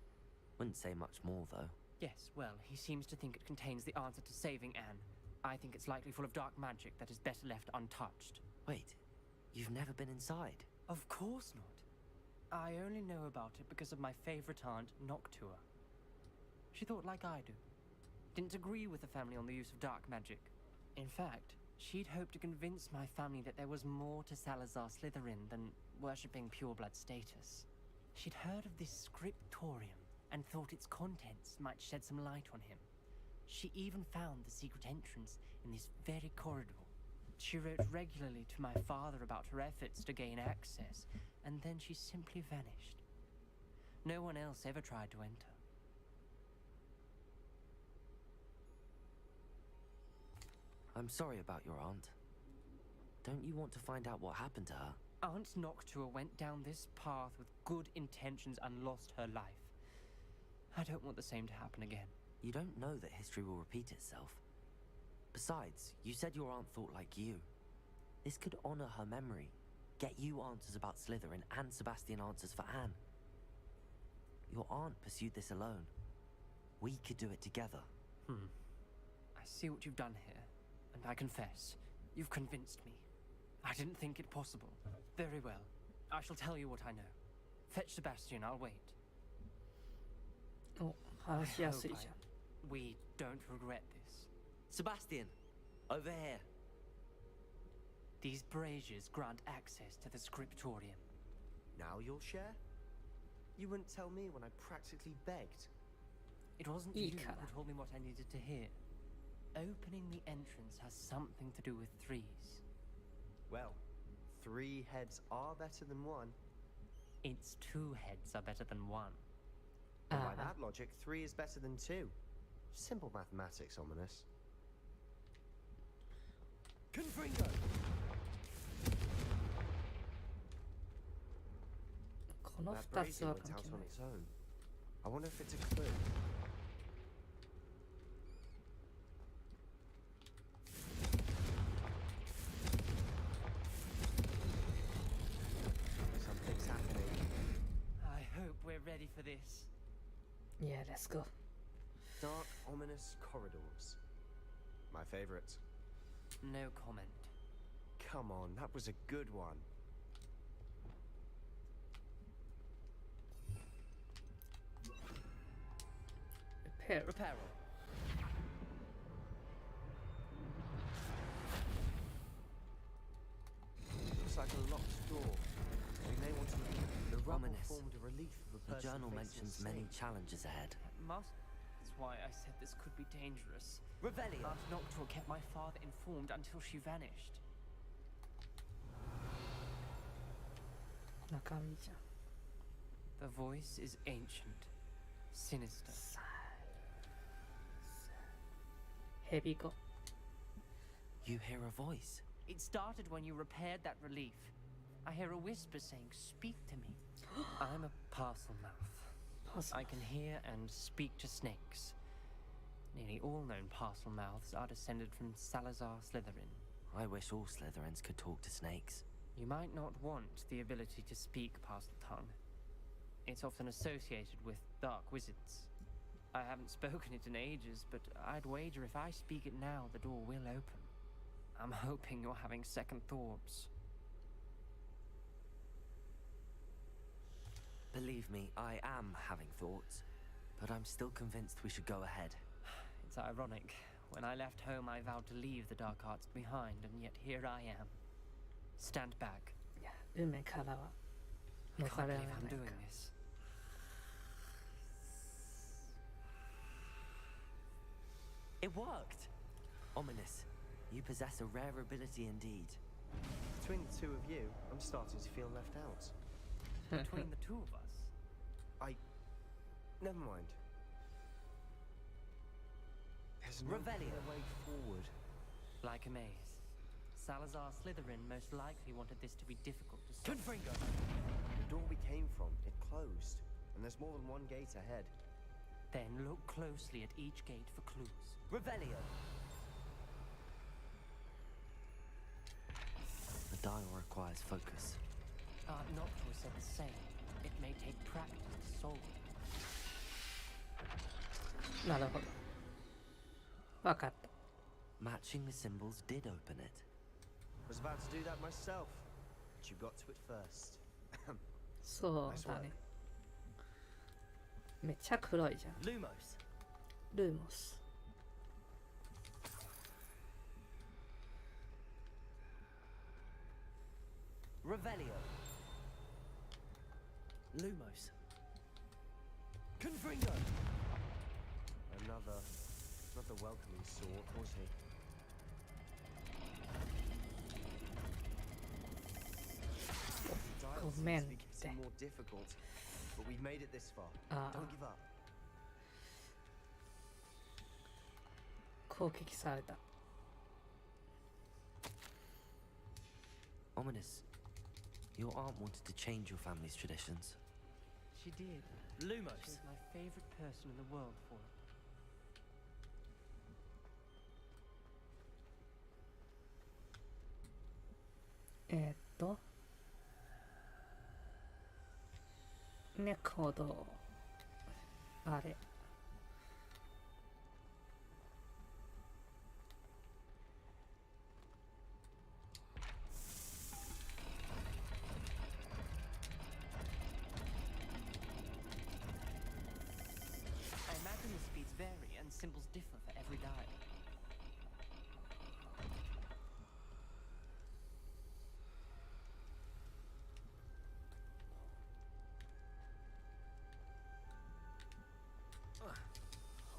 Wouldn't say much more, though. Yes, well, he seems to think it contains the answer to saving Anne. I think it's likely full of dark magic that is better left untouched. Wait, you've never been inside? Of course not. I only know about it because of my favorite aunt, Noctua. She thought like I do. Didn't agree with the family on the use of dark magic. In fact, she'd hoped to convince my family that there was more to Salazar Slytherin than worshipping pureblood status. She'd heard of this scriptorium and thought its contents might shed some light on him. She even found the secret entrance in this very corridor. She wrote regularly to my father about her efforts to gain access, and then she simply vanished. No one else ever tried to enter. I'm sorry about your aunt. Don't you want to find out what happened to her? Aunt Noctua went down this path with good intentions and lost her life. I don't want the same to happen again. You don't know that history will repeat itself. Besides, you said your aunt thought like you. This could honor her memory. Get you answers about Slytherin and Sebastian answers for Anne. Your aunt pursued this alone. We could do it together. I see what you've done here, and I confess, you've convinced me. I didn't think it possible. Very well. I shall tell you what I know. Fetch Sebastian, I'll wait. Oh, I hope we don't regret this. Sebastian, over here. These braziers grant access to the scriptorium. Now you'll share? You wouldn't tell me when I practically begged. It wasn't you who told me what I needed to hear. Opening the entrance has something to do with threes. Well, 3 heads are better than 1. It's 2 heads are better than 1. And by that logic, 3 is better than 2. Simple mathematics, Ominous. Confringo! That brazier went out on its own. I wonder if it's a clue. Something's happening. I hope we're ready for this. Yeah, let's go. Dark, ominous corridors. My favorite. No comment. Come on, that was a good one. Repair. Looks like a locked door. We may want to leave. The rubble Ominous. formed a relief of a The person journal facing mentions a many snake. challenges ahead. Must. It's why I said this could be dangerous. Revelio. Aunt Noctua kept my father informed until she vanished. 中身じゃん。 The voice is ancient, sinister. ヘビ語。 You hear a voice. It started when you repaired that relief. I hear a whisper saying, "Speak to me." I'm a parcel mouth. I can hear and speak to snakes. Nearly all known parcel mouths are descended from Salazar Slytherin. I wish all Slytherins could talk to snakes. You might not want the ability to speak parcel tongue. It's often associated with dark wizards. I haven't spoken it in ages, but I'd wager if I speak it now, the door will open. I'm hoping you're having second thoughts. Believe me, I am having thoughts, but I'm still convinced we should go ahead. It's ironic. When I left home, I vowed to leave the dark arts behind, and yet here I am. Stand back. 運命からは I 逃 can't れら believe れ I'm ない doing か this. It worked! Ominous. You possess a rare ability indeed. Between the two of you, I'm starting to feel left out. Between the two of us. Never mind. There's no Revelio. clear way forward. Like a maze. Salazar Slytherin most likely wanted this to be difficult to solve. Confringo! The door we came from, it closed. And there's more than one gate ahead. Then look closely at each gate for clues. Revelio! The dial requires focus. Aunt Noctua said the same. It may take practice to solve it. なるほど。わかった。 Matching the symbols did open it. I was about to do that myself. But you got to it first. そうだね。めっちゃ黒いじゃん。 Lumos. ルーモス。 Revelio. Lumos. Confringo. Another welcoming sort, was he? The dial seems to be getting more difficult, but we've made it this far. Don't give up. 攻撃された。 Ominous. Your aunt wanted to change your family's traditions. She did. Lumos. She was my favorite person in the world for it. 猫堂。あれ。 I imagine the speeds vary and symbols differ for every dial.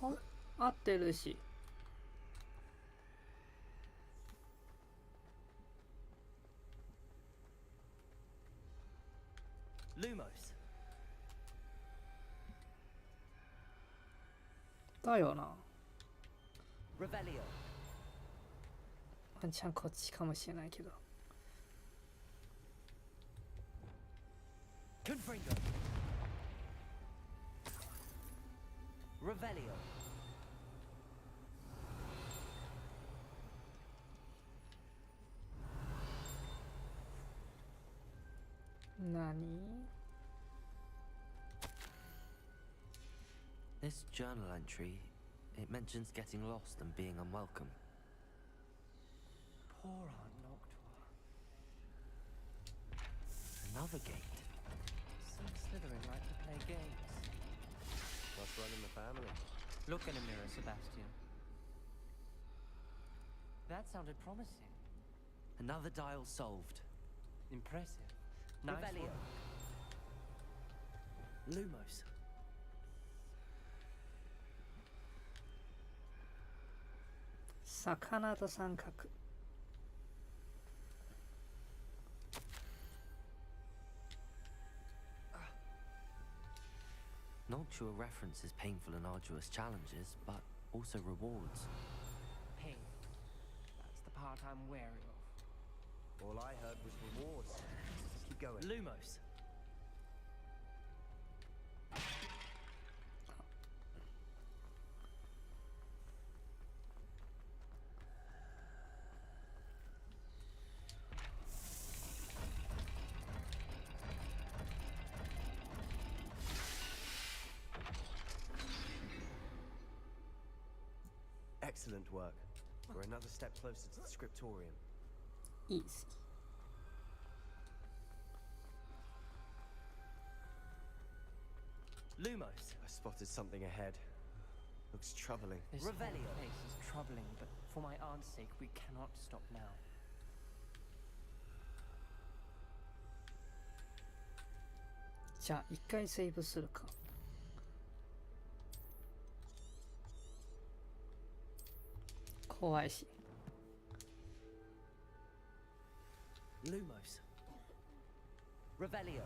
Oh, 合ってるし。 Lumos. だよな。 Revelio. ワンチャンこっちかもしれないけど。 Confringo. Revelio. 何 This journal entry, it mentions getting lost and being unwelcome. Poor Aunt Noctua. Another gate. Some Slytherin like to play games. What's running the family? Look in a mirror, Sebastian. That sounded promising. Another dial solved. Impressive. Nice Revelio. work. Lumos. 魚と三角。Noctua references painful and arduous challenges, but also rewards. Pain. That's the part I'm wary of. All I heard was rewards. Keep going. Lumos. Excellent work. We're another step closer to the scriptorium. Easy. Lumos. I spotted something ahead. Looks troubling. This whole place is troubling, but for my aunt's sake, we cannot stop now. じゃあ一回セーブするか。怖いし。Lumos. Revelio.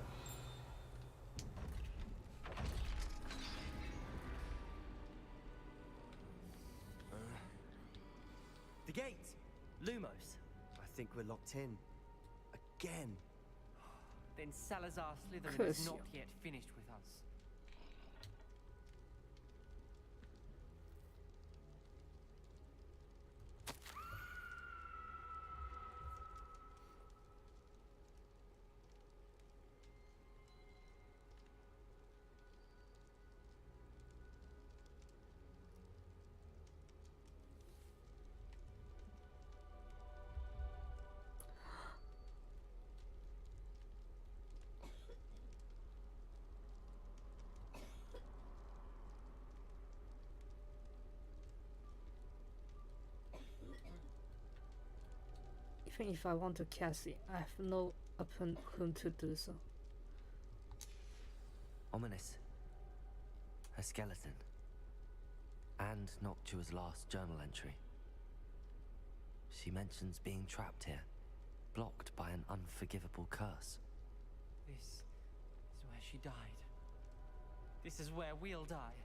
The gate! Lumos. I think we're locked in. Again. Then Salazar Slytherin is not yet finished with us. Even if I want to cast it, I have no upon whom to do so. Ominous. A skeleton. And Noctua's last journal entry. She mentions being trapped here, blocked by an unforgivable curse. This is where she died. This is where we'll die.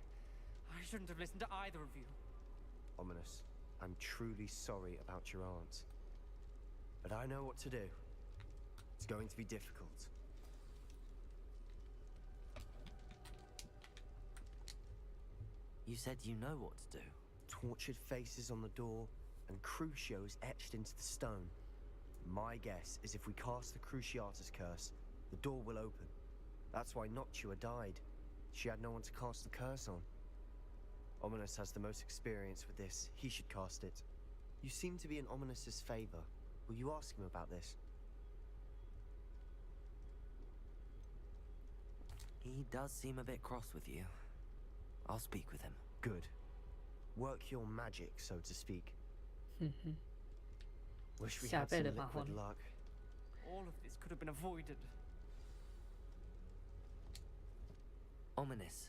I shouldn't have listened to either of you. Ominous, I'm truly sorry about your aunt. But I know what to do. It's going to be difficult. You said you know what to do. Tortured faces on the door, and Crucios etched into the stone. My guess is if we cast the Cruciatus curse, the door will open. That's why Noctua died. She had no one to cast the curse on. Ominous has the most experience with this. He should cast it. You seem to be in Ominous's favor. Will you ask him about this? He does seem a bit cross with you. I'll speak with him. Good. Work your magic, so to speak. Wish we had some liquid luck. All of this could have been avoided. Ominous.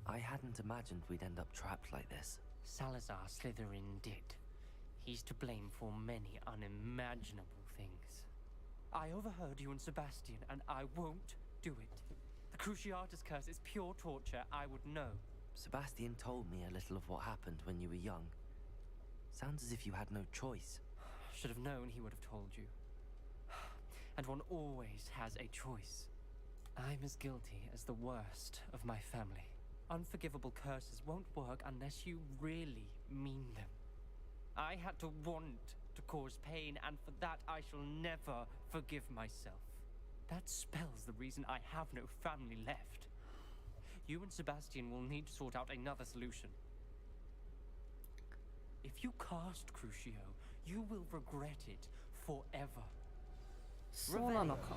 I hadn't imagined we'd end up trapped like this. Salazar Slytherin did. He's to blame for many unimaginable things. I overheard you and Sebastian, and I won't do it. The Cruciatus curse is pure torture. I would know. Sebastian told me a little of what happened when you were young. Sounds as if you had no choice. Should have known he would have told you. And one always has a choice. I'm as guilty as the worst of my family. Unforgivable curses won't work unless you really mean them. I had to want to cause pain, and for that I shall never forgive myself. That spells the reason I have no family left. You and Sebastian will need to sort out another solution. If you cast Crucio, you will regret it forever. そうなのか。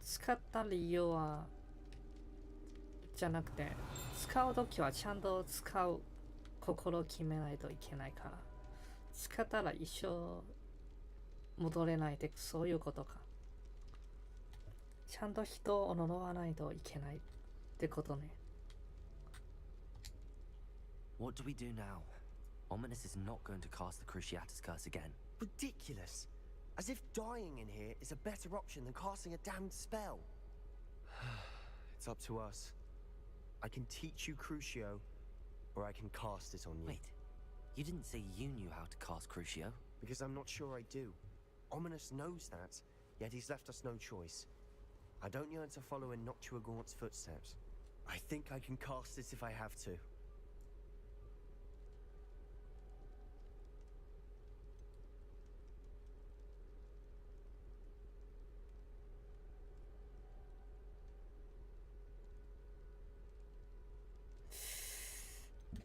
使った理由はじゃなくて、使うときはちゃんと使う心を決めないといけないから、使ったら一生戻れないってそういうことか。ちゃんと人を呪わないといけないってことね。What do we do now? Ominous is not going to cast the Cruciatus curse again. Ridiculous! As if dying in here is a better option than casting a damned spell. It's up to us. I can teach you Crucio, or I can cast it on you. Wait, you didn't say you knew how to cast Crucio? Because I'm not sure I do. Ominous knows that, yet he's left us no choice. I don't yearn to follow in Noctuagaunt's footsteps. I think I can cast it if I have to.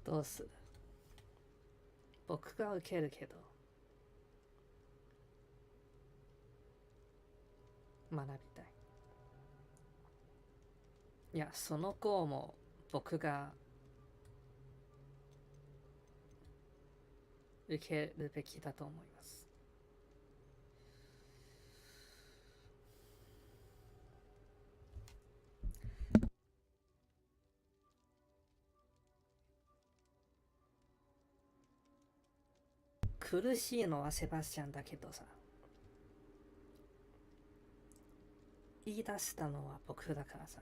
What do? 僕が受けるけど学びたい。いや、その子も僕が受けるべきだと思います。苦しいのはセバスチャンだけどさ、言い出したのは僕だからさ、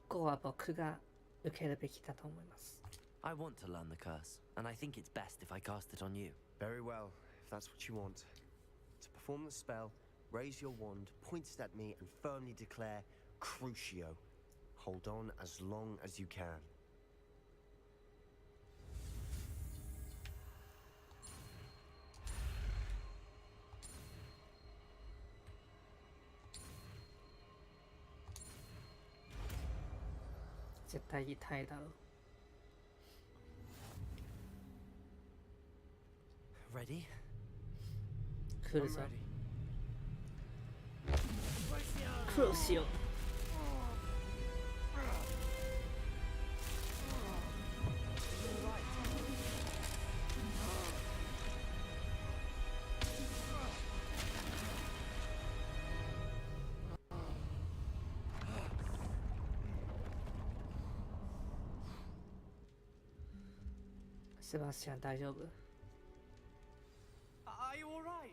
ここは僕が受けるべきだと思います。I want to learn the curse, and I think it's best if I cast it on you. Very well, if that's what you want. To perform the spell, raise your wand, point it at me, and firmly declare Crucio. Hold on as long as you can.絶対痛いだろう。Ready? 来るぞ。クロシオ。セバスチャン大丈夫？ Are you alright?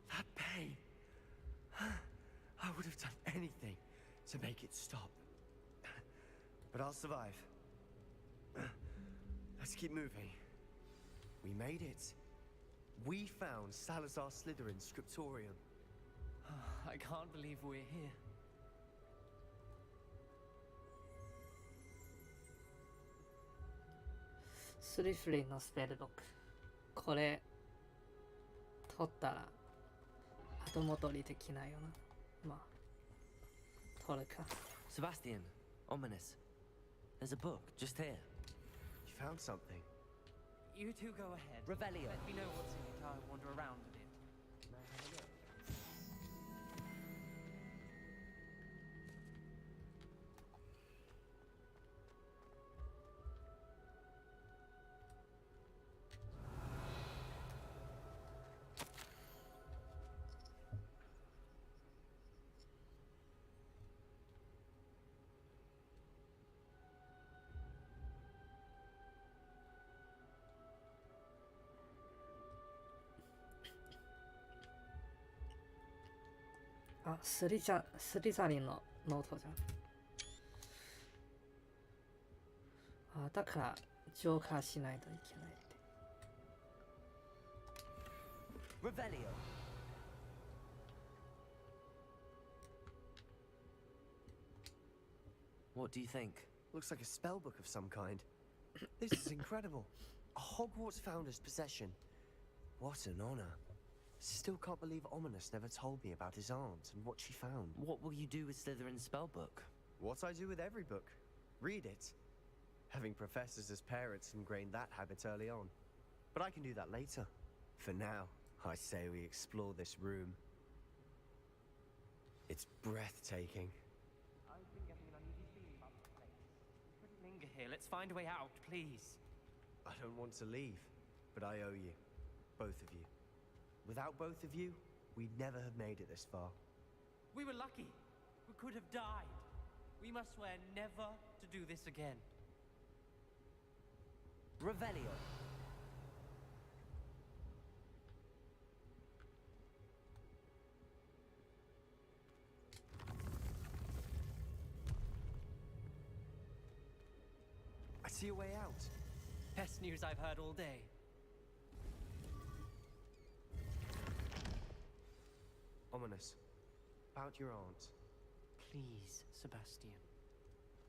That pain. I would have done anything to make it stop. But I'll survive. Let's keep moving. We made it. We found Salazar Slytherin's scriptorium. I can't believe we're here. スリフリンのスペルブック。これ取ったら後戻りできないよな。まあ取るか。Sebastian, Ominous. There's a book just here. You found something. You two go ahead. Revelio. Let me know what's in it. I'll wander around a bit. Ah, スリザリンのノートじゃん。あ、だから浄化しないといけないって。Revelio. What do you think? Looks like a spell book of some kind. This is incredible. A Hogwarts founder's possession. What an honor. Still can't believe Ominous never told me about his aunt and what she found. What will you do with Slytherin's spellbook? What I do with every book. Read it. Having professors as parents ingrained that habit early on. But I can do that later. For now, I say we explore this room. It's breathtaking. I've been getting an uneasy feeling about this place. We couldn't linger here. Let's find a way out, please. I don't want to leave, but I owe you. Both of you. Without both of you, we'd never have made it this far. We were lucky. We could have died. We must swear never to do this again. Revelio. I see a way out. Best news I've heard all day. Ominous. About your aunt. Please, Sebastian.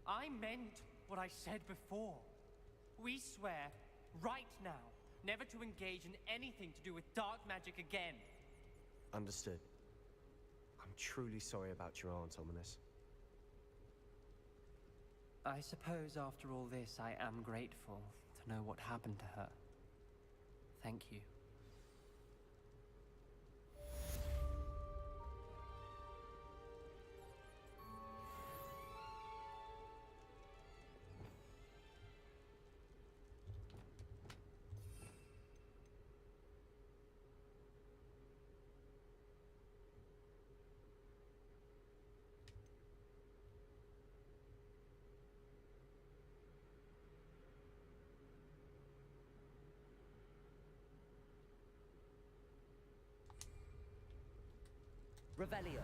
I meant what I said before. We swear, right now, never to engage in anything to do with dark magic again. Understood. I'm truly sorry about your aunt, Ominous. I suppose after all this, I am grateful to know what happened to her. Thank you. Revelio.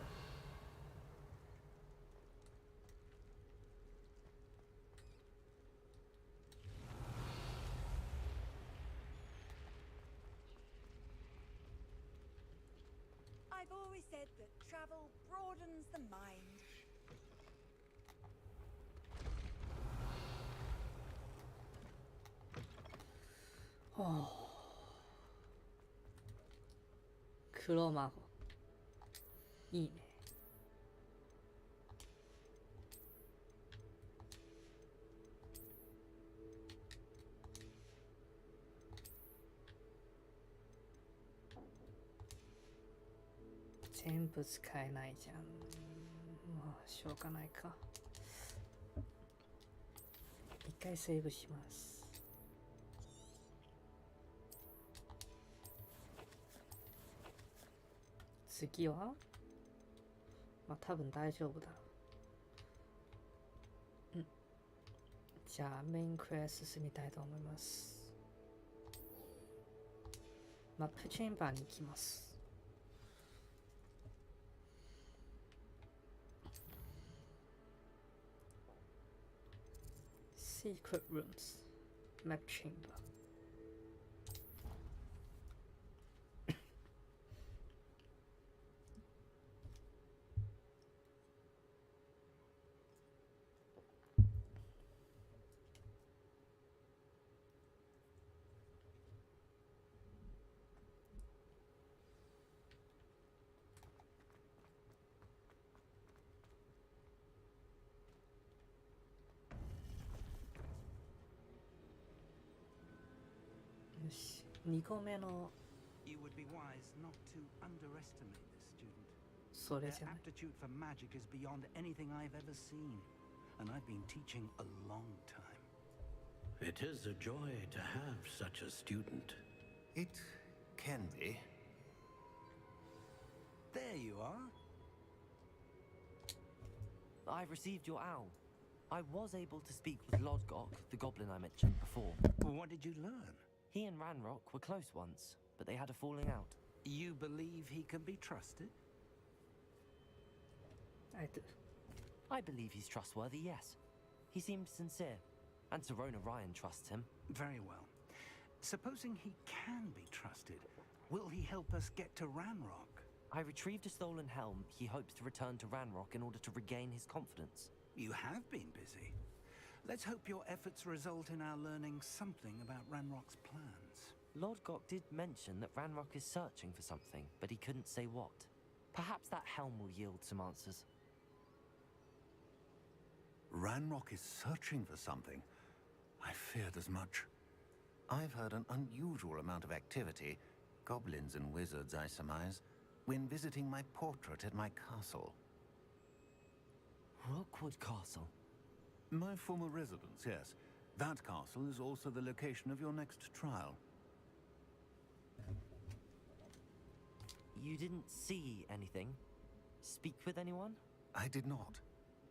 I've always said that travel broadens the mind. 크로마고. いいね。全部使えないじゃん。まあしょうがないか。一回セーブします。次はまあ多分大丈夫だろう。じゃあメインクエ進みたいと思います。マップチェンバーに行きます。Secret rooms, map chamber. 2個目の You would be wise not to underestimate this student. それじ Their ゃない aptitude for magic is beyond anything I've ever seen, and I've been teaching a long time. It is a joy to have such a student. It can be. There you are. I've received your owl. I was able to speak with Lodgok, the goblin I mentioned before. What did you learn? He and Ranrock were close once, but they had a falling out. You believe he can be trusted? I do. I believe he's trustworthy, yes. He seemed sincere, and Serona Ryan trusts him. Very well. Supposing he can be trusted, will he help us get to Ranrock? I retrieved a stolen helm. He hopes to return to Ranrock in order to regain his confidence. You have been busy. Let's hope your efforts result in our learning something about Ranrock's plans. Lodgok did mention that Ranrock is searching for something, but he couldn't say what. Perhaps that helm will yield some answers. Ranrock is searching for something. I feared as much. I've heard an unusual amount of activity, goblins and wizards, I surmise, when visiting my portrait at my castle. Rookwood Castle? My former residence, yes. That castle is also the location of your next trial. You didn't see anything? Speak with anyone? I did not.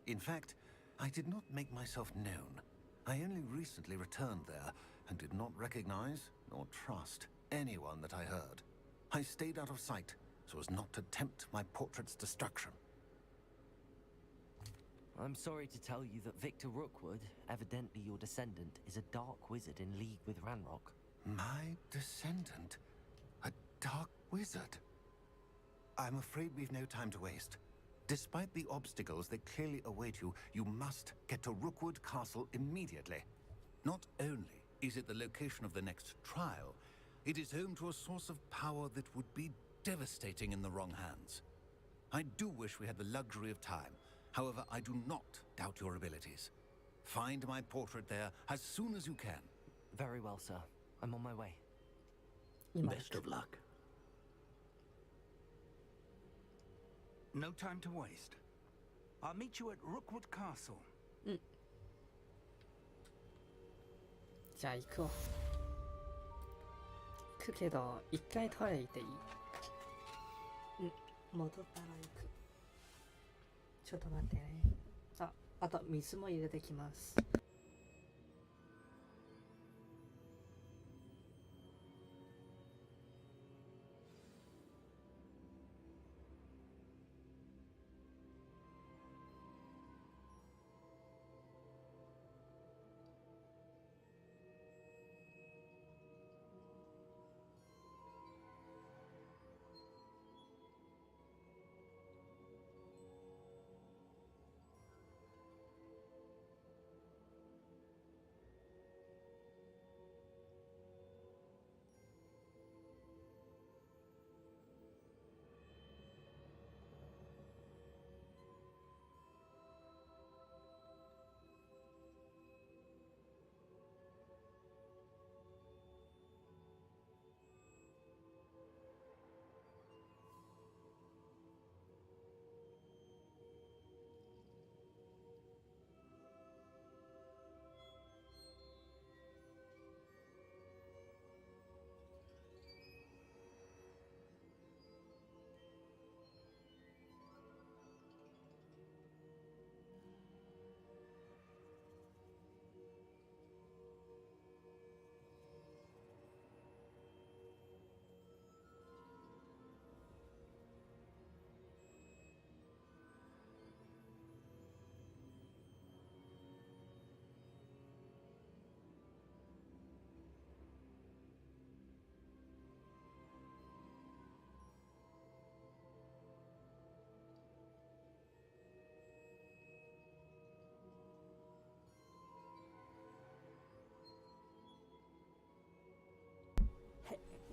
In fact, I did not make myself known. I only recently returned there and did not recognize nor trust anyone that I heard. I stayed out of sight so as not to tempt my portrait's destruction. I'm sorry to tell you that Victor Rookwood, evidently your descendant, is a dark wizard in league with Ranrock. My descendant? A dark wizard? I'm afraid we've no time to waste. Despite the obstacles that clearly await you, you must get to Rookwood Castle immediately. Not only is it the location of the next trial, it is home to a source of power that would be devastating in the wrong hands. I do wish we had the luxury of time. However, I do not doubt your abilities. Find my portrait there as soon as you can. Very well, sir. I'm on my way. Best of luck. No time to waste. I'll meet you at Rookwood Castle. じゃあ行こう。行くけど一回トイレ行っていい？戻ったら行く。ちょっと待ってね。あと水も入れてきます。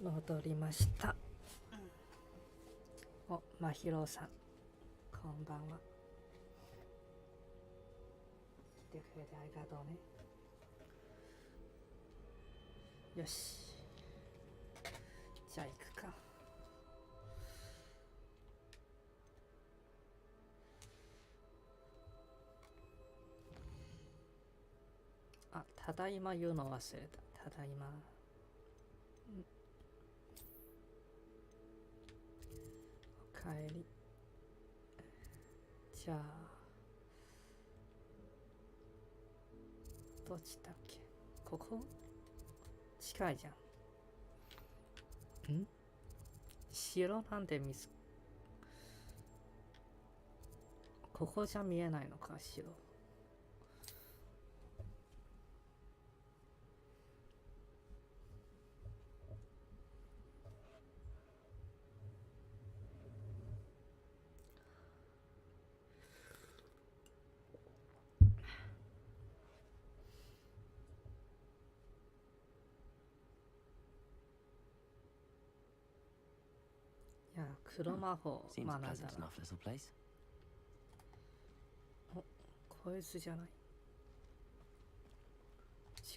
戻りました。お、まひろさん、こんばんは。来てくれてありがとうね。よし。じゃあ行くか。ただいま言うの忘れた。ただいま。おかえり。じゃあどっちだっけ。ここ近いじゃん。城なんてここじゃ見えないのか、城。黒魔法学んだら。お、こいつじゃない。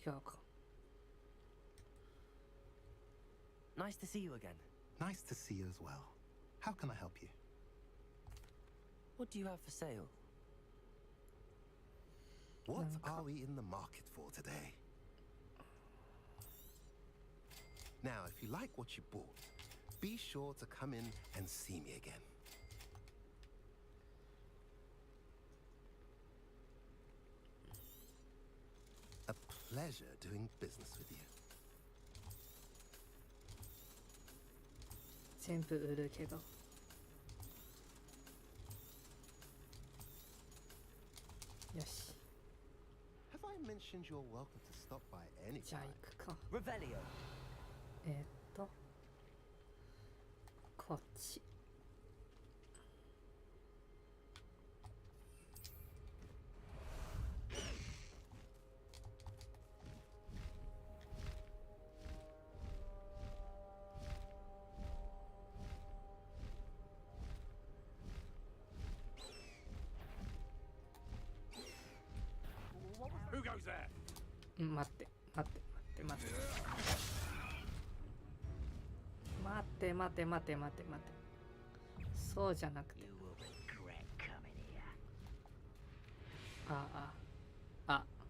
違うか。Nice to see you again. Nice to see you as well. How can I help you? What do you have for sale? What are we in the market for today? Now, if you like what you bought, be sure to come in and see me again. pleasure doing business with you. 全部売るけど。よし。Have I mentioned you're welcome to stop by any じゃあ行くか。Revelio. こっち。Who goes there? 待って。そうじゃなくて。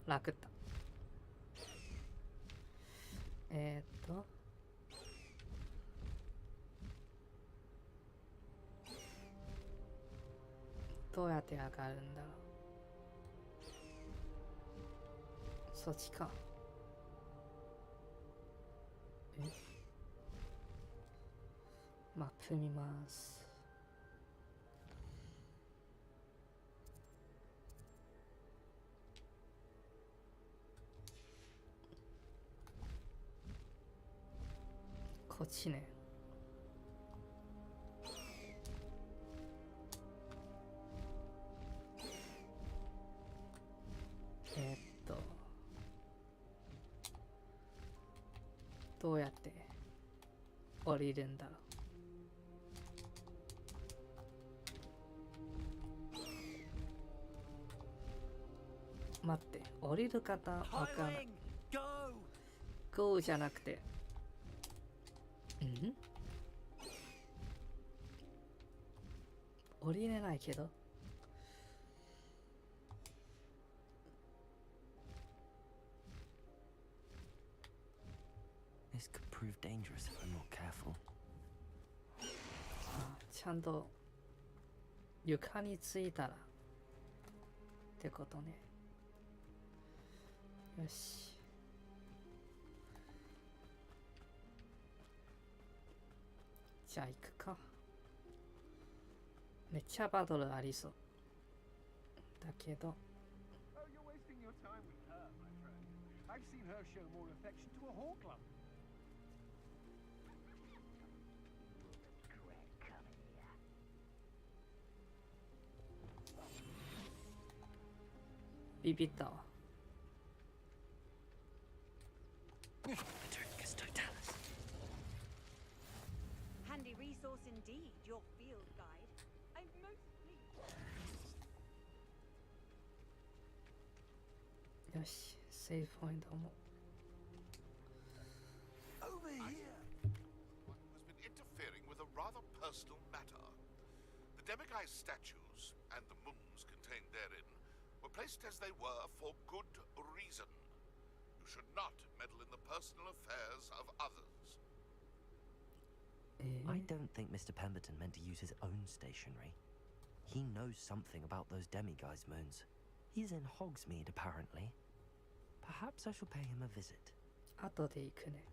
楽だ。どうやって上がるんだろう。そっちか。マップ見ます。こっちね。どうやって降りるんだろう。待って、降りる方わかんない。Go じゃなくて。降りれないけど。This could prove dangerous if I'm not careful. ちゃんと床についたらってことね。よし。じゃあ行くか。めっちゃバトルありそう。だけど。Oh, you're wasting your time with her, my friend. I've seen her show more affection to a whore club. ビビったわ。Handy resource indeed, your field guide. I'm most pleased. よし、セーブポイントも。Over here. One has been interfering with a rather personal matter. The demiguise statues and the mums contained therein were placed as they were for good reason. You should not meddle in the personal affairs of others. I don't think Mr. Pemberton meant to use his own stationery. He knows something about those demiguise moons. He's in Hogsmeade, apparently. Perhaps I shall pay him a visit. 後で行くね。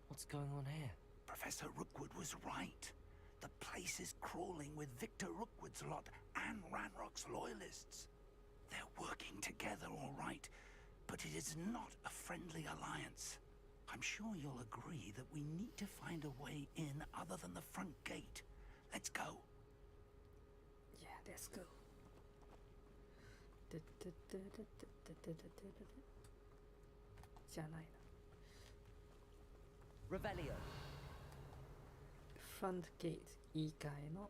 What's going on here? Professor Rookwood was right. The place is crawling with Victor Rookwood's lot and Ranrock's loyalists. They're working together, all right, but it is not a friendly alliance. I'm sure you'll agree that we need to find a way in other than the front gate. Let's go. Yeah, let's go. じゃないな。Revelio. フロントゲート以外の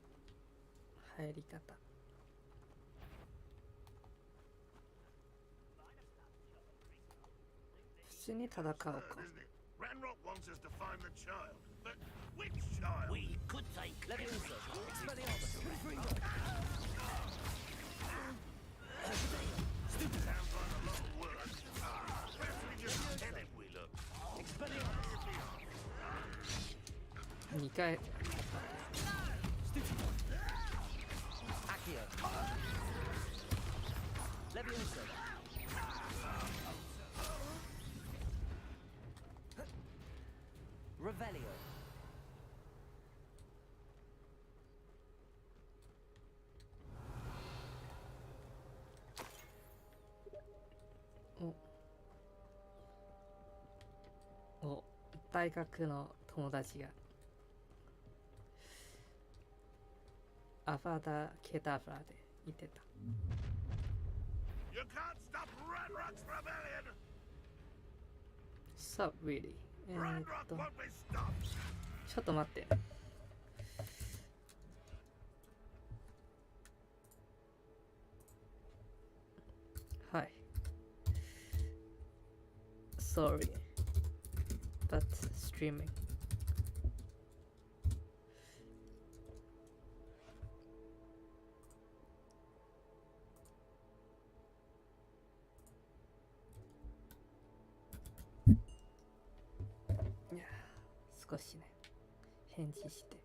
入り方。普通に戦うか。Ranrock wants us to find the child. But which child? We could take Leviosa. Expelliarmus. Stupid sounds like a lot of work. Perhaps we just tell him we look. Expelliarmus. 2回。Accio. Leviosa. Revelio. お、大学の友達がアファダ・ケタフラで言ってた。You can't stop Ranrock's rebellion! Stop really? Ranrock won't be stopped! ちょっと待って。はい。Sorry, but streaming. いや、少しね、返事して。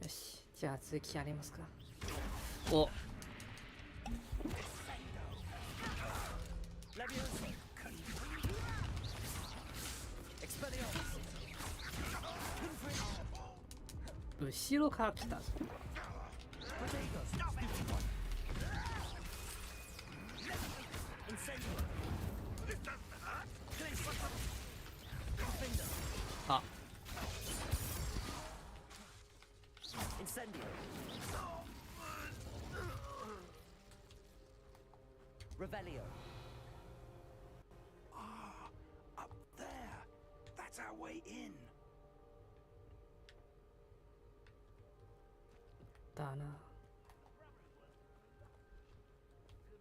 よし、じゃあ続きやりますか。お。後ろから来たぞ。あ。Revelio. Ah, up there. That's our way in. だな。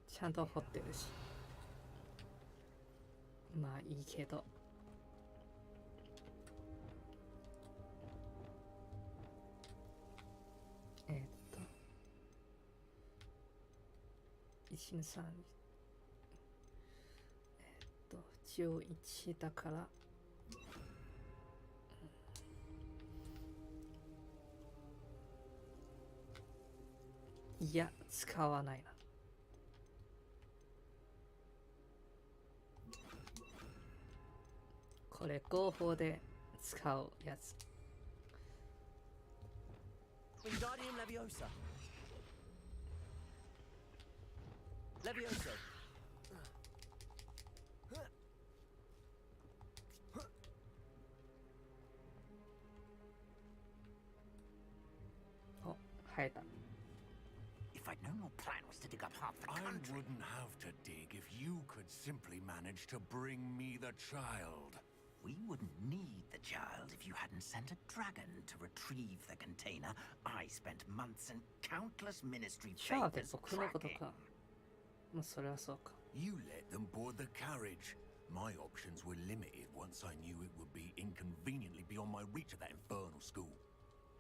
ちゃんと掘ってるし。まあいいけど。123。11だから。いや、使わないな。これ合法で使うやつ。Wingardium Leviosa. Levioso. お、生えた。If I'd known your plan was to dig up half the country. I wouldn't have to dig if you could simply manage to bring me the child. We wouldn't need the child if you hadn't sent a dragon to retrieve the container I spent months and countless ministry favors tracking. まあそれはそうか。You let them board the carriage. My options were limited once I knew it would be inconveniently beyond my reach at that infernal school.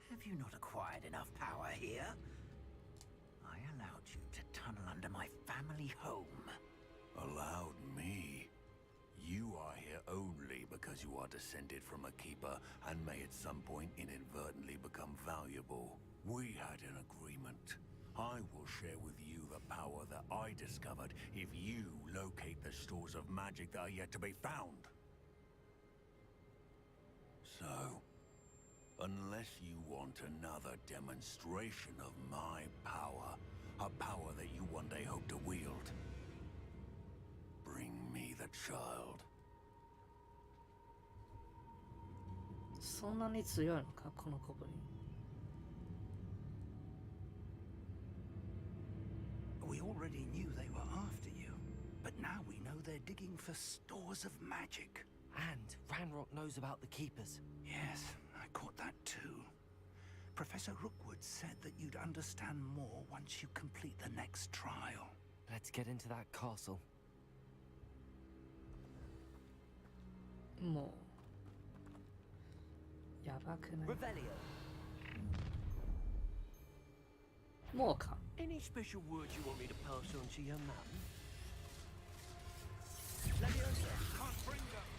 Have you not acquired enough power here? I allowed you to tunnel under my family home. Allowed me? You are here only because you are descended from a keeper and may at some point inadvertently become valuable. We had an agreement. I will share with you the power that I discovered if you locate the stores of magic that are yet to be found. So, unless you want another demonstration of my power, a power that you one day hope to wield, bring me the child. そんなに強いのか、このゴブリン。We already knew they were after you, but now we know they're digging for stores of magic. And Ranrock knows about the Keepers. Yes, I caught that too. Professor Rookwood said that you'd understand more once you complete the next trial. Let's get into that castle. もうやばくない？ Revelio. もうか。 Any special words you want me to pass on to your mum? Leviosa. Can't bring them.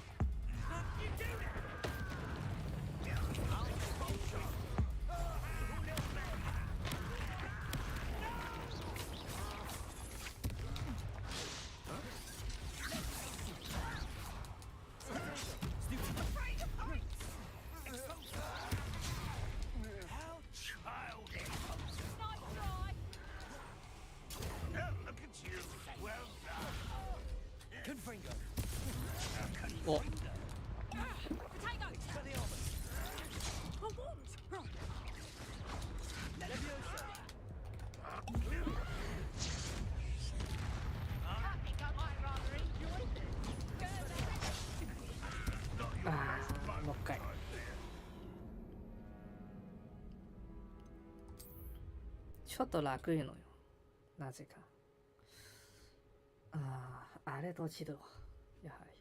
おもう一回。ちょっと楽いのよ、なぜか。あれどちるわ、やはり。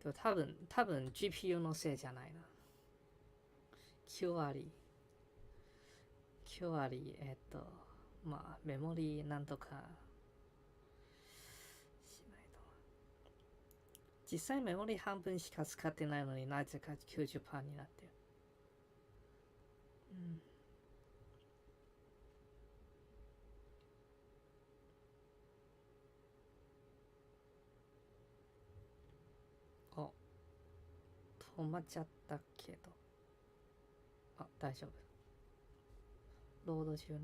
でも多分 GPU のせいじゃないな。9割、まあメモリなんとかしないと。実際メモリ半分しか使ってないのになぜか 90% になってる。止まっちゃったけど。大丈夫。ロード中ね。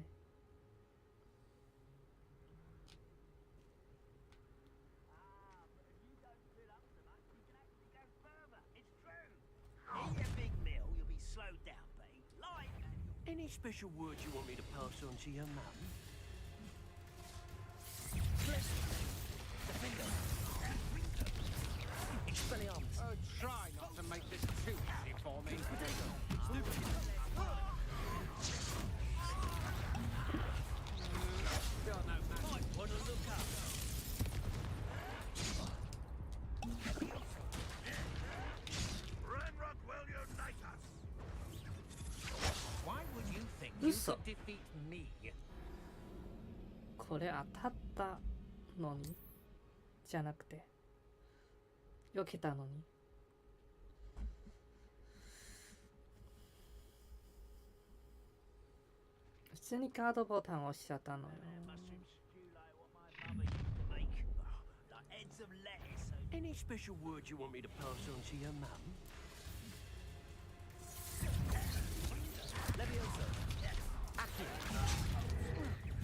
Any special word you want me to pass on to your mum? Oh, try not to make this too easy for me. You're no match. Might want to look up. Ranrock will unite us. Why would you think you could defeat me? これ当たったのにじゃなくて避けたのに。普通にカードボタンを押しちゃったのよ。Any special word you want me to pass on to your mum? Leviosa.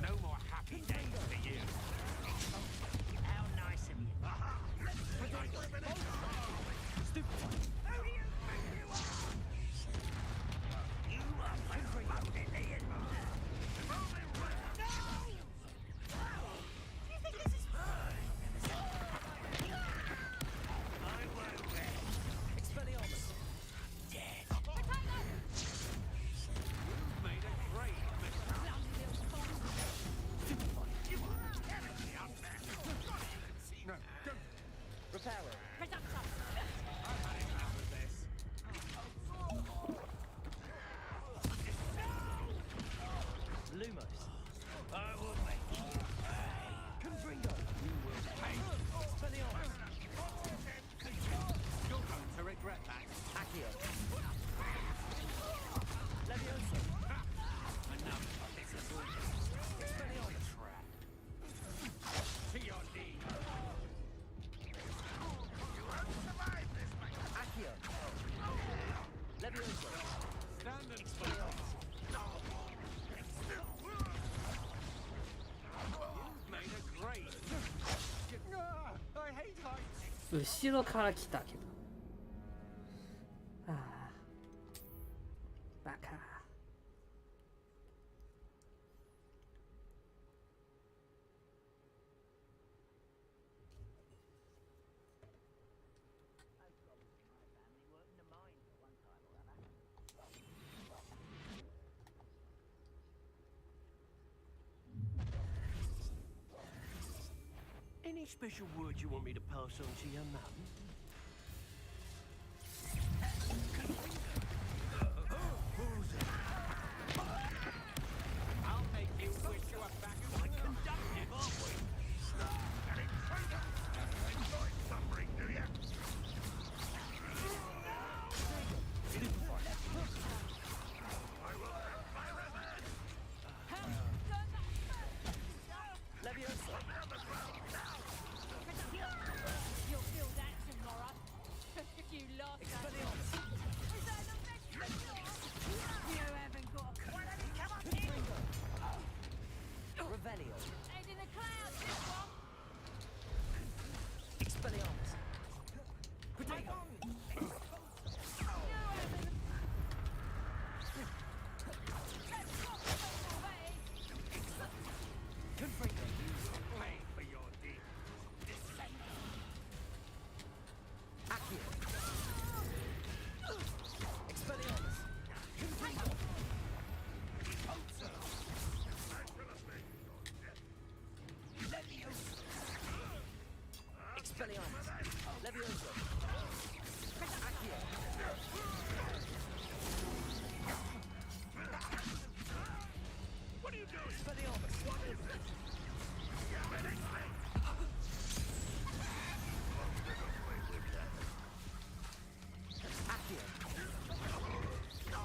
No more happy days for you. How nice of you. Stupid. Who do you think you are? You are my friend. I hate heights. 後ろから来たけど。バカ。Any special word you want me to pass on to your mum? I'll make you wish you were back in my conductive, aren't we? Enjoy suffering, do you? I will have my revenge. Leviosa. You'll feel that tomorrow. Expelliarmus! Levioso! Accio! What are you doing? Expelliarmus! What is this? Accio!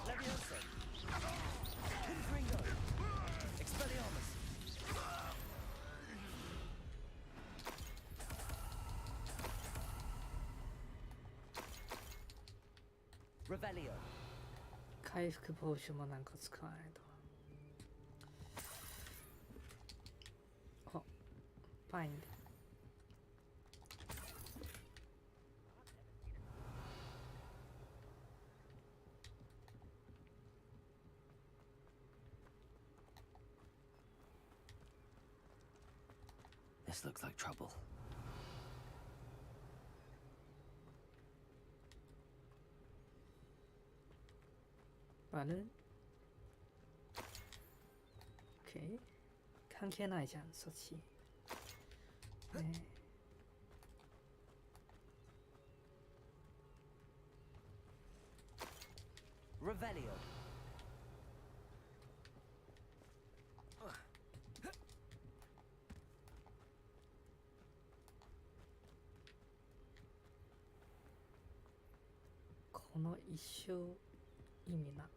Levioso! Confringo! Expelliarmus! Revelio! 回復ポーションもなんか使わないと。お、パインで。This looks like trouble. Balloon? Okay. 関係ないじゃん、そっち。ね。Revelio! この一生意味な。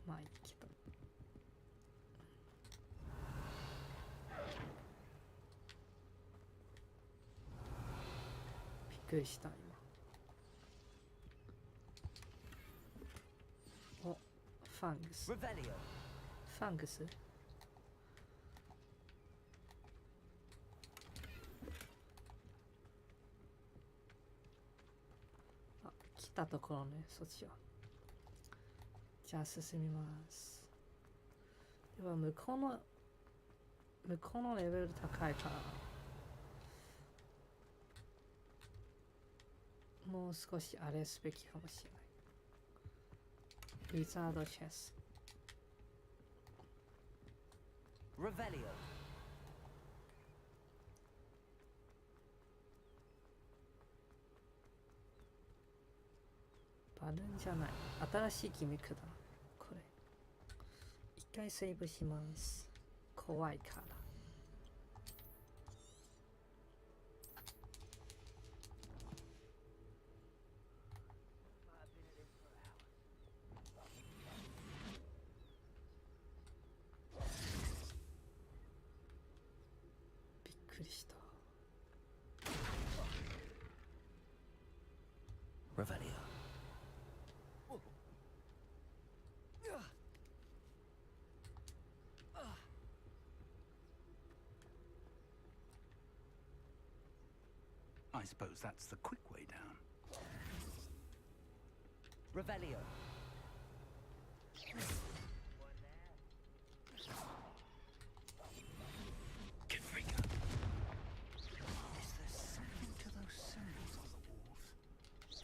まあいいけど。びっくりした今。お、ファングス。ファングス。あ、来たところね、そっちは。じゃあ進みます。では向こうのレベル高いからもう少しあれすべきかもしれない。ウィザードチェス。Revelio! バルーンじゃない。新しいギミックだ。これ。一回セーブします。怖いから。びっくりした。Revelio. I suppose that's the quick way down. Revelio. Confringo. Is there something to those symbols on the walls?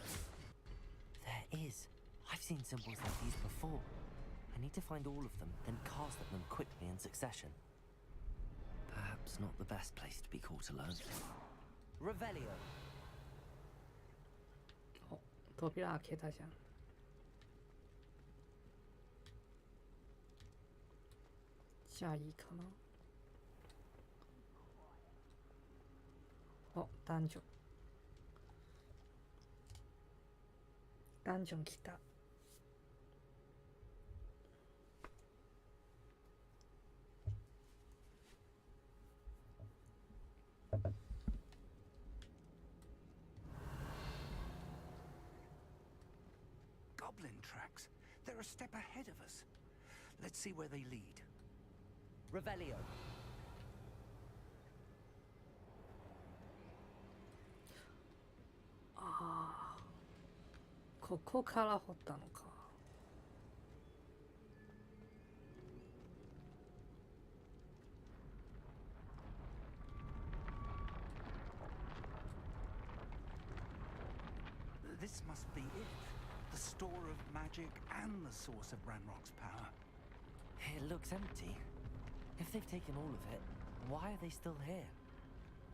There is. I've seen symbols like these before. I need to find all of them, then cast at them quickly in succession. Perhaps not the best place to be caught alone. Revelio. お、扉開けたじゃん。じゃあいいかな。お、ダンジョン。ダンジョン来た。Goblin tracks. They're a step ahead of us. Let's see where they lead. Revelio. ああ、ここから掘ったのか。This must be it. The store of magic and the source of Ranrock's power. It looks empty. If they've taken all of it, why are they still here?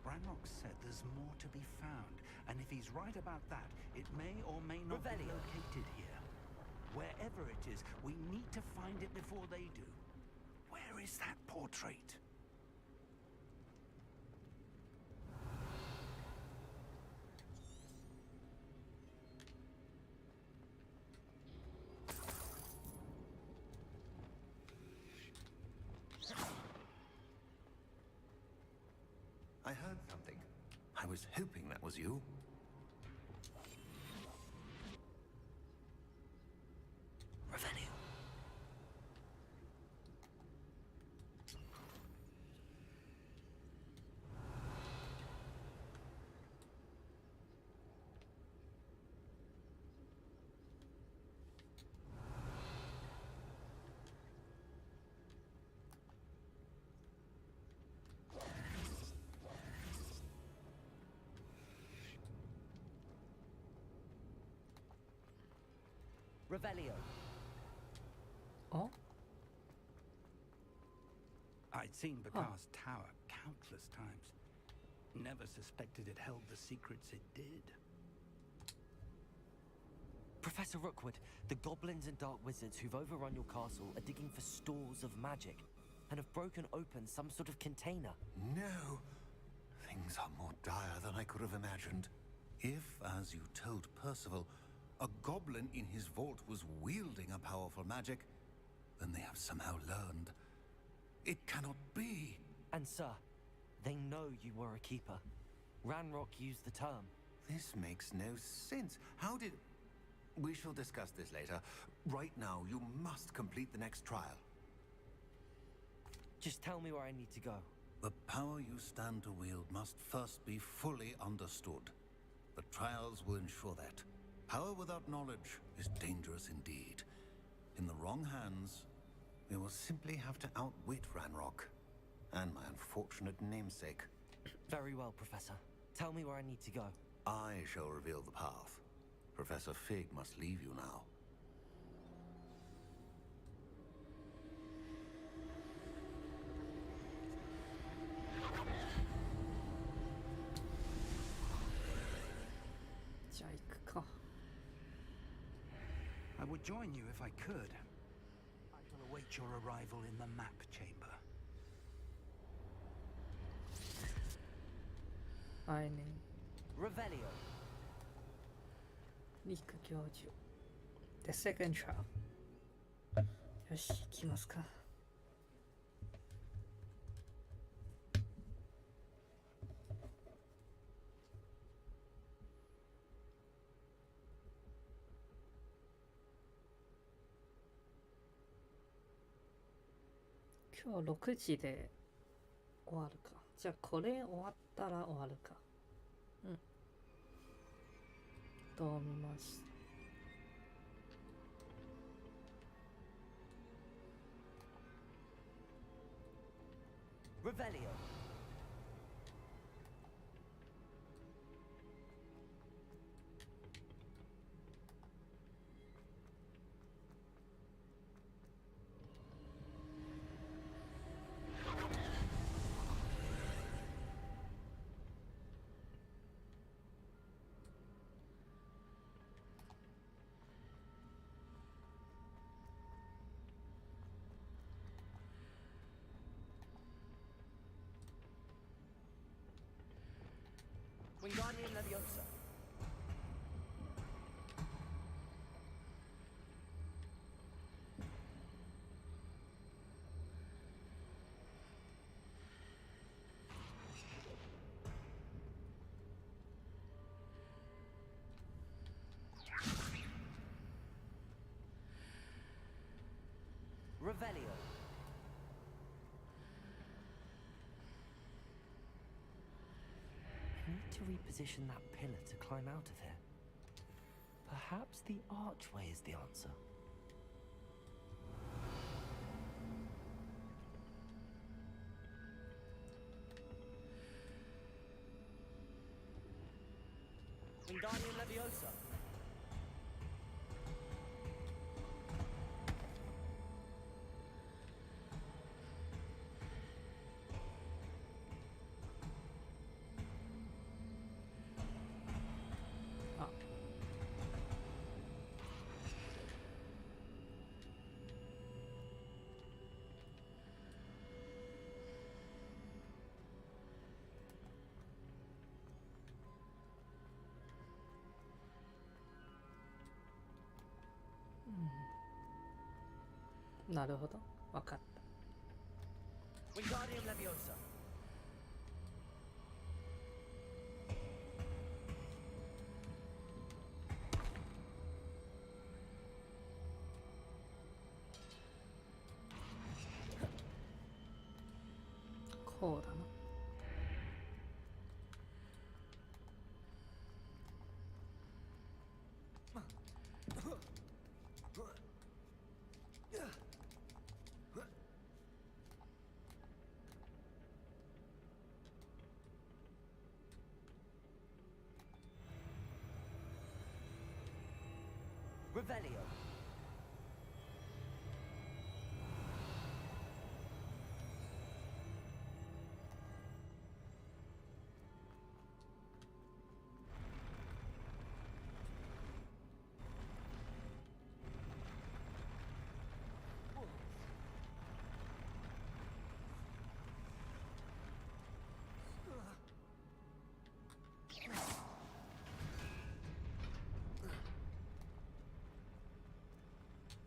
Ranrock said there's more to be found, and if he's right about that, it may or may not be located here. Wherever it is, we need to find it before they do. Where is that portrait? I heard something. I was hoping that was you. Revelio. Revelio. Oh? I'd seen Bakar's tower countless times. Never suspected it held the secrets it did. Professor Rookwood, the goblins and dark wizards who've overrun your castle are digging for stores of magic and have broken open some sort of container. No! Things are more dire than I could have imagined. If, as you told Percival, a goblin in his vault was wielding a powerful magic, then they have somehow learned. It cannot be. And sir, they know you were a keeper. Ranrock used the term. This makes no sense. How did... We shall discuss this later. Right now, you must complete the next trial. Just tell me where I need to go. The power you stand to wield must first be fully understood. The trials will ensure that. Power without knowledge is dangerous indeed. In the wrong hands, we will simply have to outwit Ranrock and my unfortunate namesake. Very well, Professor. Tell me where I need to go. I shall reveal the path. Professor Fig must leave you now. I would join you if I could. I shall await your arrival in the map chamber. Eine Revelio. リク教授 The second trial よし、行きますか。今日6時で終わるか。じゃあこれ終わったら終わるか。うん。どう見ます。Revelio. Wingardium Leviosa. Revelio. I need to reposition that pillar to climb out of here. Perhaps the archway is the answer. Wingardium Leviosa. なるほど、わかった。Wingardium Leviosa.こうだな。Revelio.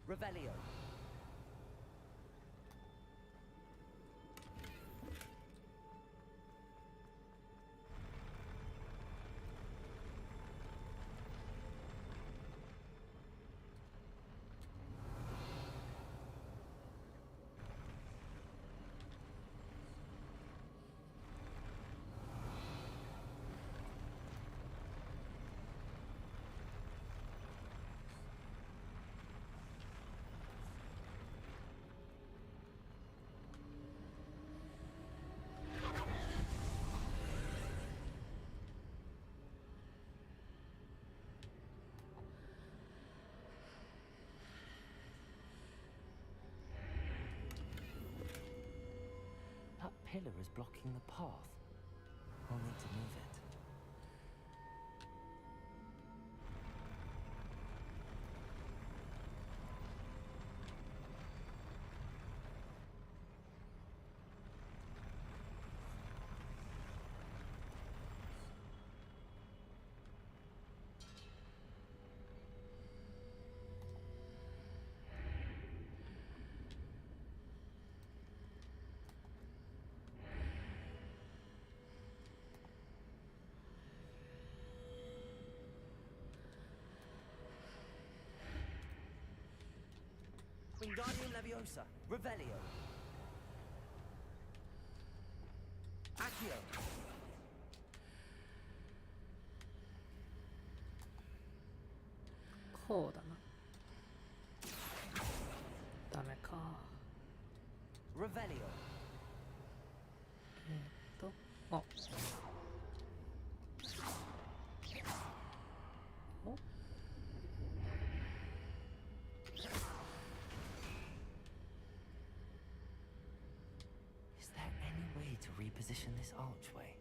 Revelio. That pillar is blocking the path. I'll need to move it. Wingardium Leviosa. Revelio. Accio.こうだな。ダメか。Revelio. あ。お。Is there any way to reposition this archway?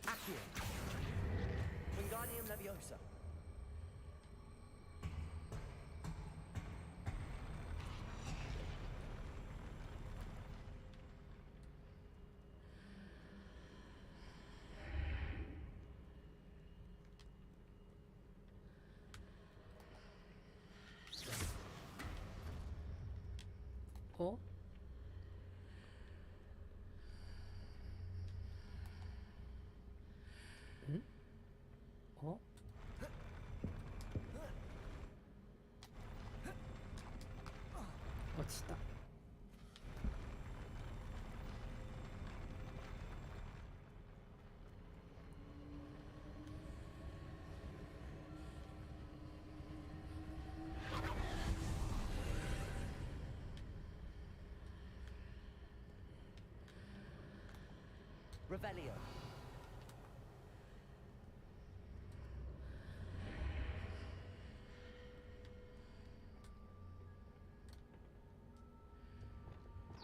Accio. Wingardium Leviosa. Oh. Oh. 落ちた。Revelio.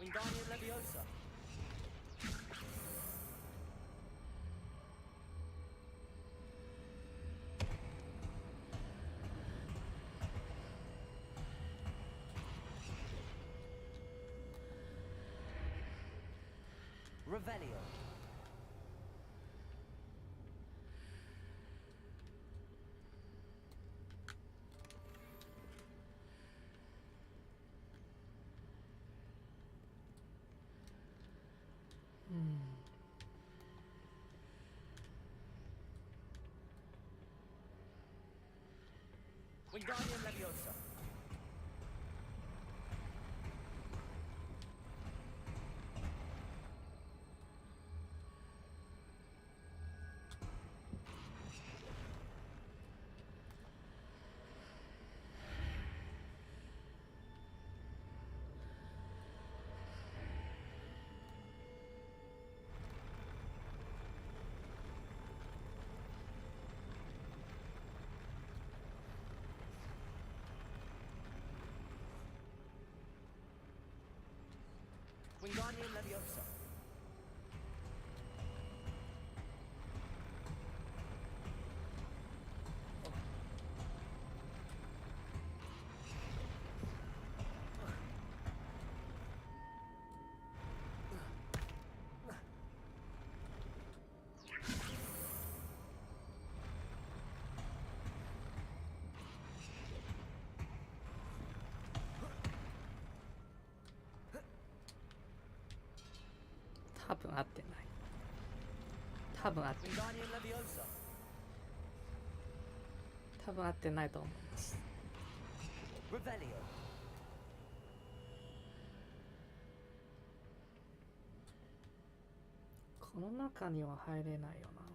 Wingardium Leviosa. Revelio. Wingardium Leviosa. Wingardium Leviosa.多分合ってない。多分合ってない。多分合ってないと思います。この中には入れないよな。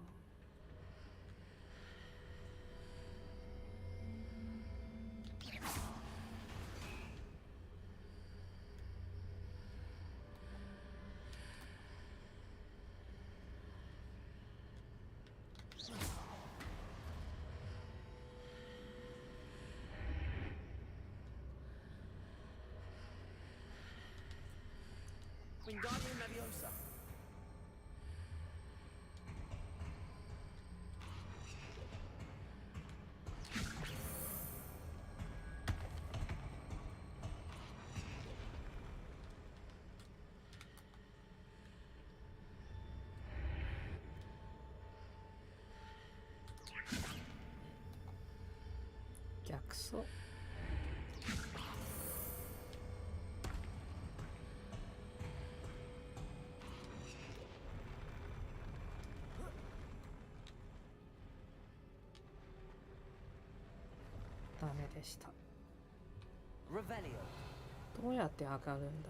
Wingardium Leviosa. Jackson.ダメでした。どうやって上がるんだ。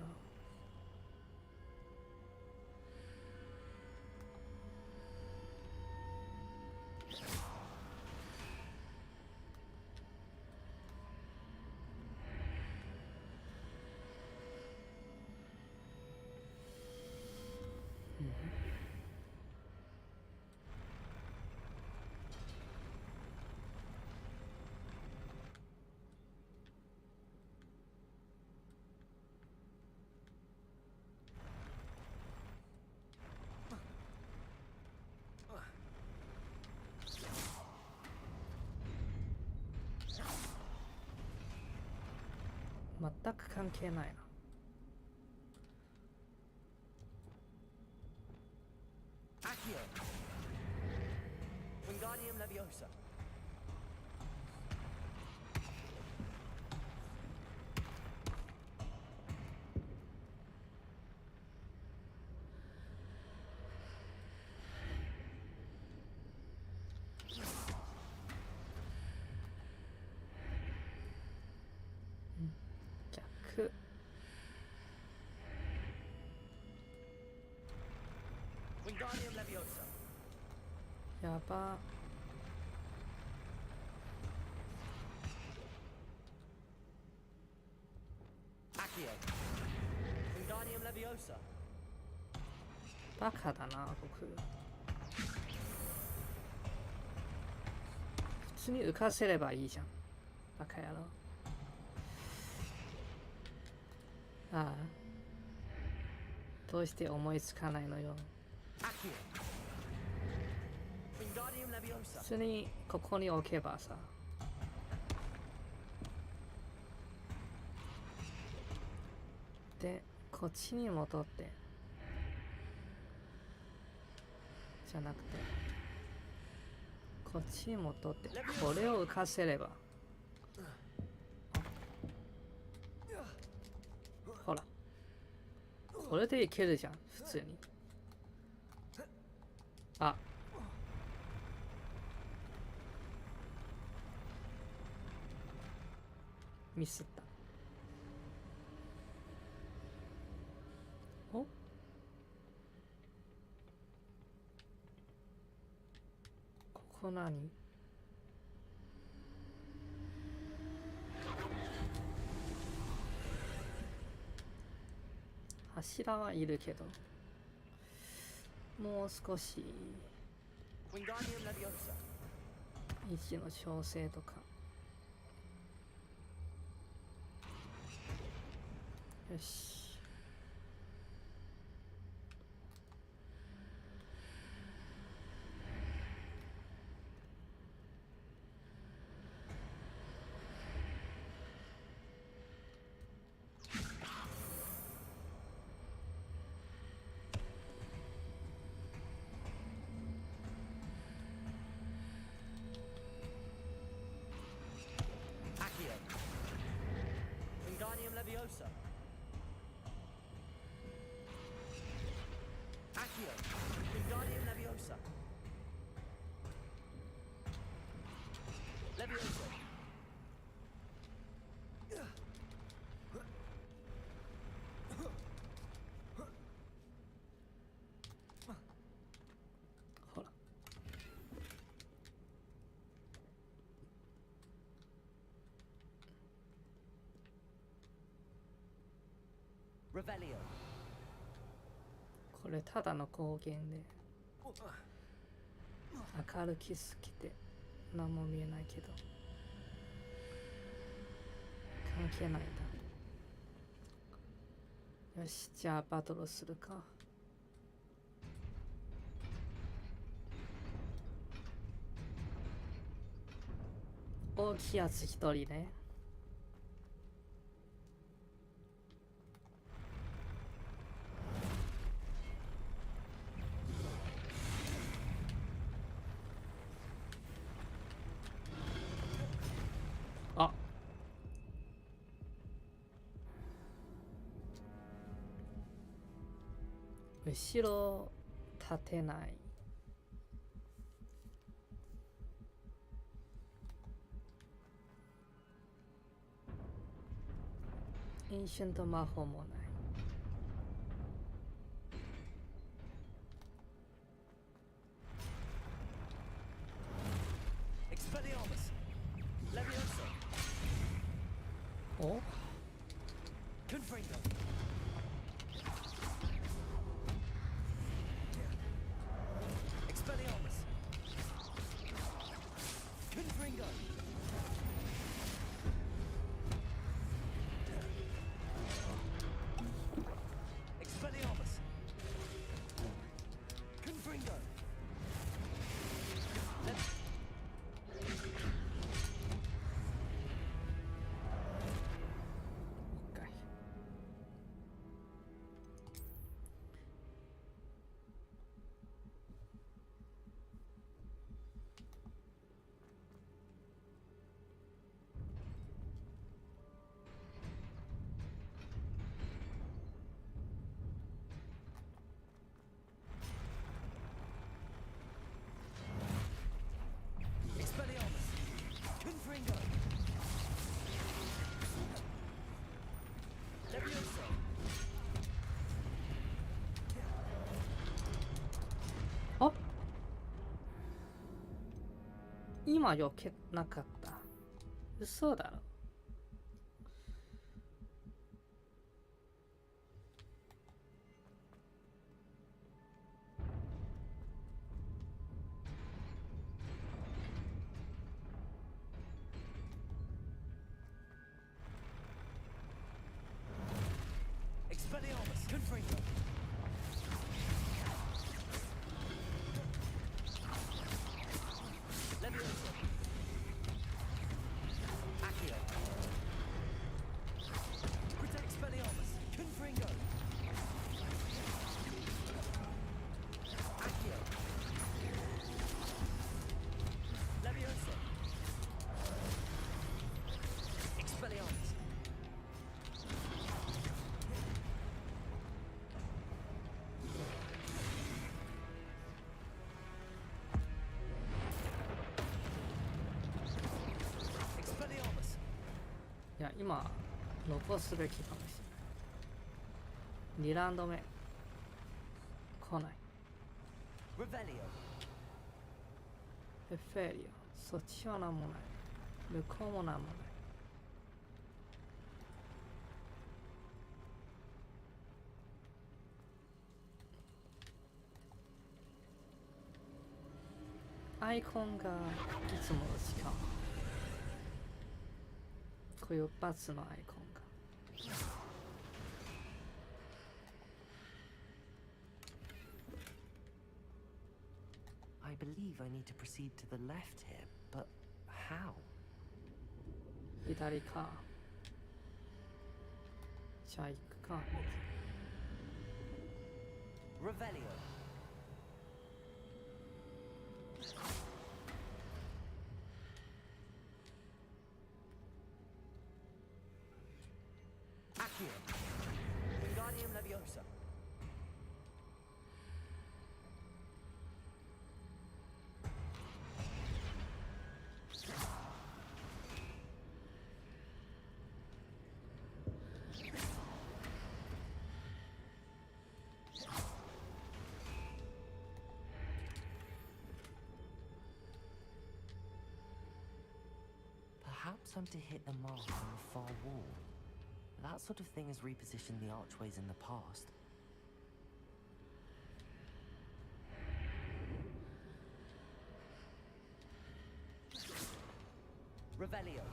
全く関係ないな。Accio. Wingardium Leviosa. Wingardium Leviosa. やば。Accio. Wingardium Leviosa. バカだな僕。普通に浮かせればいいじゃん。バカ野郎。ああ。どうして思いつかないのよ。普通にここに置けばさ。で、こっちに戻って。じゃなくて。こっちに戻って。これを浮かせれば。ほら。これでいけるじゃん、普通に。あ。ミスった。お、ここ何？柱はいるけど、もう少し位置の調整とか。よし。これただの光源で明るきすぎて何も見えないけど関係ないんだ。よし、じゃあバトルするか。大きいやつ一人ね。後ろ立てない。エンシェント魔法もない。お？あ、今避けなかった。嘘だろ。今残すべきかもしれない。2ラウンド目来ない。レベリエフェリオ、そっちは何もない。向こうも何もない。アイコンがいつもの時間。こういうバツのアイコンが。I believe I need to proceed to the left here, but how? 左か。じゃあ行くか。レベリオ。Wingardium Leviosa. Perhaps I'm to hit the mark on the far wall. That sort of thing has repositioned the archways in the past. Revelio.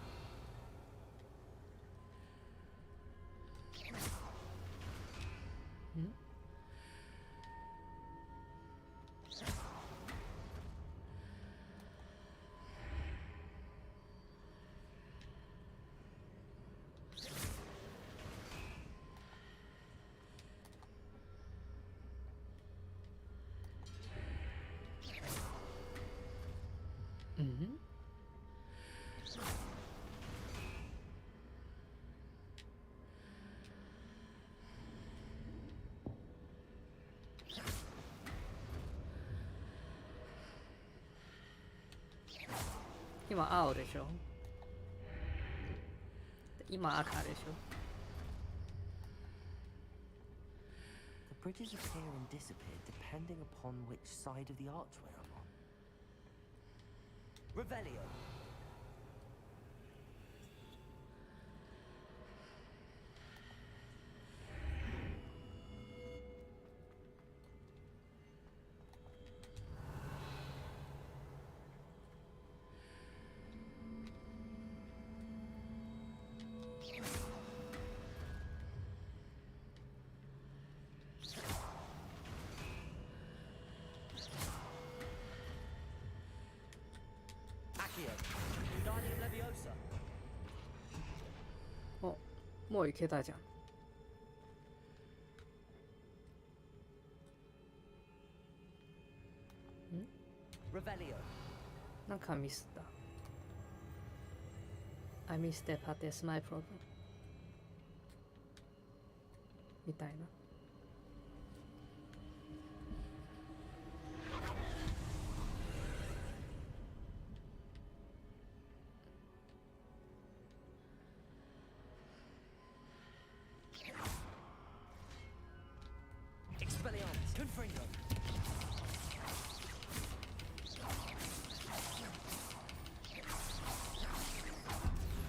Mm-hmm. 今青でしょ。今赤でしょ。The bridges appear and disappear depending upon which side of the archway I'm on. Revelio. Wingardium Leviosa. お、もう行けたじゃん。Revelio. なんかミスった。I missed that part, that's my problem. みたいな。Expelliarmus. Confringo.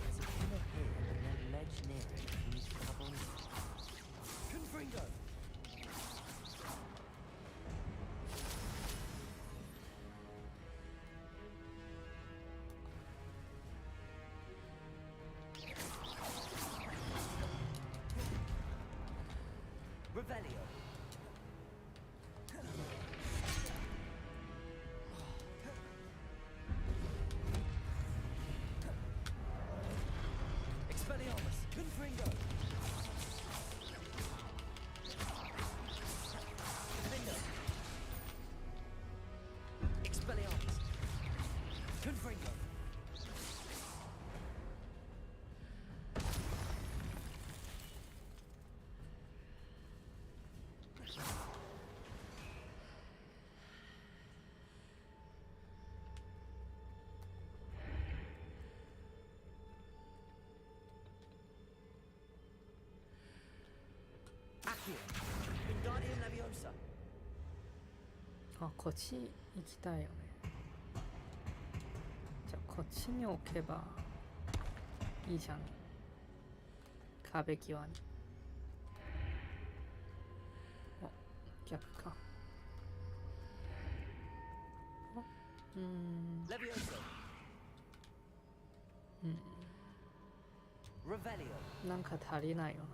There's a pillar here and then a ledge near it. You need to cover on. Confringo. Revelio. Expelliarmus. Confringo. Confringo. Expelliarmus. Confringo. あ、こっち行きたいよね。じゃあこっちに置けばいいじゃん。壁際に。お、逆か。なんか足りないよな。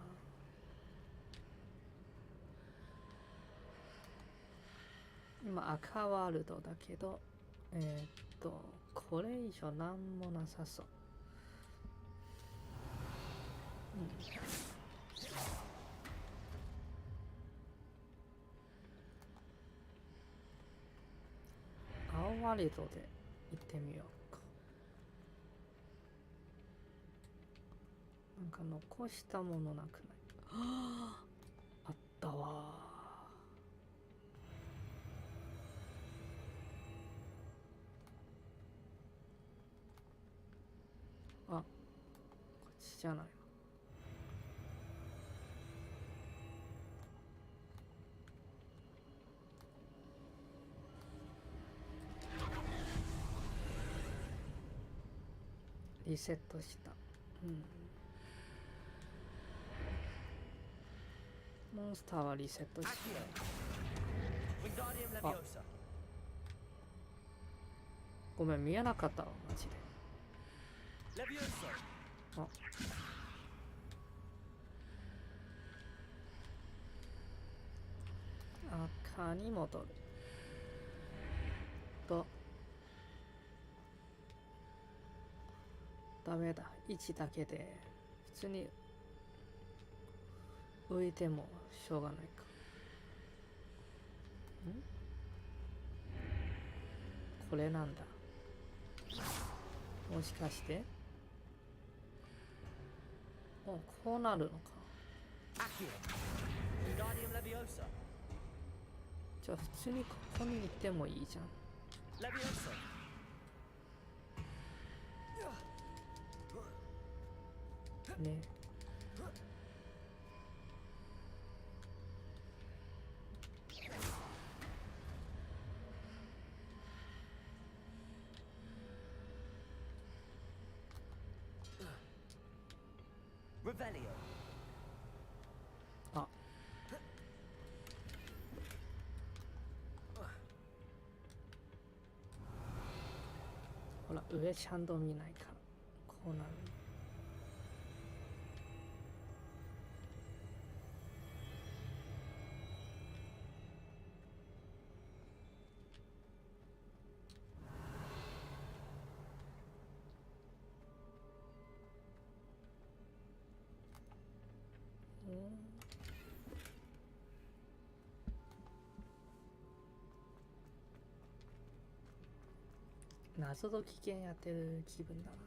今赤ワールドだけど、これ以上なんもなさそう。青ワールドで行ってみようか。なんか残したものなくない？あったわ。あ、こっちじゃないの。リセットした。モンスターはリセットした。あ、ごめん、見えなかったわ、マジで。赤に戻るとダメだ。1だけで普通に浮いてもしょうがないか。これなんだ。もしかしてこうなるのか。じゃあ普通にここに行ってもいいじゃん。ね。あ、ほら上ちゃんと見ないからこうなる。謎解きゲームやってる気分だな。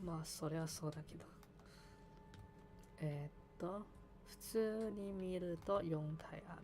まあそれはそうだけど、普通に見ると4体ある。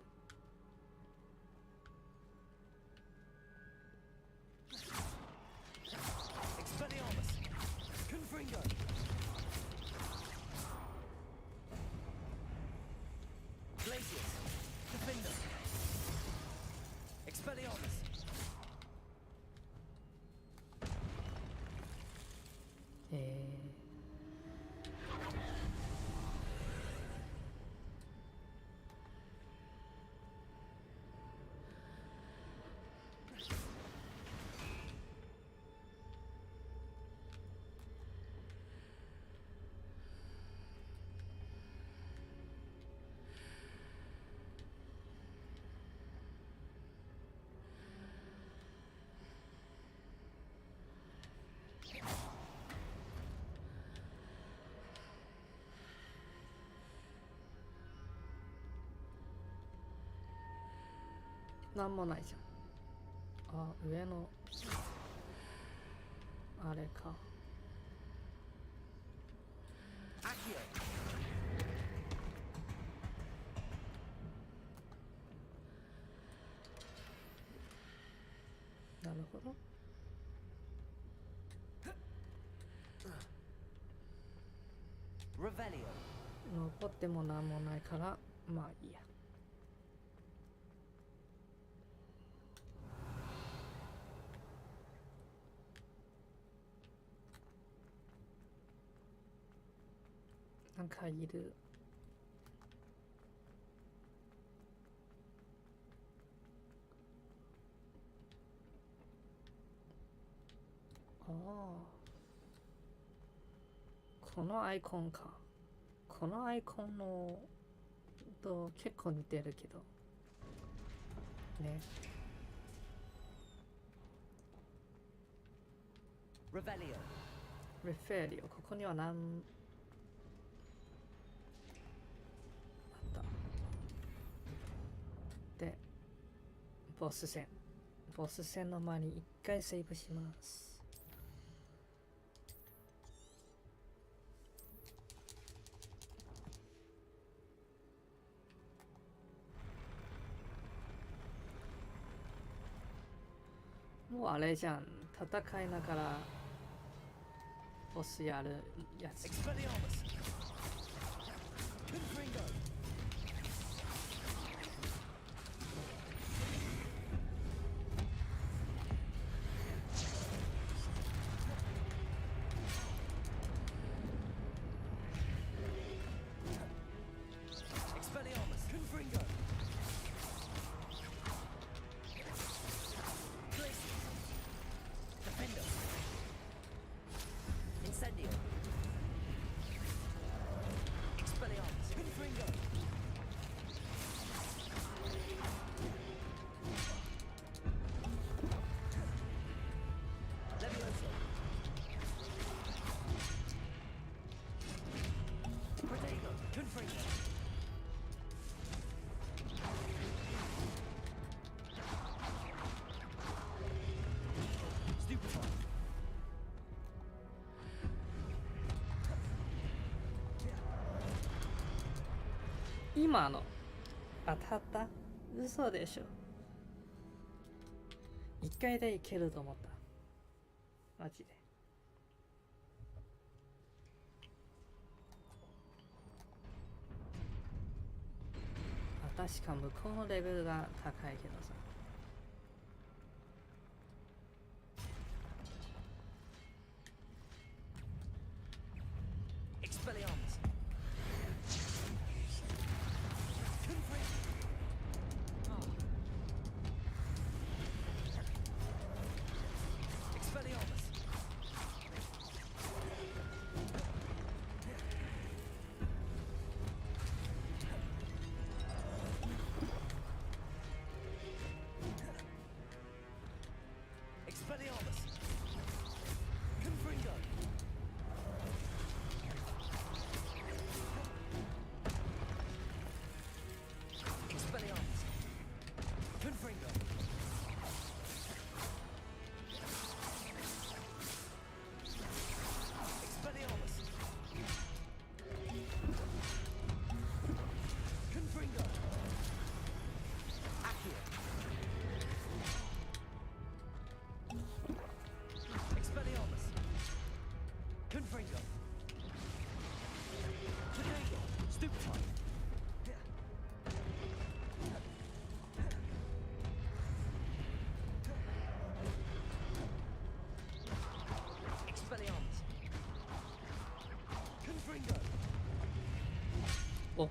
なんもないじゃん。あ、上のあれか。なるほど。残ってもなんもないからまあいいや。なんかいる。ああ、このアイコンか。このアイコンのと結構似てるけどね。レフェリオ。ここには何あった。で、ボス戦の前に一回セーブします。もうあれじゃん、戦いながらボスやるやつ。今の当たった？嘘でしょ。一回でいけると思った。マジで。確か向こうのレベルが高いけどさ。お、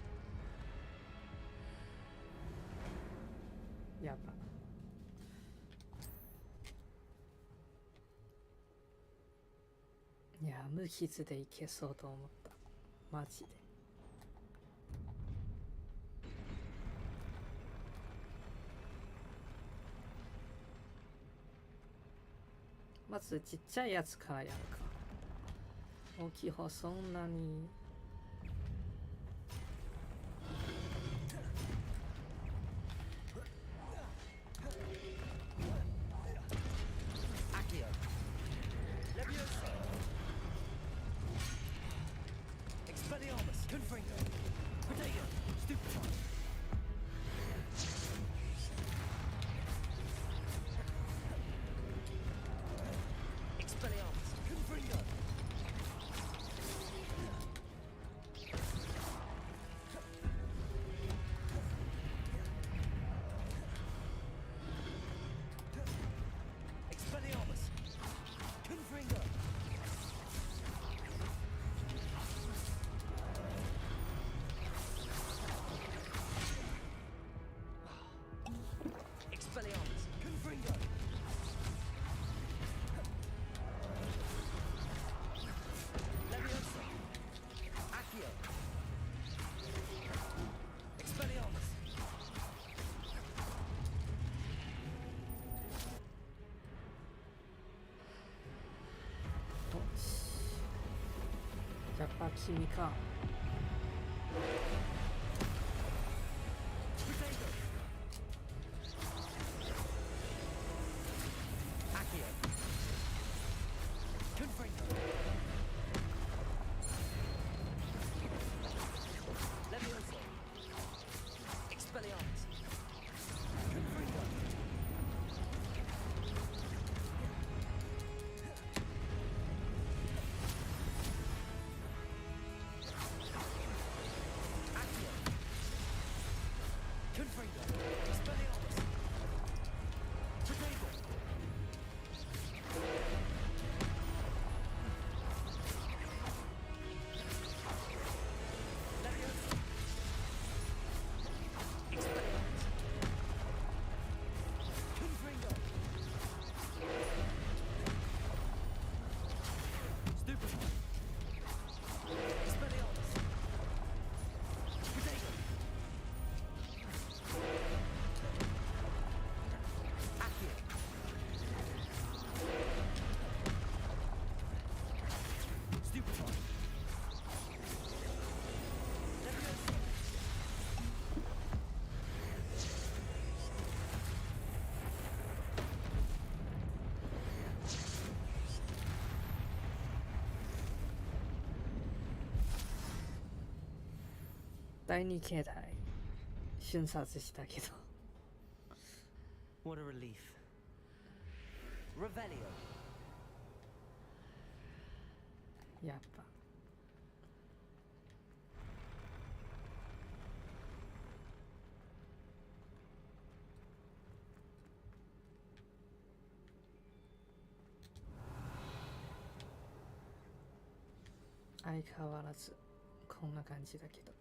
やった。いや、無傷でいけそうと思った。マジで。まずちっちゃいやつからやるか。大きい方そんなに。やっぱ君か。第2形態瞬殺したけど。What a relief. Revelio. やっぱ相変わらずこんな感じだけど。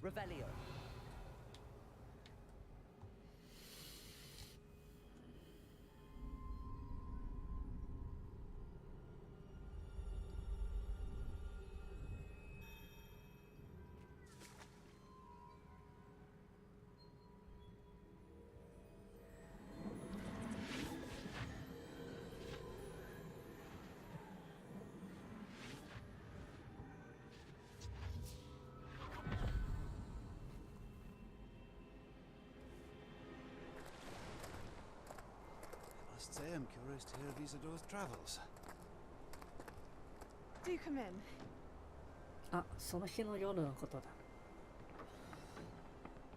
Revelio. Say I'm curious to hear of Isadore's travels. Do come in. あ、その日の夜のことだ。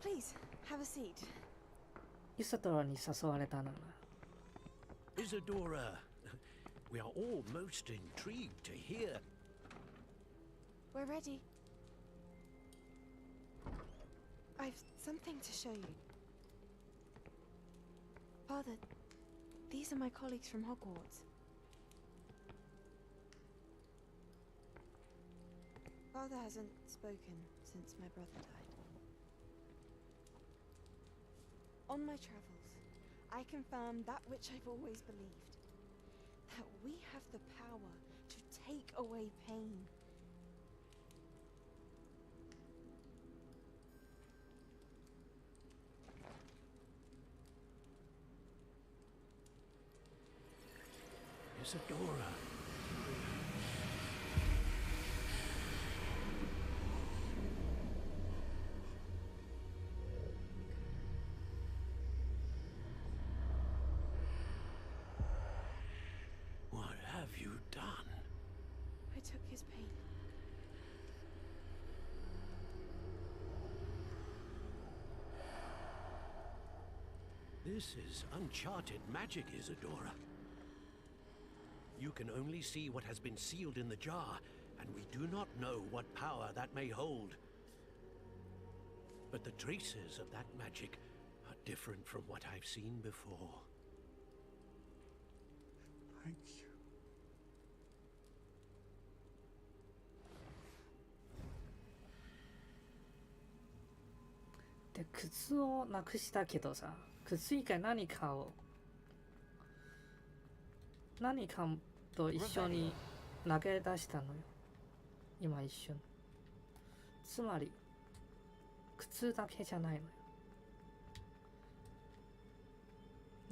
Please, have a seat. イサドラに誘われたのな。Isadora, we are all most intrigued to hear. We're ready. I've something to show you. Father, these are my colleagues from Hogwarts. Father hasn't spoken since my brother died. On my travels, I confirmed that which I've always believed. That we have the power to take away pain. Isadora. What have you done? I took his pain. This is uncharted magic, Isadora. You can only see what has been sealed in the jar, and we do not know what power that may hold. But the traces of that magic are different from what I've seen before. Thank you. で、靴をなくしたけどさ、靴以外何かと一緒に投げ出したのよ。今一瞬。つまり靴だけじゃないのよ。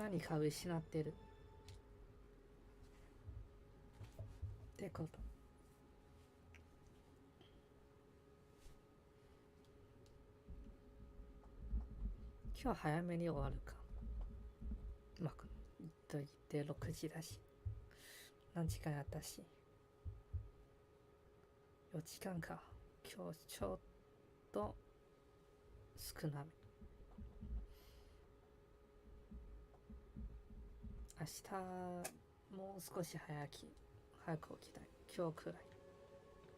何か失ってるってこと。今日早めに終わるか。まあ、と言って6時だし。何時間やったし。4時間か。今日ちょっと少なめ。明日もう少し早く起きたい。今日くらい。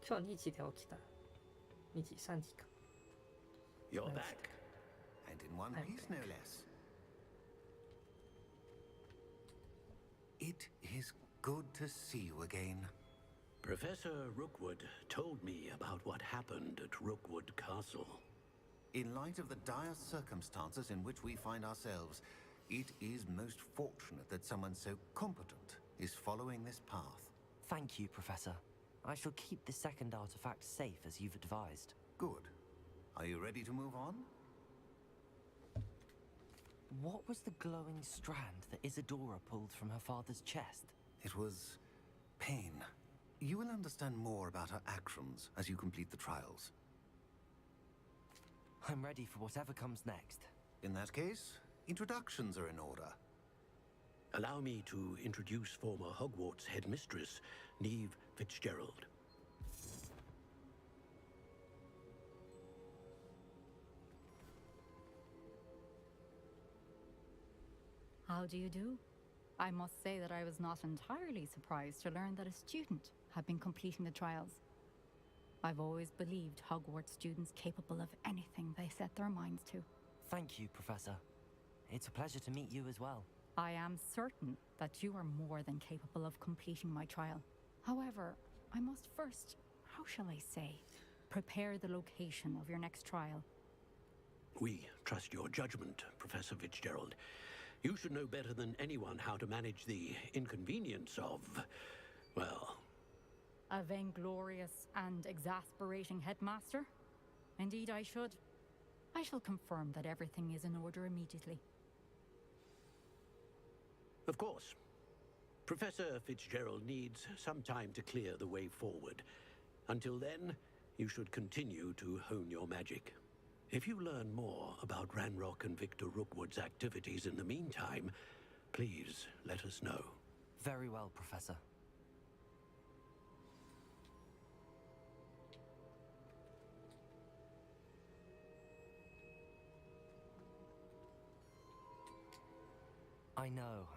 今日2時で起きた。2時、3時か。You're back. And in one piece, no less. It is good to see you again. Professor Rookwood told me about what happened at Rookwood Castle. In light of the dire circumstances in which we find ourselves, it is most fortunate that someone so competent is following this path. Thank you, Professor. I shall keep the second artifact safe as you've advised. Good. Are you ready to move on? What was the glowing strand that Isadora pulled from her father's chest? It was pain. You will understand more about her actions as you complete the trials. I'm ready for whatever comes next. In that case, introductions are in order. Allow me to introduce former Hogwarts headmistress, Neve Fitzgerald. How do you do? I must say that I was not entirely surprised to learn that a student had been completing the trials. I've always believed Hogwarts students capable of anything they set their minds to. Thank you, Professor. It's a pleasure to meet you as well. I am certain that you are more than capable of completing my trial. However, I must first, how shall I say, prepare the location of your next trial. We trust your judgment, Professor Fitzgerald. You should know better than anyone how to manage the inconvenience of, well... A vainglorious and exasperating headmaster? Indeed I should. I shall confirm that everything is in order immediately. Of course. Professor Fitzgerald needs some time to clear the way forward. Until then, you should continue to hone your magic. If you learn more about Ranrock and Victor Rookwood's activities in the meantime, please let us know. Very well, Professor. I know.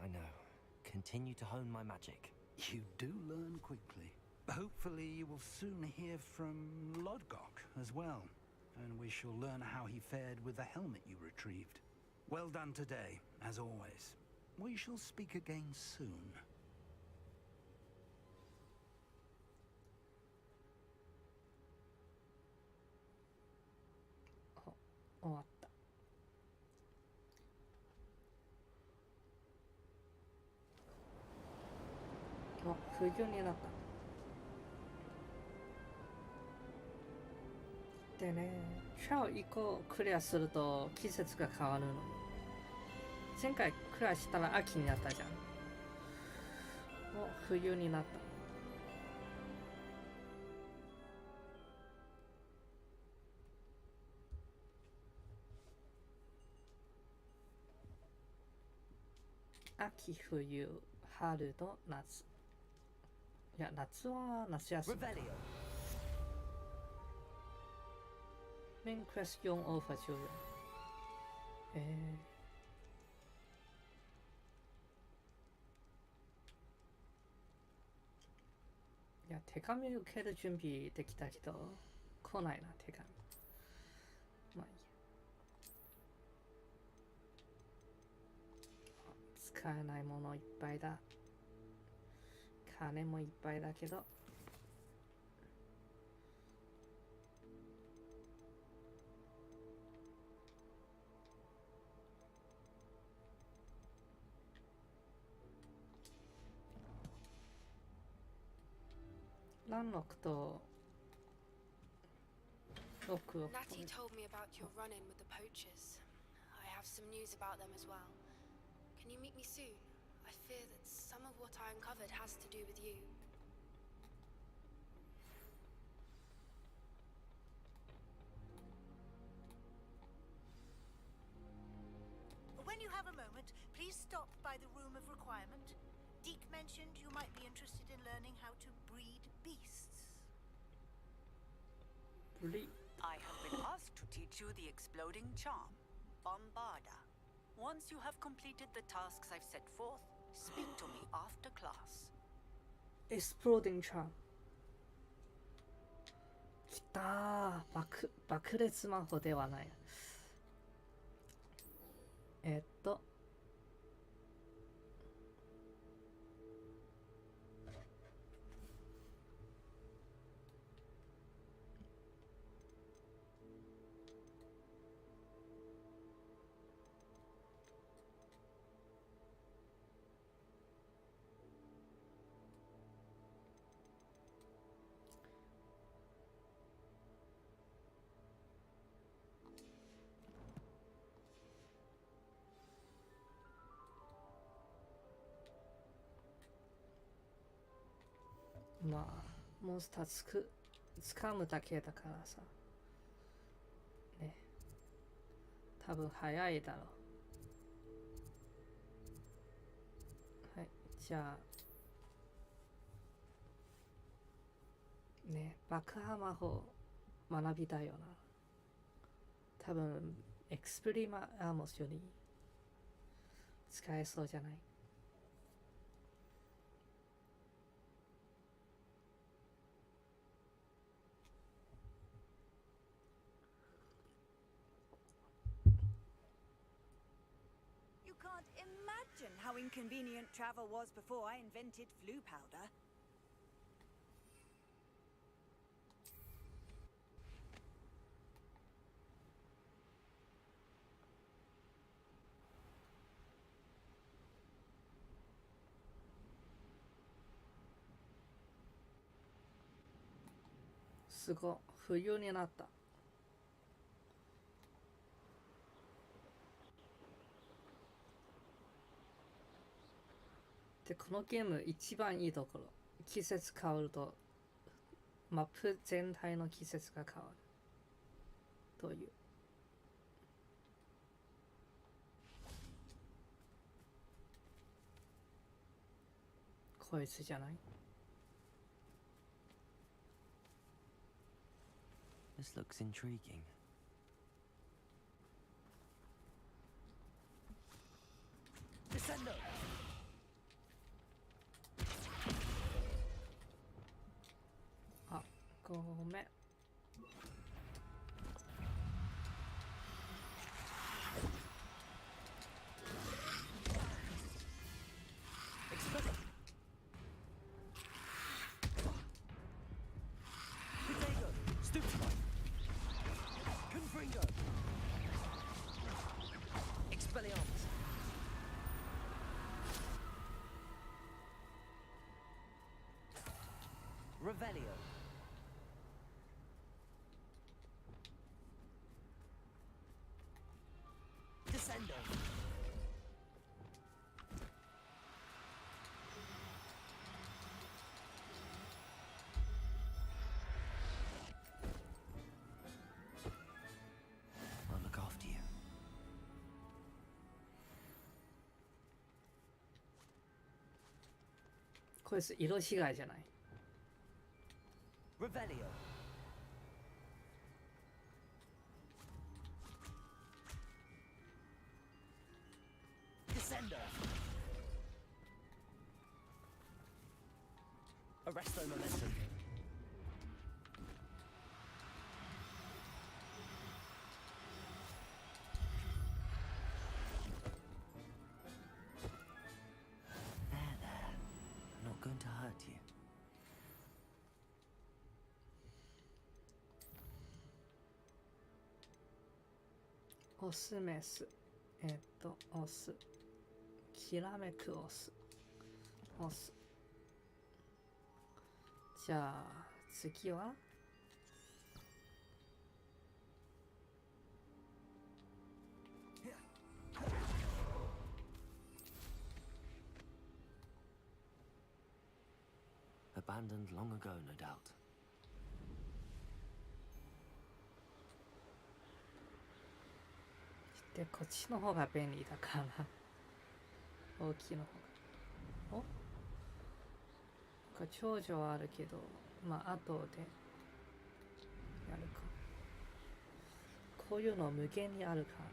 Continue to hone my magic. You do learn quickly. Hopefully you will soon hear from Lodgok as well, and we shall learn how he fared with the helmet you retrieved. Well done today, as always. We shall speak again soon. Oh, 冬になった。でね、今日1個クリアすると季節が変わるのに。前回クリアしたら秋になったじゃん。もう冬になった。秋、冬、春と夏。いや、夏は夏休み。メインクエス4オーファ14。いや、手紙受ける準備できたけど、来ないな、手紙。まあいいや。使えないものいっぱいだ。金もいっぱいだけど。ランロックとロックを Natty told me about your run-in with the poachers. I have some news about them as well. Can you meet me soon? I fear that some of what I uncovered has to do with you. When you have a moment, please stop by the Room of Requirement. Deke mentioned you might be interested in learning how to breed beasts. I have been asked to teach you the exploding charm, Bombarda. Once you have completed the tasks I've set forth, speak to me after class. Exploding charm. きたー。爆裂魔法ではない。まあモンスター掴むだけだからさね、多分早いだろう。はい、じゃあね、爆破魔法学びたいよな。多分エクスプリマアーモスより使えそうじゃない？Imagine how inconvenient travel was before I invented flu powder.すごい、冬になった。で、このゲーム一番いいところ、季節変わるとマップ全体の季節が変わるという。こいつじゃない？ This looks intriguing. Descendo! あ、ごめん。Revelio. Descendo. I'll look after you. こいつ色違いじゃない？ Revelio. Descendo. Arresto momentum. There. I'm not going to hurt you. オスメス、オス、きらめくオス、オス。じゃあ次は abandoned long ago, no doubt. でこっちの方が便利だから大きいの方が。お、なんか長女はあるけど、まあ後でやるか。こういうの無限にあるからな。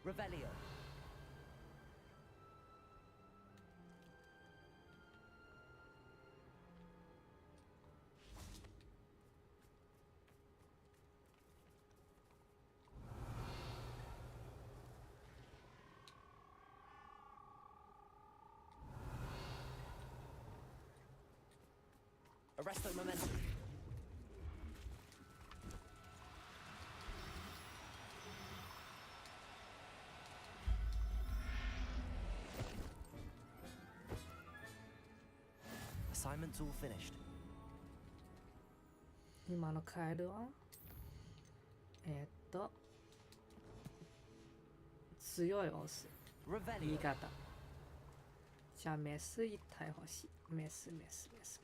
Revelio. Arresto momentum. Assignment's all finished. 今のカエルは強いオス言い方。じゃあメス一体欲しい。メス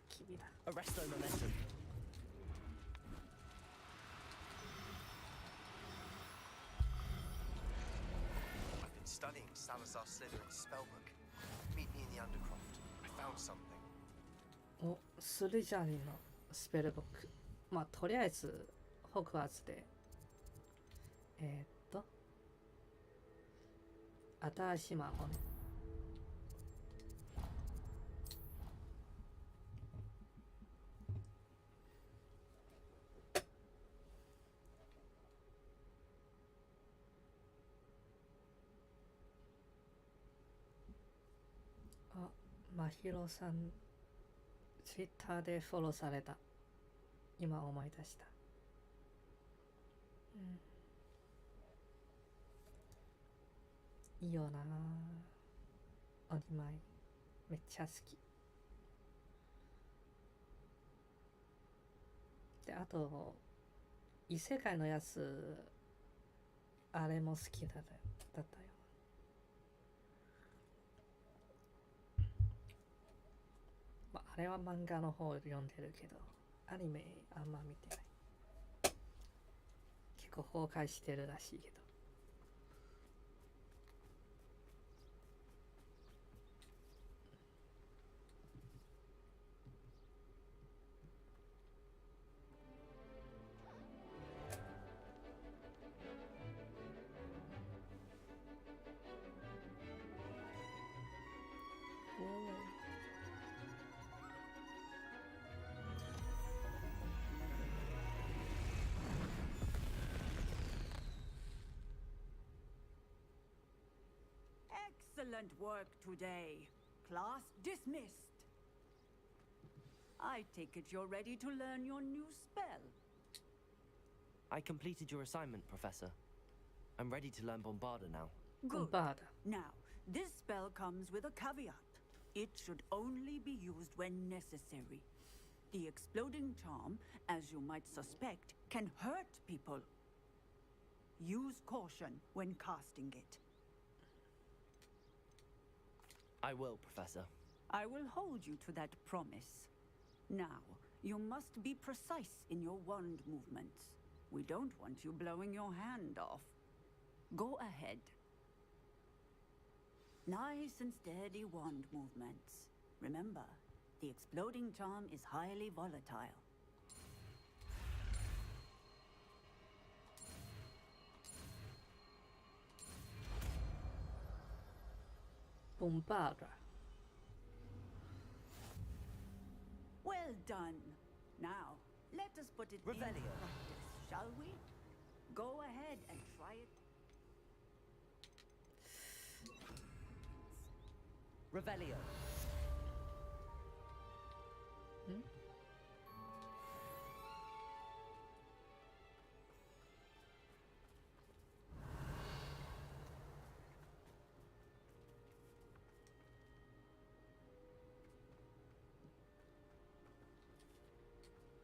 君だ。 Arresto momentum. I've been studying Salazar Slytherin's spellbook. Meet me in the Undercroft. I found something. お、スルジャリンのスペルブック。まあとりあえずホグワーツで新しい魔法ね。あ、まひろさんツイッターでフォローされた。今思い出した。いいよなぁ。お見舞いめっちゃ好き。で、あと異世界のやつあれも好きだったよ。まあ、あれは漫画の方読んでるけどアニメあんま見てない。結構崩壊してるらしいけど。Excellent work today. Class dismissed. I take it you're ready to learn your new spell. I completed your assignment, Professor. I'm ready to learn Bombarda now. Good. Bombarda. Now, this spell comes with a caveat. It should only be used when necessary. The exploding charm, as you might suspect, can hurt people. Use caution when casting it. I will, Professor. I will hold you to that promise. Now, you must be precise in your wand movements. We don't want you blowing your hand off. Go ahead. Nice and steady wand movements. Remember, the exploding charm is highly volatile. Bombarda. Well done. Now, let us put it in practice, shall we? Go ahead and try it. Revelio.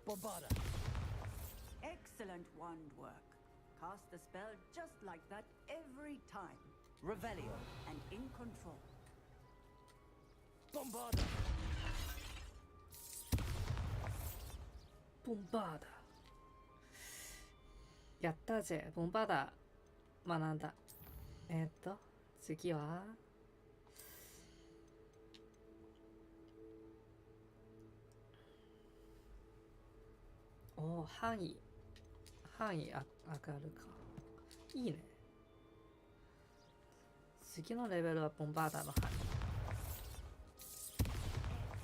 Bombarda. Excellent wand work. Cast the spell just like that every time. Revelio and in control. Bombarda. Bombarda. やったぜ。ボンバーダ学んだ。次は範囲上がるか。いいね。次のレベルはボンバーダーの範囲。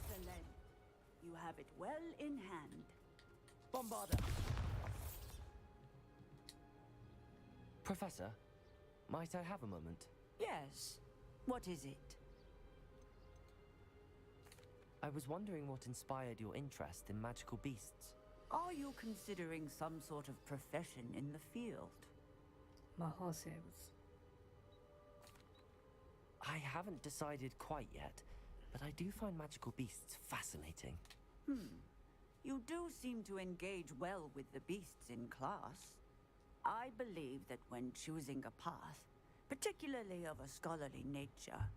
Excellent. You have it well in hand. Bombarda. Professor, might I have a moment? Yes. What is it? I was wondering what inspired your interest in magical beasts. Are you considering some sort of profession in the field? 魔法生物。I haven't decided quite yet, but I do find magical beasts fascinating. You do seem to engage well with the beasts in class. I believe that when choosing a path, particularly of a scholarly nature,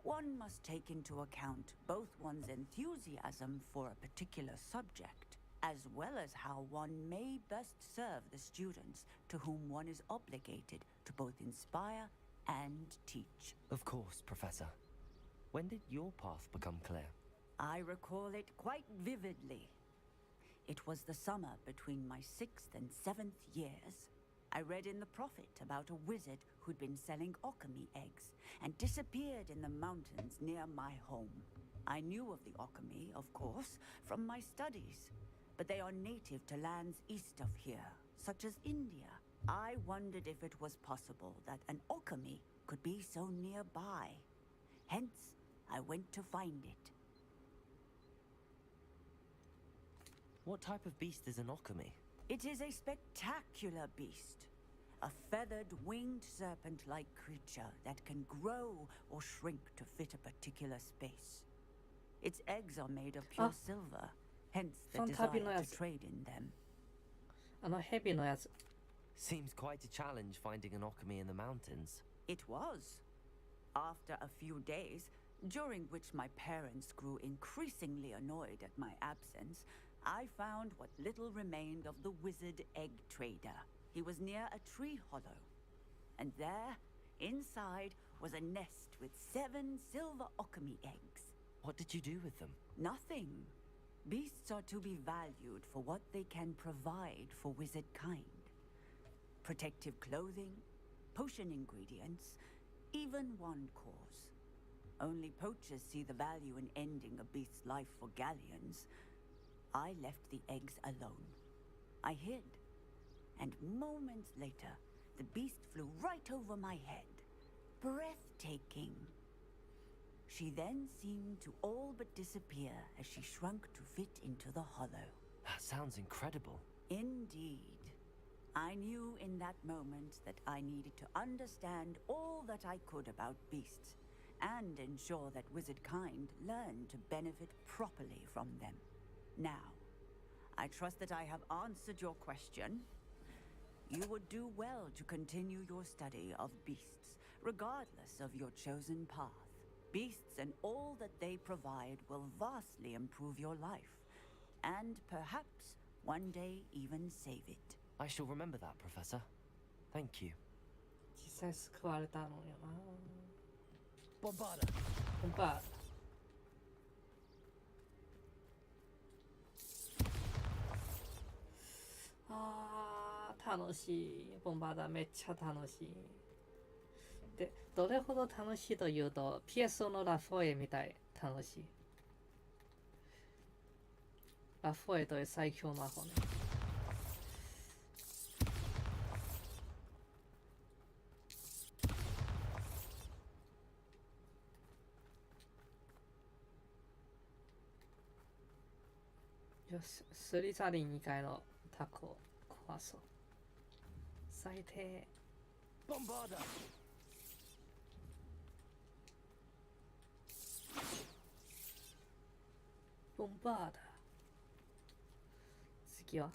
one must take into account both one's enthusiasm for a particular subject, as well as how one may best serve the students to whom one is obligated to both inspire and teach. Of course, Professor. When did your path become clear? I recall it quite vividly. It was the summer between my 6th and 7th years. I read in the Prophet about a wizard who'd been selling alchemy eggs and disappeared in the mountains near my home. I knew of the alchemy, of course, from my studies, but they are native to lands east of here, such as India. I wondered if it was possible that an alchemy could be so nearby. Hence, I went to find it. What type of beast is an alchemy? It is a spectacular beast. A feathered, winged serpent-like creature that can grow or shrink to fit a particular space. Its eggs are made of pure silver, hence the desire to trade in them. ヘビのやつ。Seems quite a challenge finding an alchemy in the mountains. It was. After a few days, during which my parents grew increasingly annoyed at my absence, I found what little remained of the wizard egg trader. He was near a tree hollow. And there, inside, was a nest with 7 silver alchemy eggs. What did you do with them? Nothing. Beasts are to be valued for what they can provide for wizard kind. Protective clothing, potion ingredients, even wand cores. Only poachers see the value in ending a beast's life for galleons. I left the eggs alone. I hid. And moments later, the beast flew right over my head. Breathtaking. She then seemed to all but disappear as she shrunk to fit into the hollow. That sounds incredible. Indeed. I knew in that moment that I needed to understand all that I could about beasts and ensure that wizard kind learned to benefit properly from them. Now, I trust that I have answered your question. You would do well to continue your study of beasts, regardless of your chosen path. Beasts and all that they provide will vastly improve your life, and perhaps one day even save it. I shall remember that, Professor. Thank you. 実際救われたのよな。Bombarda. Bombarda. 楽しい。ボンバーダーめっちゃ楽しい。で、どれほど楽しいというと、PSO のラフォエみたい楽しい。ラフォエという最強魔法ね。よし、スリザリン2階のタコを壊そう。最低。Bombarda. Bombarda. 次は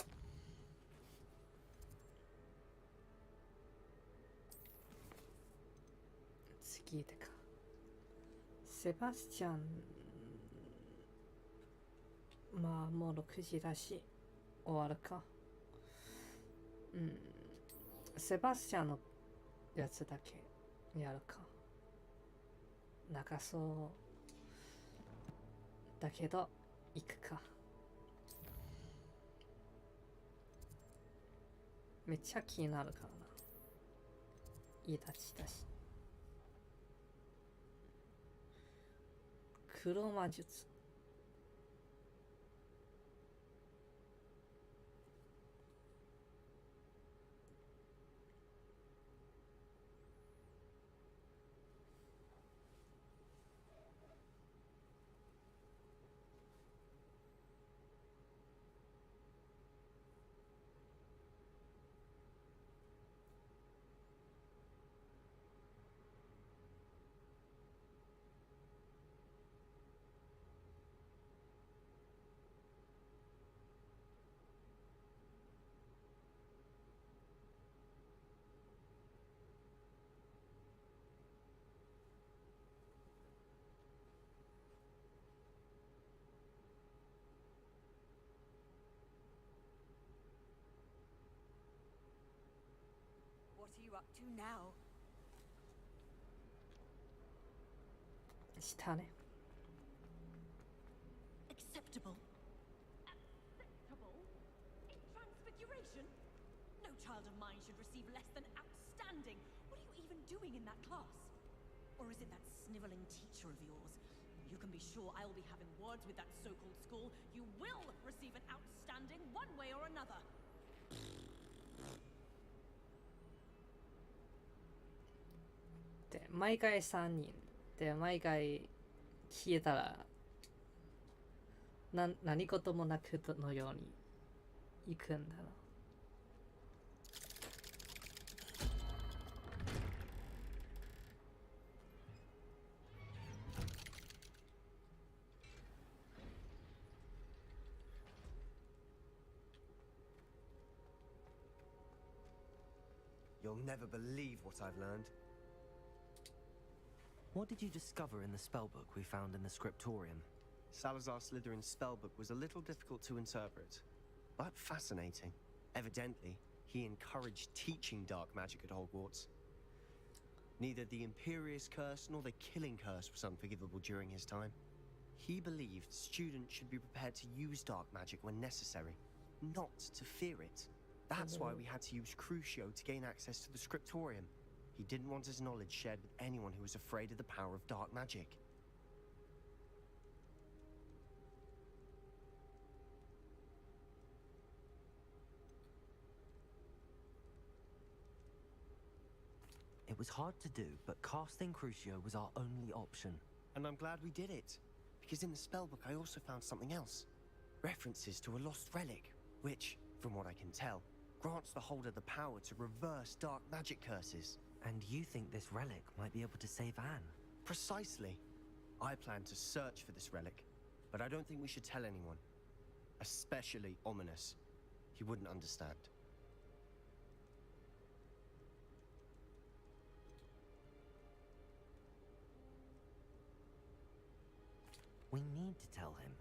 次でか。セバスチャン、まあもう6時だし終わるか。セバスチャンのやつだけやるか。長そうだけど行くか。めっちゃ気になるからな。いい立ちだし。黒魔術。What are you up to now? したね。Acceptable. Acceptable? In transfiguration? No child of mine should receive less than outstanding. What are you even doing in that class? Or is it that sniveling teacher of yours? You can be sure I will be having words with that so-called school. You will receive an outstanding one way or another. で毎回3人で毎回聞いたら何事もなくのように行くんだろう。You'll never believe what I've learned. What did you discover in the spellbook we found in the scriptorium? Salazar Slytherin's spellbook was a little difficult to interpret, but fascinating. Evidently, he encouraged teaching dark magic at Hogwarts. Neither the Imperious Curse nor the Killing Curse was unforgivable during his time. He believed students should be prepared to use dark magic when necessary, not to fear it. That's why we had to use Crucio to gain access to the scriptorium. He didn't want his knowledge shared with anyone who was afraid of the power of dark magic. It was hard to do, but casting Crucio was our only option. And I'm glad we did it, because in the spellbook I also found something else. References to a lost relic, which, from what I can tell, grants the holder the power to reverse dark magic curses. And you think this relic might be able to save Anne? Precisely. I plan to search for this relic, but I don't think we should tell anyone. Especially Ominous. He wouldn't understand. We need to tell him.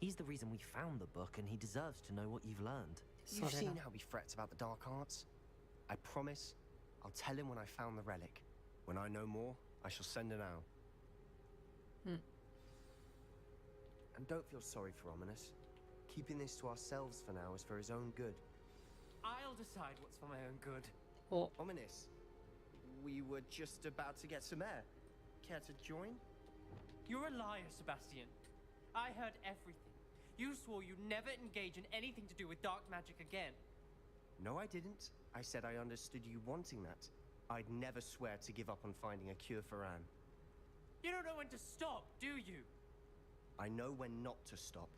He's the reason we found the book, and he deserves to know what you've learned. You've seen how he frets about the dark arts? I promise I'll tell him when I found the relic. When I know more, I shall send an owl. And don't feel sorry for Ominous. Keeping this to ourselves for now is for his own good. I'll decide what's for my own good. Oh. Ominous, we were just about to get some air. Care to join? You're a liar, Sebastian. I heard everything. You swore you'd never engage in anything to do with dark magic again. No, I didn't. I said I understood you wanting that. I'd never swear to give up on finding a cure for Anne. You don't know when to stop, do you? I know when not to stop.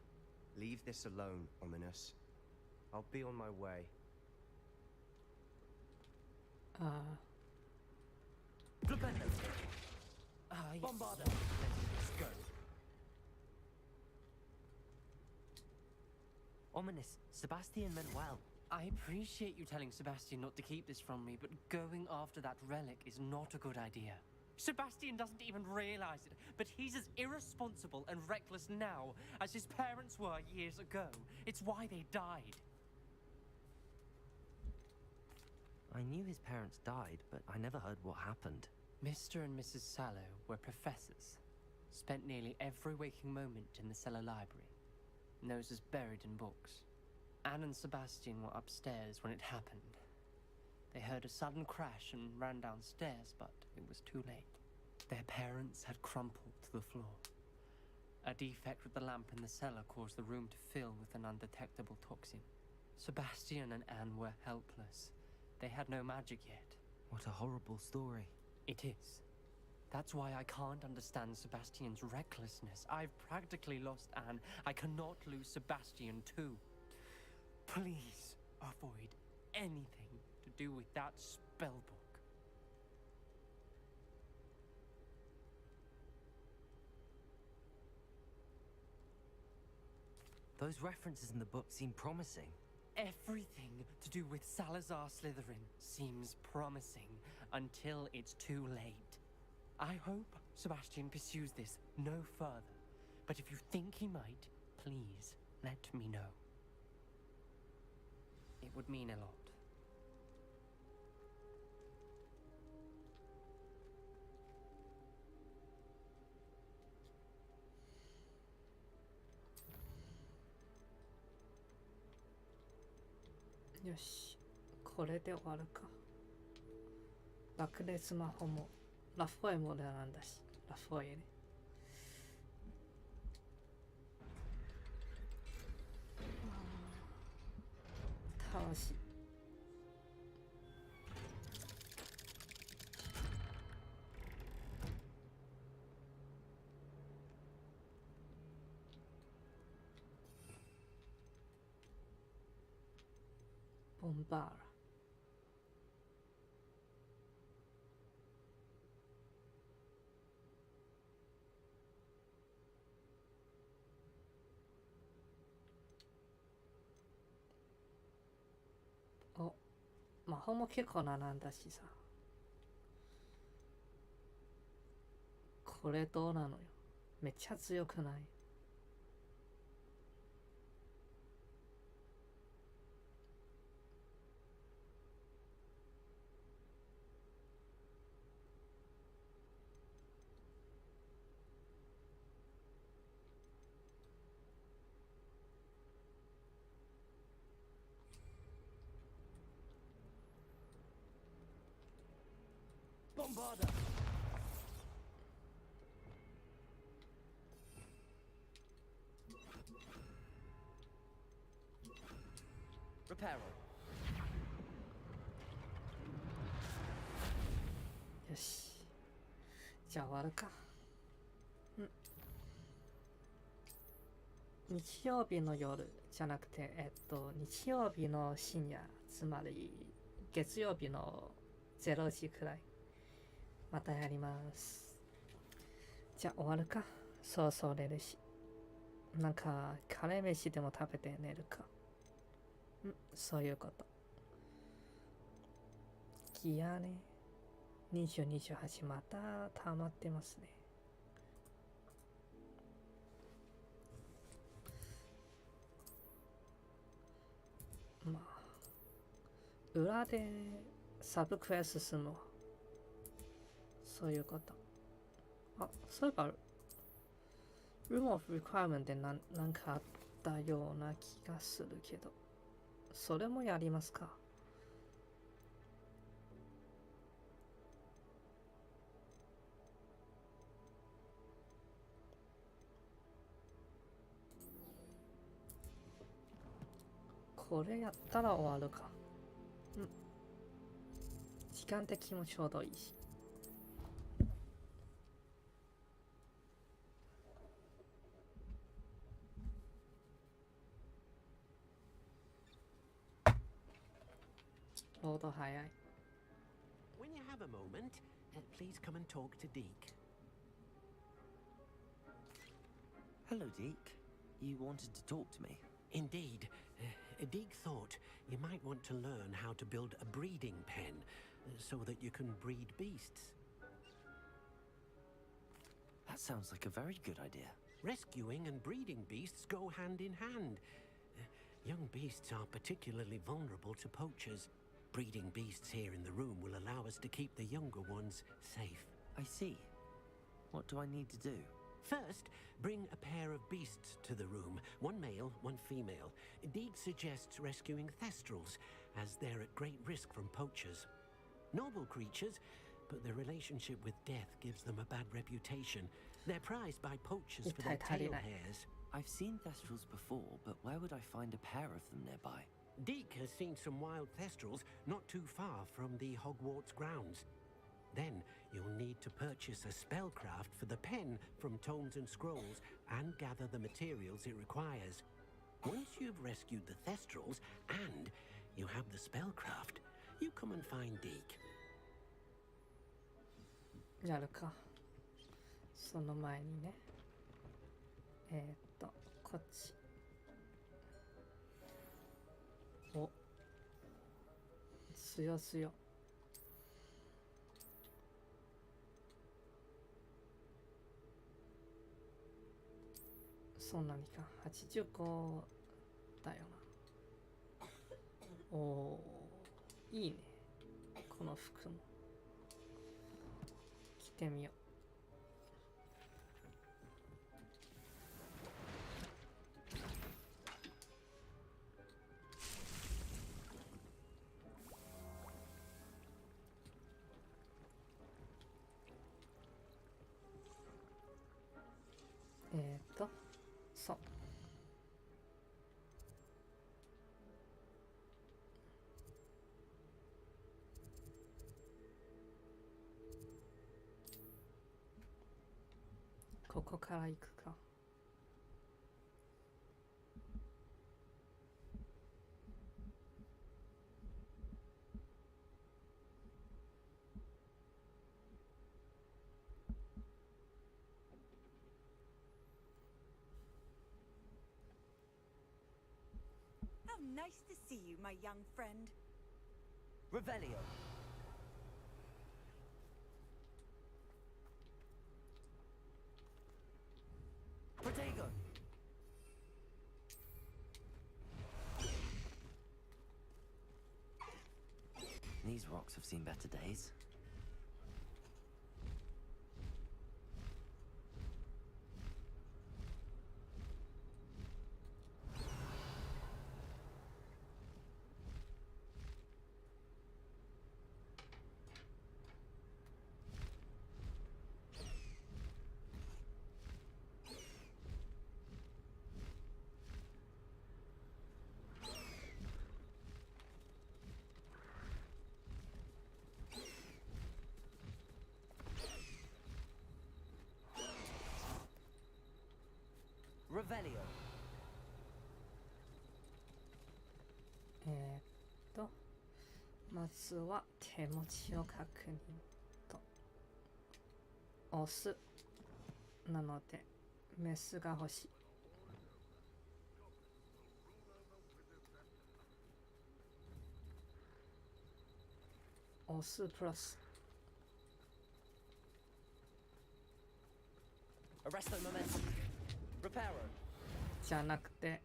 Leave this alone, Ominous. I'll be on my way. Bombarda. Let's go. Ominous, Sebastian meant well. I appreciate you telling Sebastian not to keep this from me, but going after that relic is not a good idea. Sebastian doesn't even realize it, but he's as irresponsible and reckless now as his parents were years ago. It's why they died. I knew his parents died, but I never heard what happened. Mr. and Mrs. Sallow were professors. Spent nearly every waking moment in the cellar library. Noses buried in books. Anne and Sebastian were upstairs when it happened. They heard a sudden crash and ran downstairs, but it was too late. Their parents had crumpled to the floor. A defect with the lamp in the cellar caused the room to fill with an undetectable toxin. Sebastian and Anne were helpless. They had no magic yet. What a horrible story. It is. That's why I can't understand Sebastian's recklessness. I've practically lost Anne. I cannot lose Sebastian too. Please avoid anything to do with that spell book. Those references in the book seem promising. Everything to do with Salazar Slytherin seems promising until it's too late. I hope Sebastian pursues this no further, but if you think he might, please let me know. It would mean a lot. Yoshi, これで終わるか。楽でスマホもラフォエもなんだし、ラフォエね。楽しい。ボンバーラ。お、魔法も結構並んだしさ。これどうなのよ。めっちゃ強くない？Bombarda! Reparo. よし。じゃあ終わるか。日曜日の夜じゃなくて、日曜日の深夜、つまり月曜日の0時くらい。またやります。じゃあ終わるか。そうそう寝るし。なんかカレー飯でも食べて寝るか。そういうこと。ギアね。20、28また溜まってますね。まあ裏でサブクエ進むわ。そういうこと。あ、そういえばRoom of Requirement でなんかあったような気がするけど、それもやりますか。これやったら終わるか。時間的もちょうどいいし。ロード早い。When you have a moment, please come and talk to Deke. Hello, Deke. You wanted to talk to me? Indeed. Deke thought you might want to learn how to build a breeding pen so that you can breed beasts. That sounds like a very good idea. Rescuing and breeding beasts go hand in hand. Young beasts are particularly vulnerable to poachers. Breeding beasts here in the room will allow us to keep the younger ones safe. I see. What do I need to do? First, bring a pair of beasts to the room. One male, one female. Deke suggests rescuing thestrals, as they're at great risk from poachers. Noble creatures, but their relationship with death gives them a bad reputation. They're prized by poachers for their tail hairs. I've seen thestrals before, but where would I find a pair of them nearby? Deke has seen some wild thestrals not too far from the Hogwarts grounds. Then you'll need to purchase a spellcraft for the pen from Tomes and Scrolls and gather the materials it requires. Once you've rescued the thestrals and you have the spellcraft, you come and find Deke. やるか。その前にね。こっち。お。強強。そんなにか。85だよな。おー。いいね。この服も。着てみよう。そう。ここから行くか。How nice to see you, my young friend. Revelio. Protego. These rocks have seen better days. Revelio. まずは手持ちを確認とオスなのでメスが欲しい。オスプラス Arresto momentum. Reparo. じゃなくて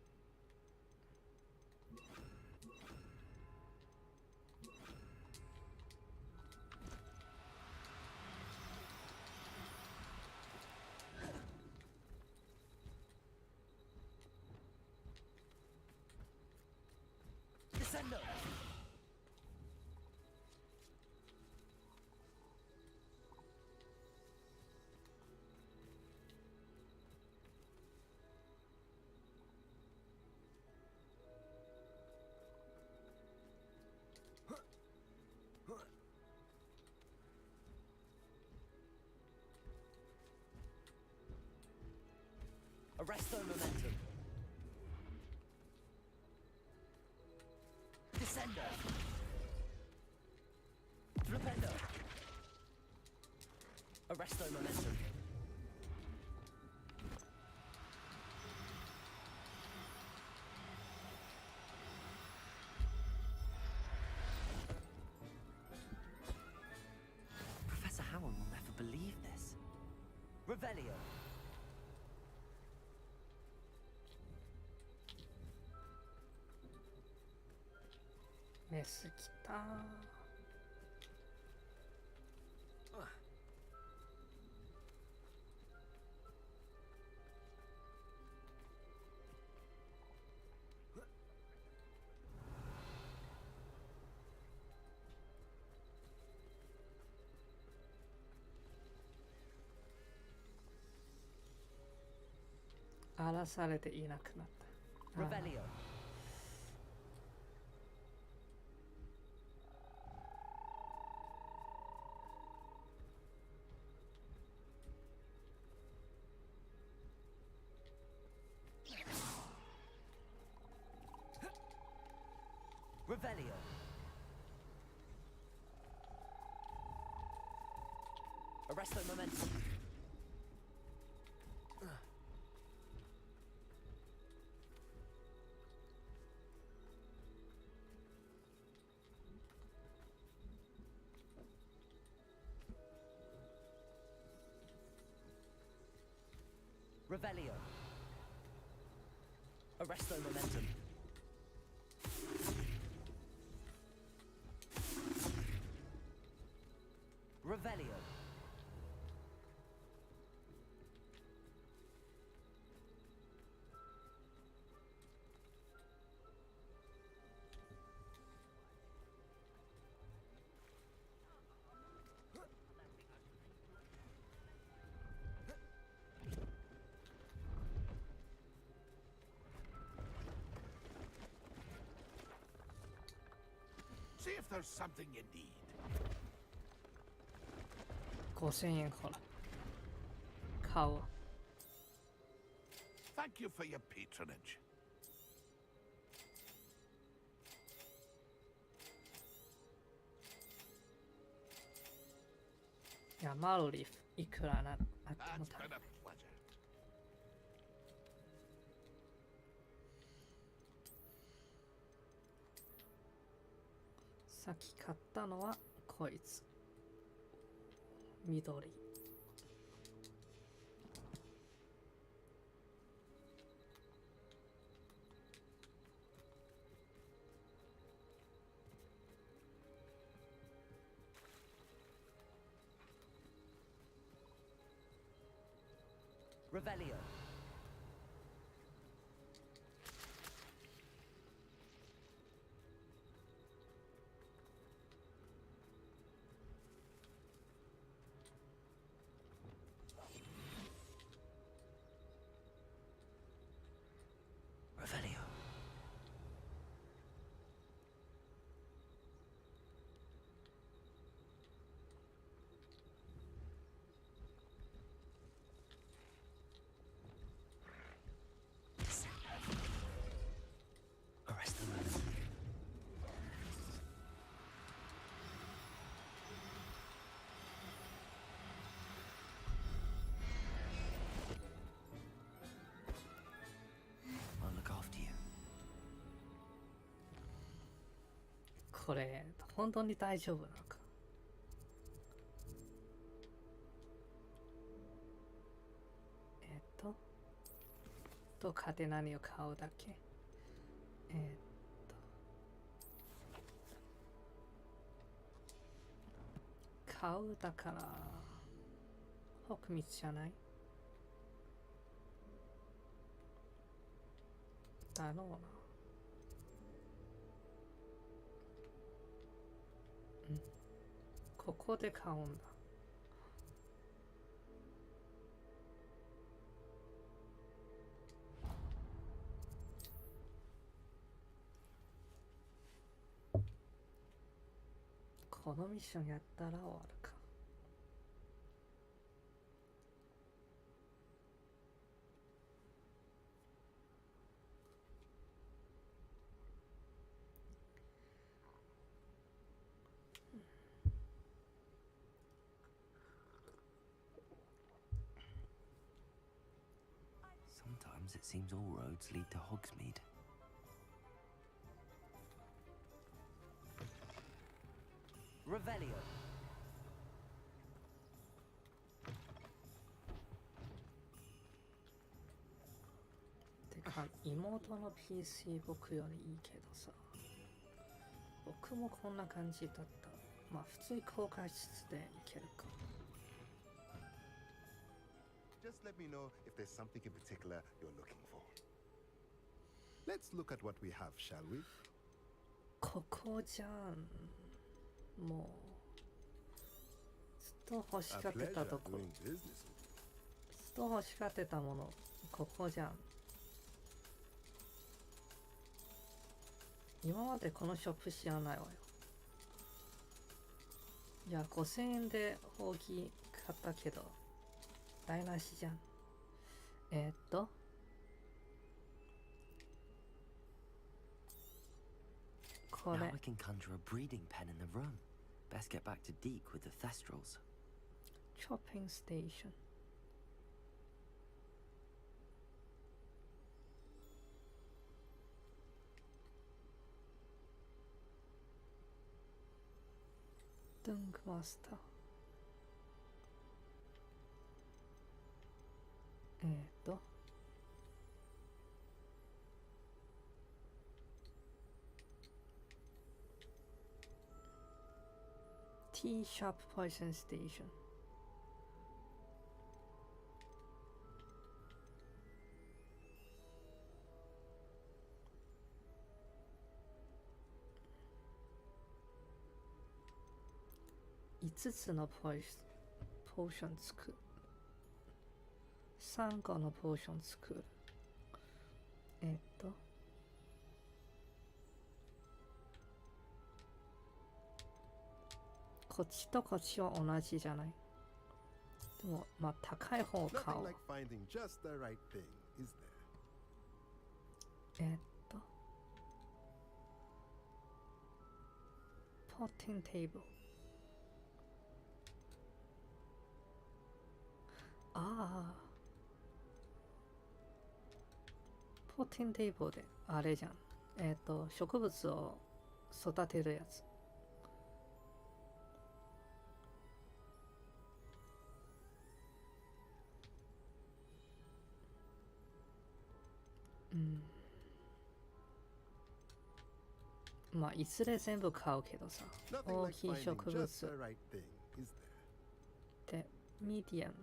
Descendo. Arresto momentum. Descendo. Flipendo. Arresto momentum. Revelio. メスきた。荒らされていなくなった。Revelio. Revelio. Arresto momentum. Revelio. Arresto momentum. Revelio. See if there's something you need. 5000円ほら。買おう。Thank you for your patronage. いや、マロリフ、いくらなあっても That's 食べ been a pleasure. さっき買ったのはこいつ。緑。Revelio. Revelio. Arrest the man. I'll look after you. これ、本当に大丈夫なのか。どっかで何を買うだけ。買うだから、北道じゃないだろうな。うん。ここで買うんだ。このミッションやったら終わるか。Sometimes it seems all roads lead to Hogsmeade. Revelio. か妹の PC 僕よりいいけどさ。僕もこんな感じだった。まあ普通に公開室でいけるか。Just let me know if there's something in particular you're looking for. Let's look at what we have, shall we? ここじゃん。もうずっと欲しがってたとこ。ずっと欲しがってたもの。ここじゃん。今までこのショップ知らないわよ。いや、5000円でほうき買ったけど、台無しじゃん。これ。 Now I can conjure a breeding pen in the room. Best get back to Deke with the thestrals. Chopping station. Dunk Master. T-sharp poison station. It's no potion school. 3個のポーション作る。こっちとこっちは同じじゃない。でも、まあ、高い方を買おう。ポッティンテーブル。ああ。ポッティンテーブルで、あれじゃん。植物を育てるやつ。まあいずれ全部買うけどさ。大きい植物でミディアム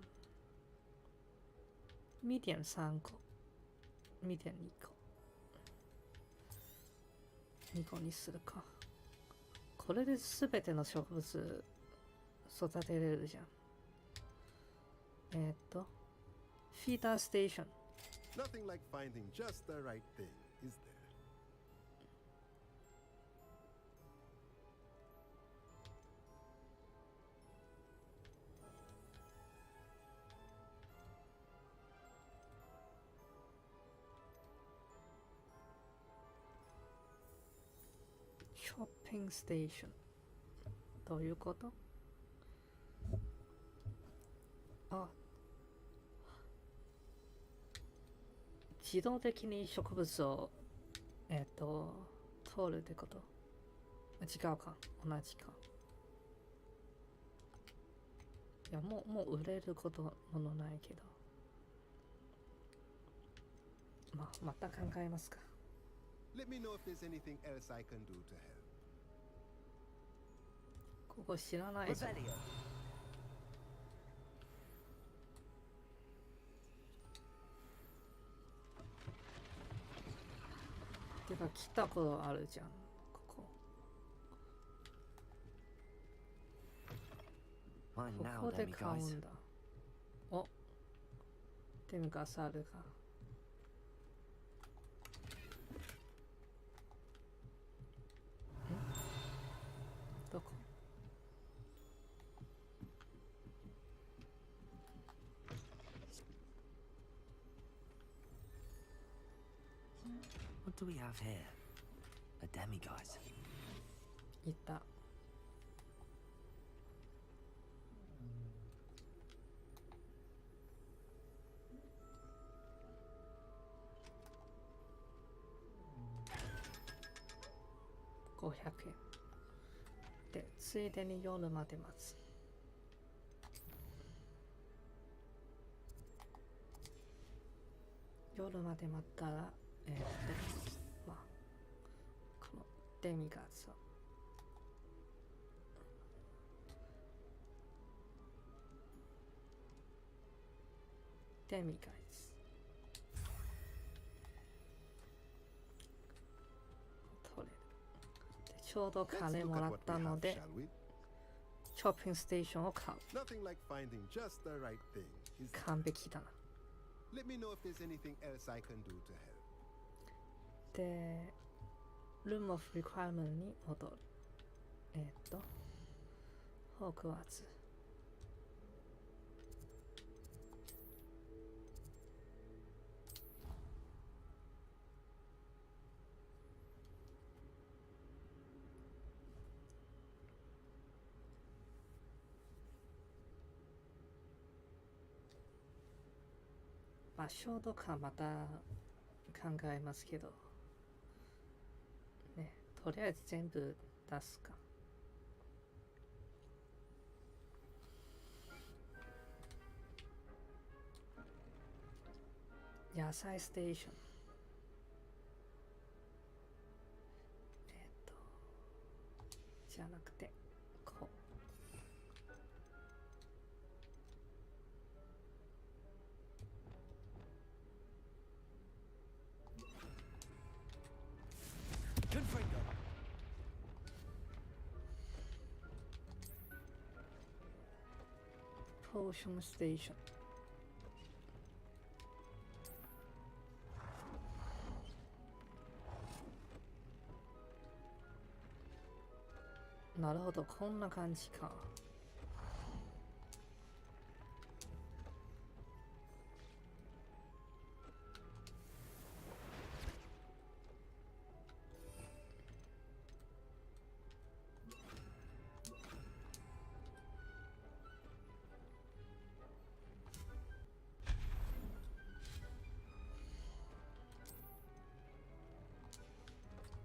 3個、ミディアム2個にするか。これで全ての植物育てれるじゃん。フィーダーステーション。Nothing like finding just the right thing, is there? Shopping station どういうこと？あ、自動的に植物を通るってこと？違うか、同じか。いや、もう売れることものないけど、また考えますか。Let me know if there's anything else I can do to help. ここ知らないぞ。てか来たことあるじゃん、ここ。ここで買うんだ。お、デミガスあるか。どこ？What do we have here? A demiguise. いた。500円。で、ついでに夜まで待つ。夜まで待ったらまあこのデミガーズをデミガーズ取れるでちょうど金もらったのでショッピングステーションを買う。完璧だな。で、Room of Requirement に戻る。ホグワーツ。場所とかまた考えますけどね、とりあえず全部出すか。野菜ステーションじゃなくてこうポーションステーション。なるほど、こんな感じか。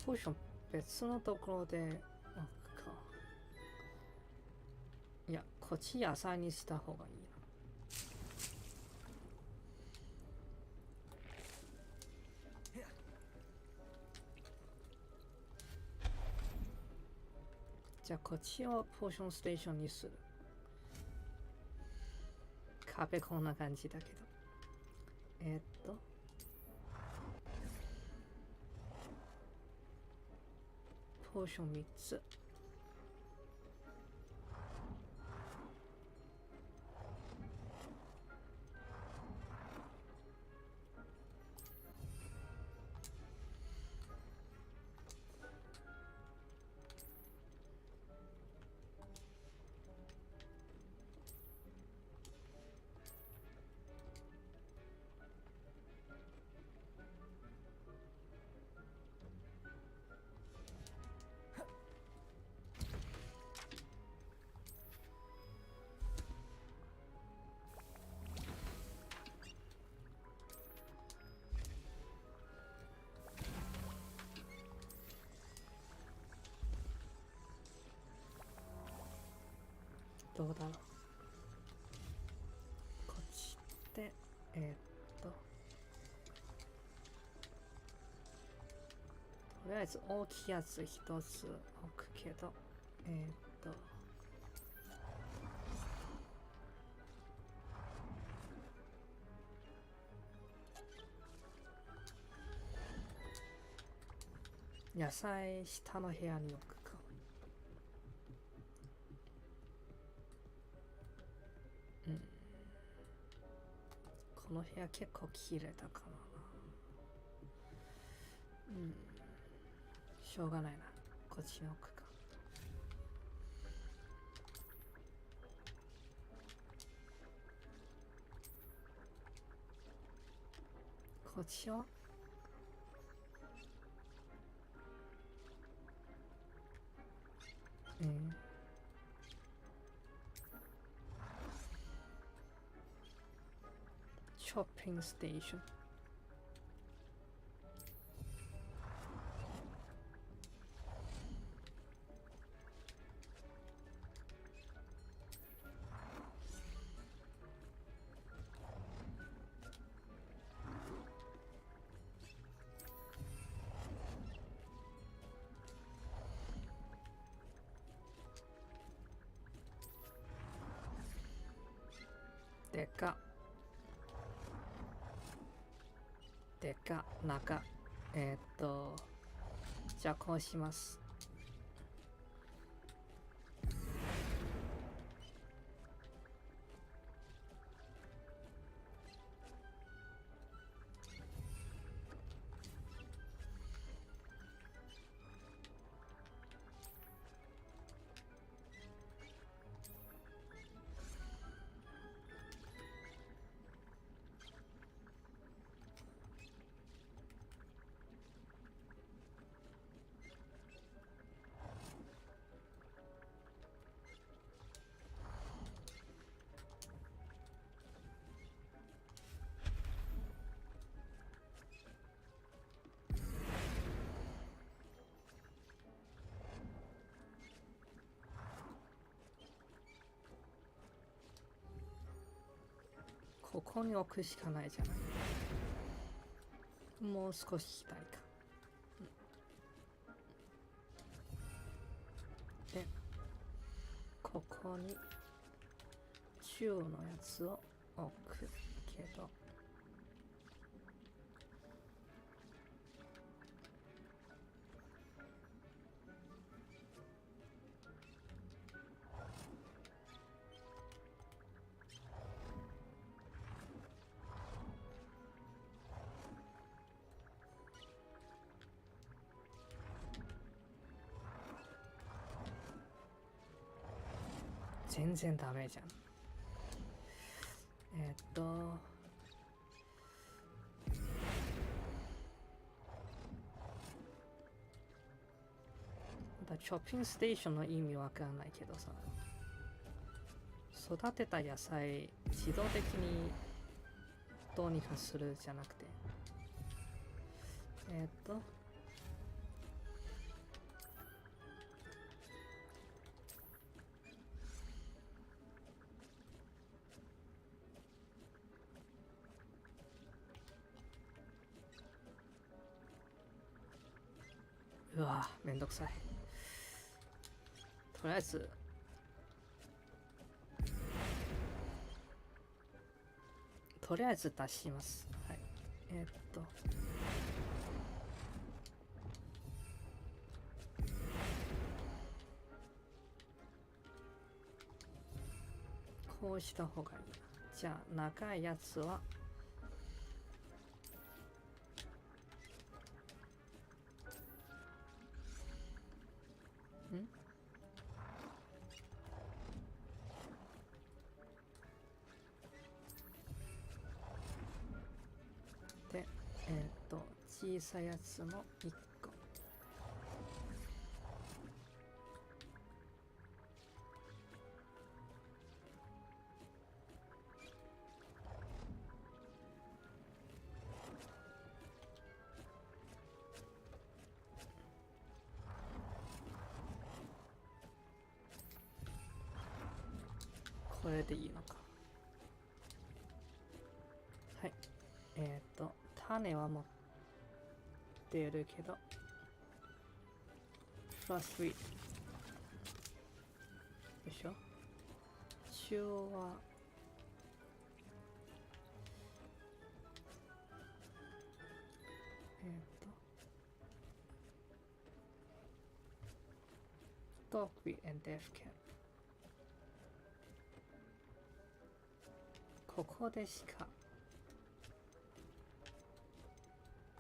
ポーション別のところでいや、こっち野菜にした方がいいな。じゃあこっちをポーションステーションにする。壁こんな感じだけど。ポーション3つ。どうだろう。こっちでとりあえず大きいやつ一つ置くけど野菜下の部屋に置くか。この部屋結構綺麗だからな。しょうがないな。こっちに置くか。こっちをショッピングステーション。か中じゃあこうします。ここに置くしかないじゃない。もう少し左か。で、ここに中のやつを置くけど、全然ダメじゃん。チョッピングステーションの意味わかんないけどさ、育てた野菜自動的にどうにかするじゃなくて、うわめんどくさい。とりあえず出します。はい。こうした方がいいな。じゃあ長いやつはで、小さいやつも1個。これでいいのか。はい。種は持ってるけど、プラス3。よいしょ。中は、Dog breed and deaf cat。ここでしか。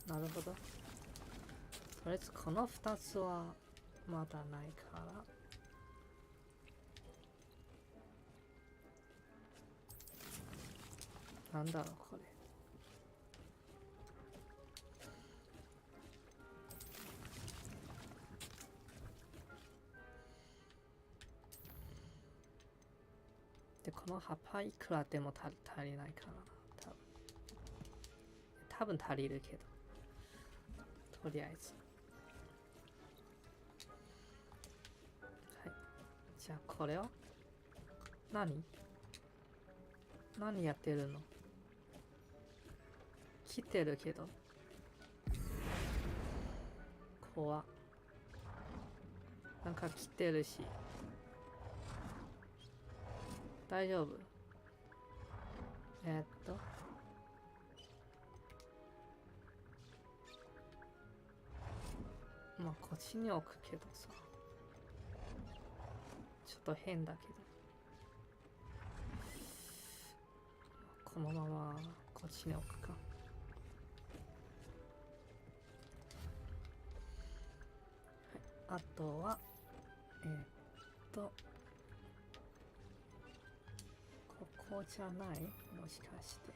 なるほど。とりあえずこの2つはまだないから。なんだろうこれ。で、この葉っぱいくらでも足りないからな。多分足りるけど。とりあえず。はい。じゃあこれを何やってるの？切ってるけど。怖っ。なんか切ってるし。大丈夫？まあこっちに置くけどさ、ちょっと変だけど、このままこっちに置くか。はい、あとはここじゃない？もしかして。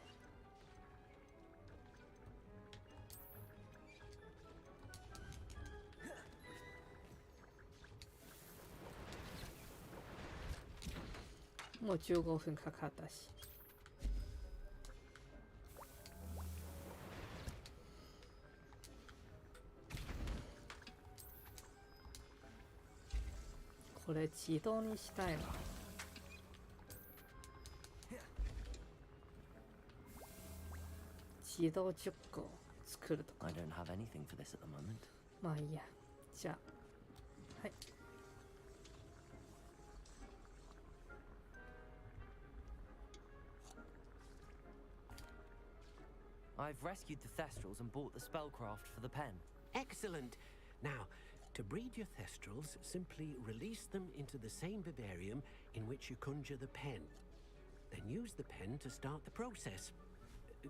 もう15分かかったし。これ自動にしたいな。自動10個作るとか。I don't have anything for this at the moment. まあいいや。じゃあ、はい。I've rescued the Thestrals and bought the spellcraft for the pen. Excellent. Now, to breed your Thestrals, simply release them into the same vivarium in which you conjure the pen. Then use the pen to start the process.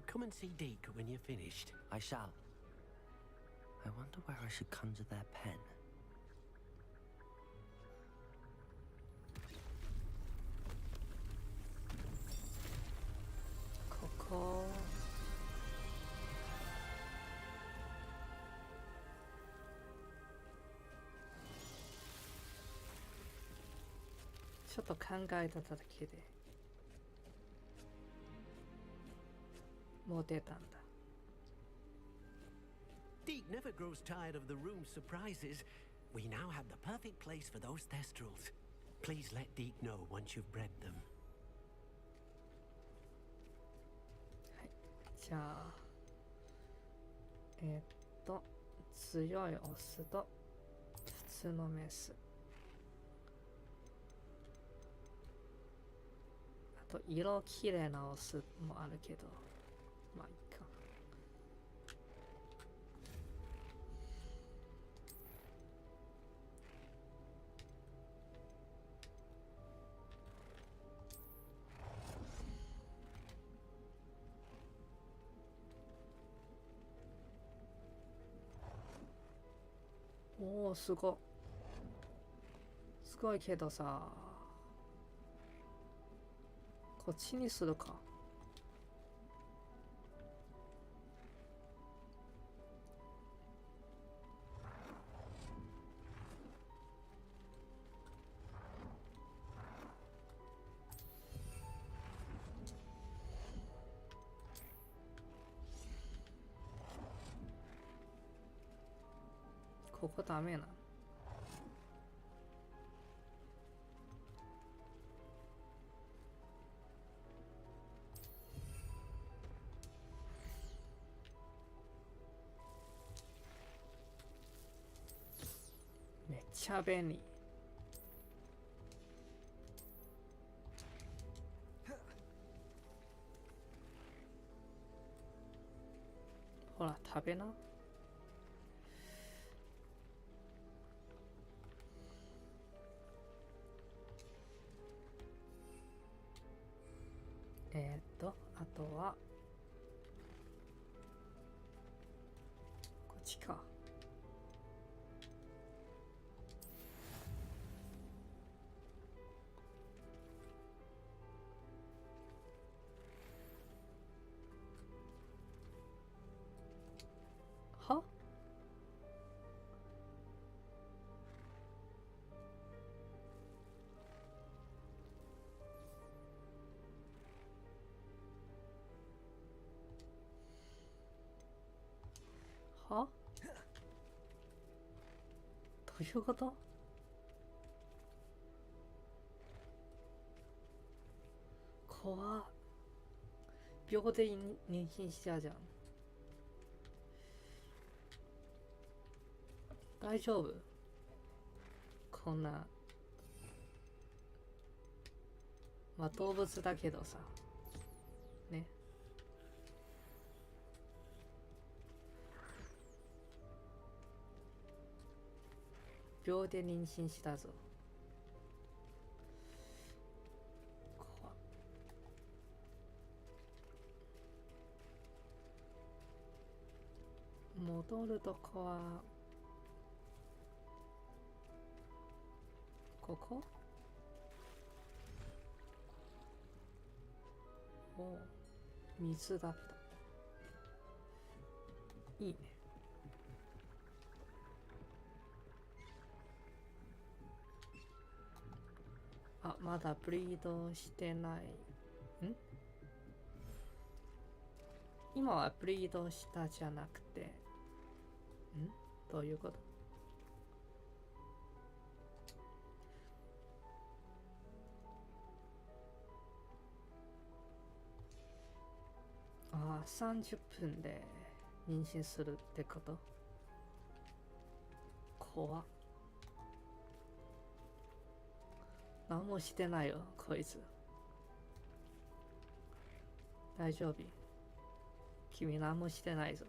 Come and see Deke when you're finished. I shall. I wonder where I should conjure their pen. Coco. ちょっと考えただけでもう出たんだ。Deke never grows tired of the room's surprises. We now have the perfect place for those Thestrals. Please let Deke know once you've bred them. はい、じゃあ強いオスと普通のメス、あと色きれいなオスもあるけど、まあいいか。おお、すごい。すごいけどさ、こっちにするか。ここダメな。めっちゃ便利。ほら、食べな。あとはこっちか。は？は？どういうこと？怖っ。秒で妊娠しちゃうじゃん。大丈夫？こんな。まあ動物だけどさ。ね。秒で妊娠したぞ。戻るとこはここ？お、水だった。いいね。あ、まだブリードしてない。ん？今はブリードしたじゃなくて、どういうこと？ああ、30分で妊娠するってこと？怖っ。何もしてないよ、こいつ。大丈夫？君何もしてないぞ。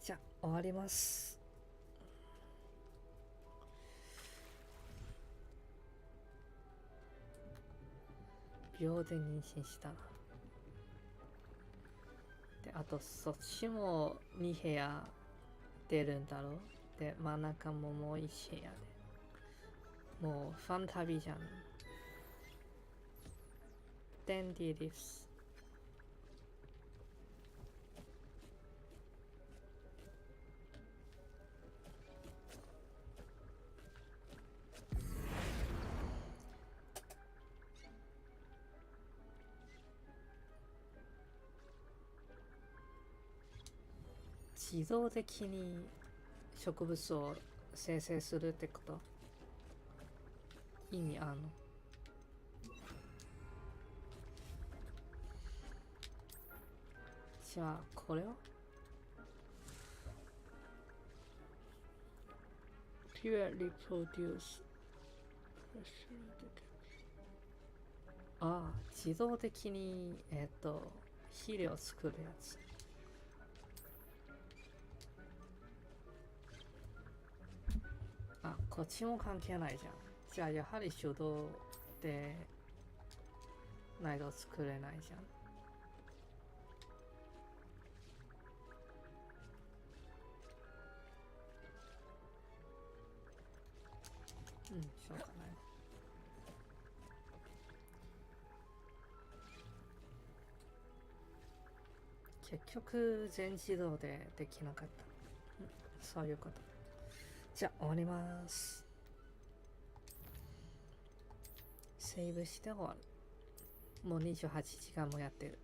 じゃあ終わります。秒で妊娠したな。で、あとそっちも2部屋出るんだろう。で、真ん中ももう1部屋で。もうファン旅じゃん。デンディリフス。自動的に植物を生成するってこと？意味あんの？じゃあこれはPurely produce ああ、自動的に肥料作るやつ。あ、こっちも関係ないじゃん。じゃあやはり手動でないと作れないじゃん。しょうがない。結局全自動でできなかった。そういうこと。じゃあ終わります。セーブして終わる。もう28時間もやってる。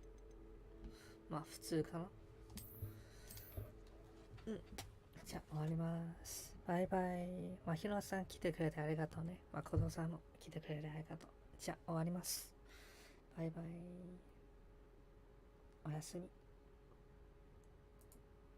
まあ普通かな。じゃあ終わります。バイバイ。まひろさん来てくれてありがとうね。まことさんも来てくれてありがとう。じゃあ終わります。バイバイ。おやすみ。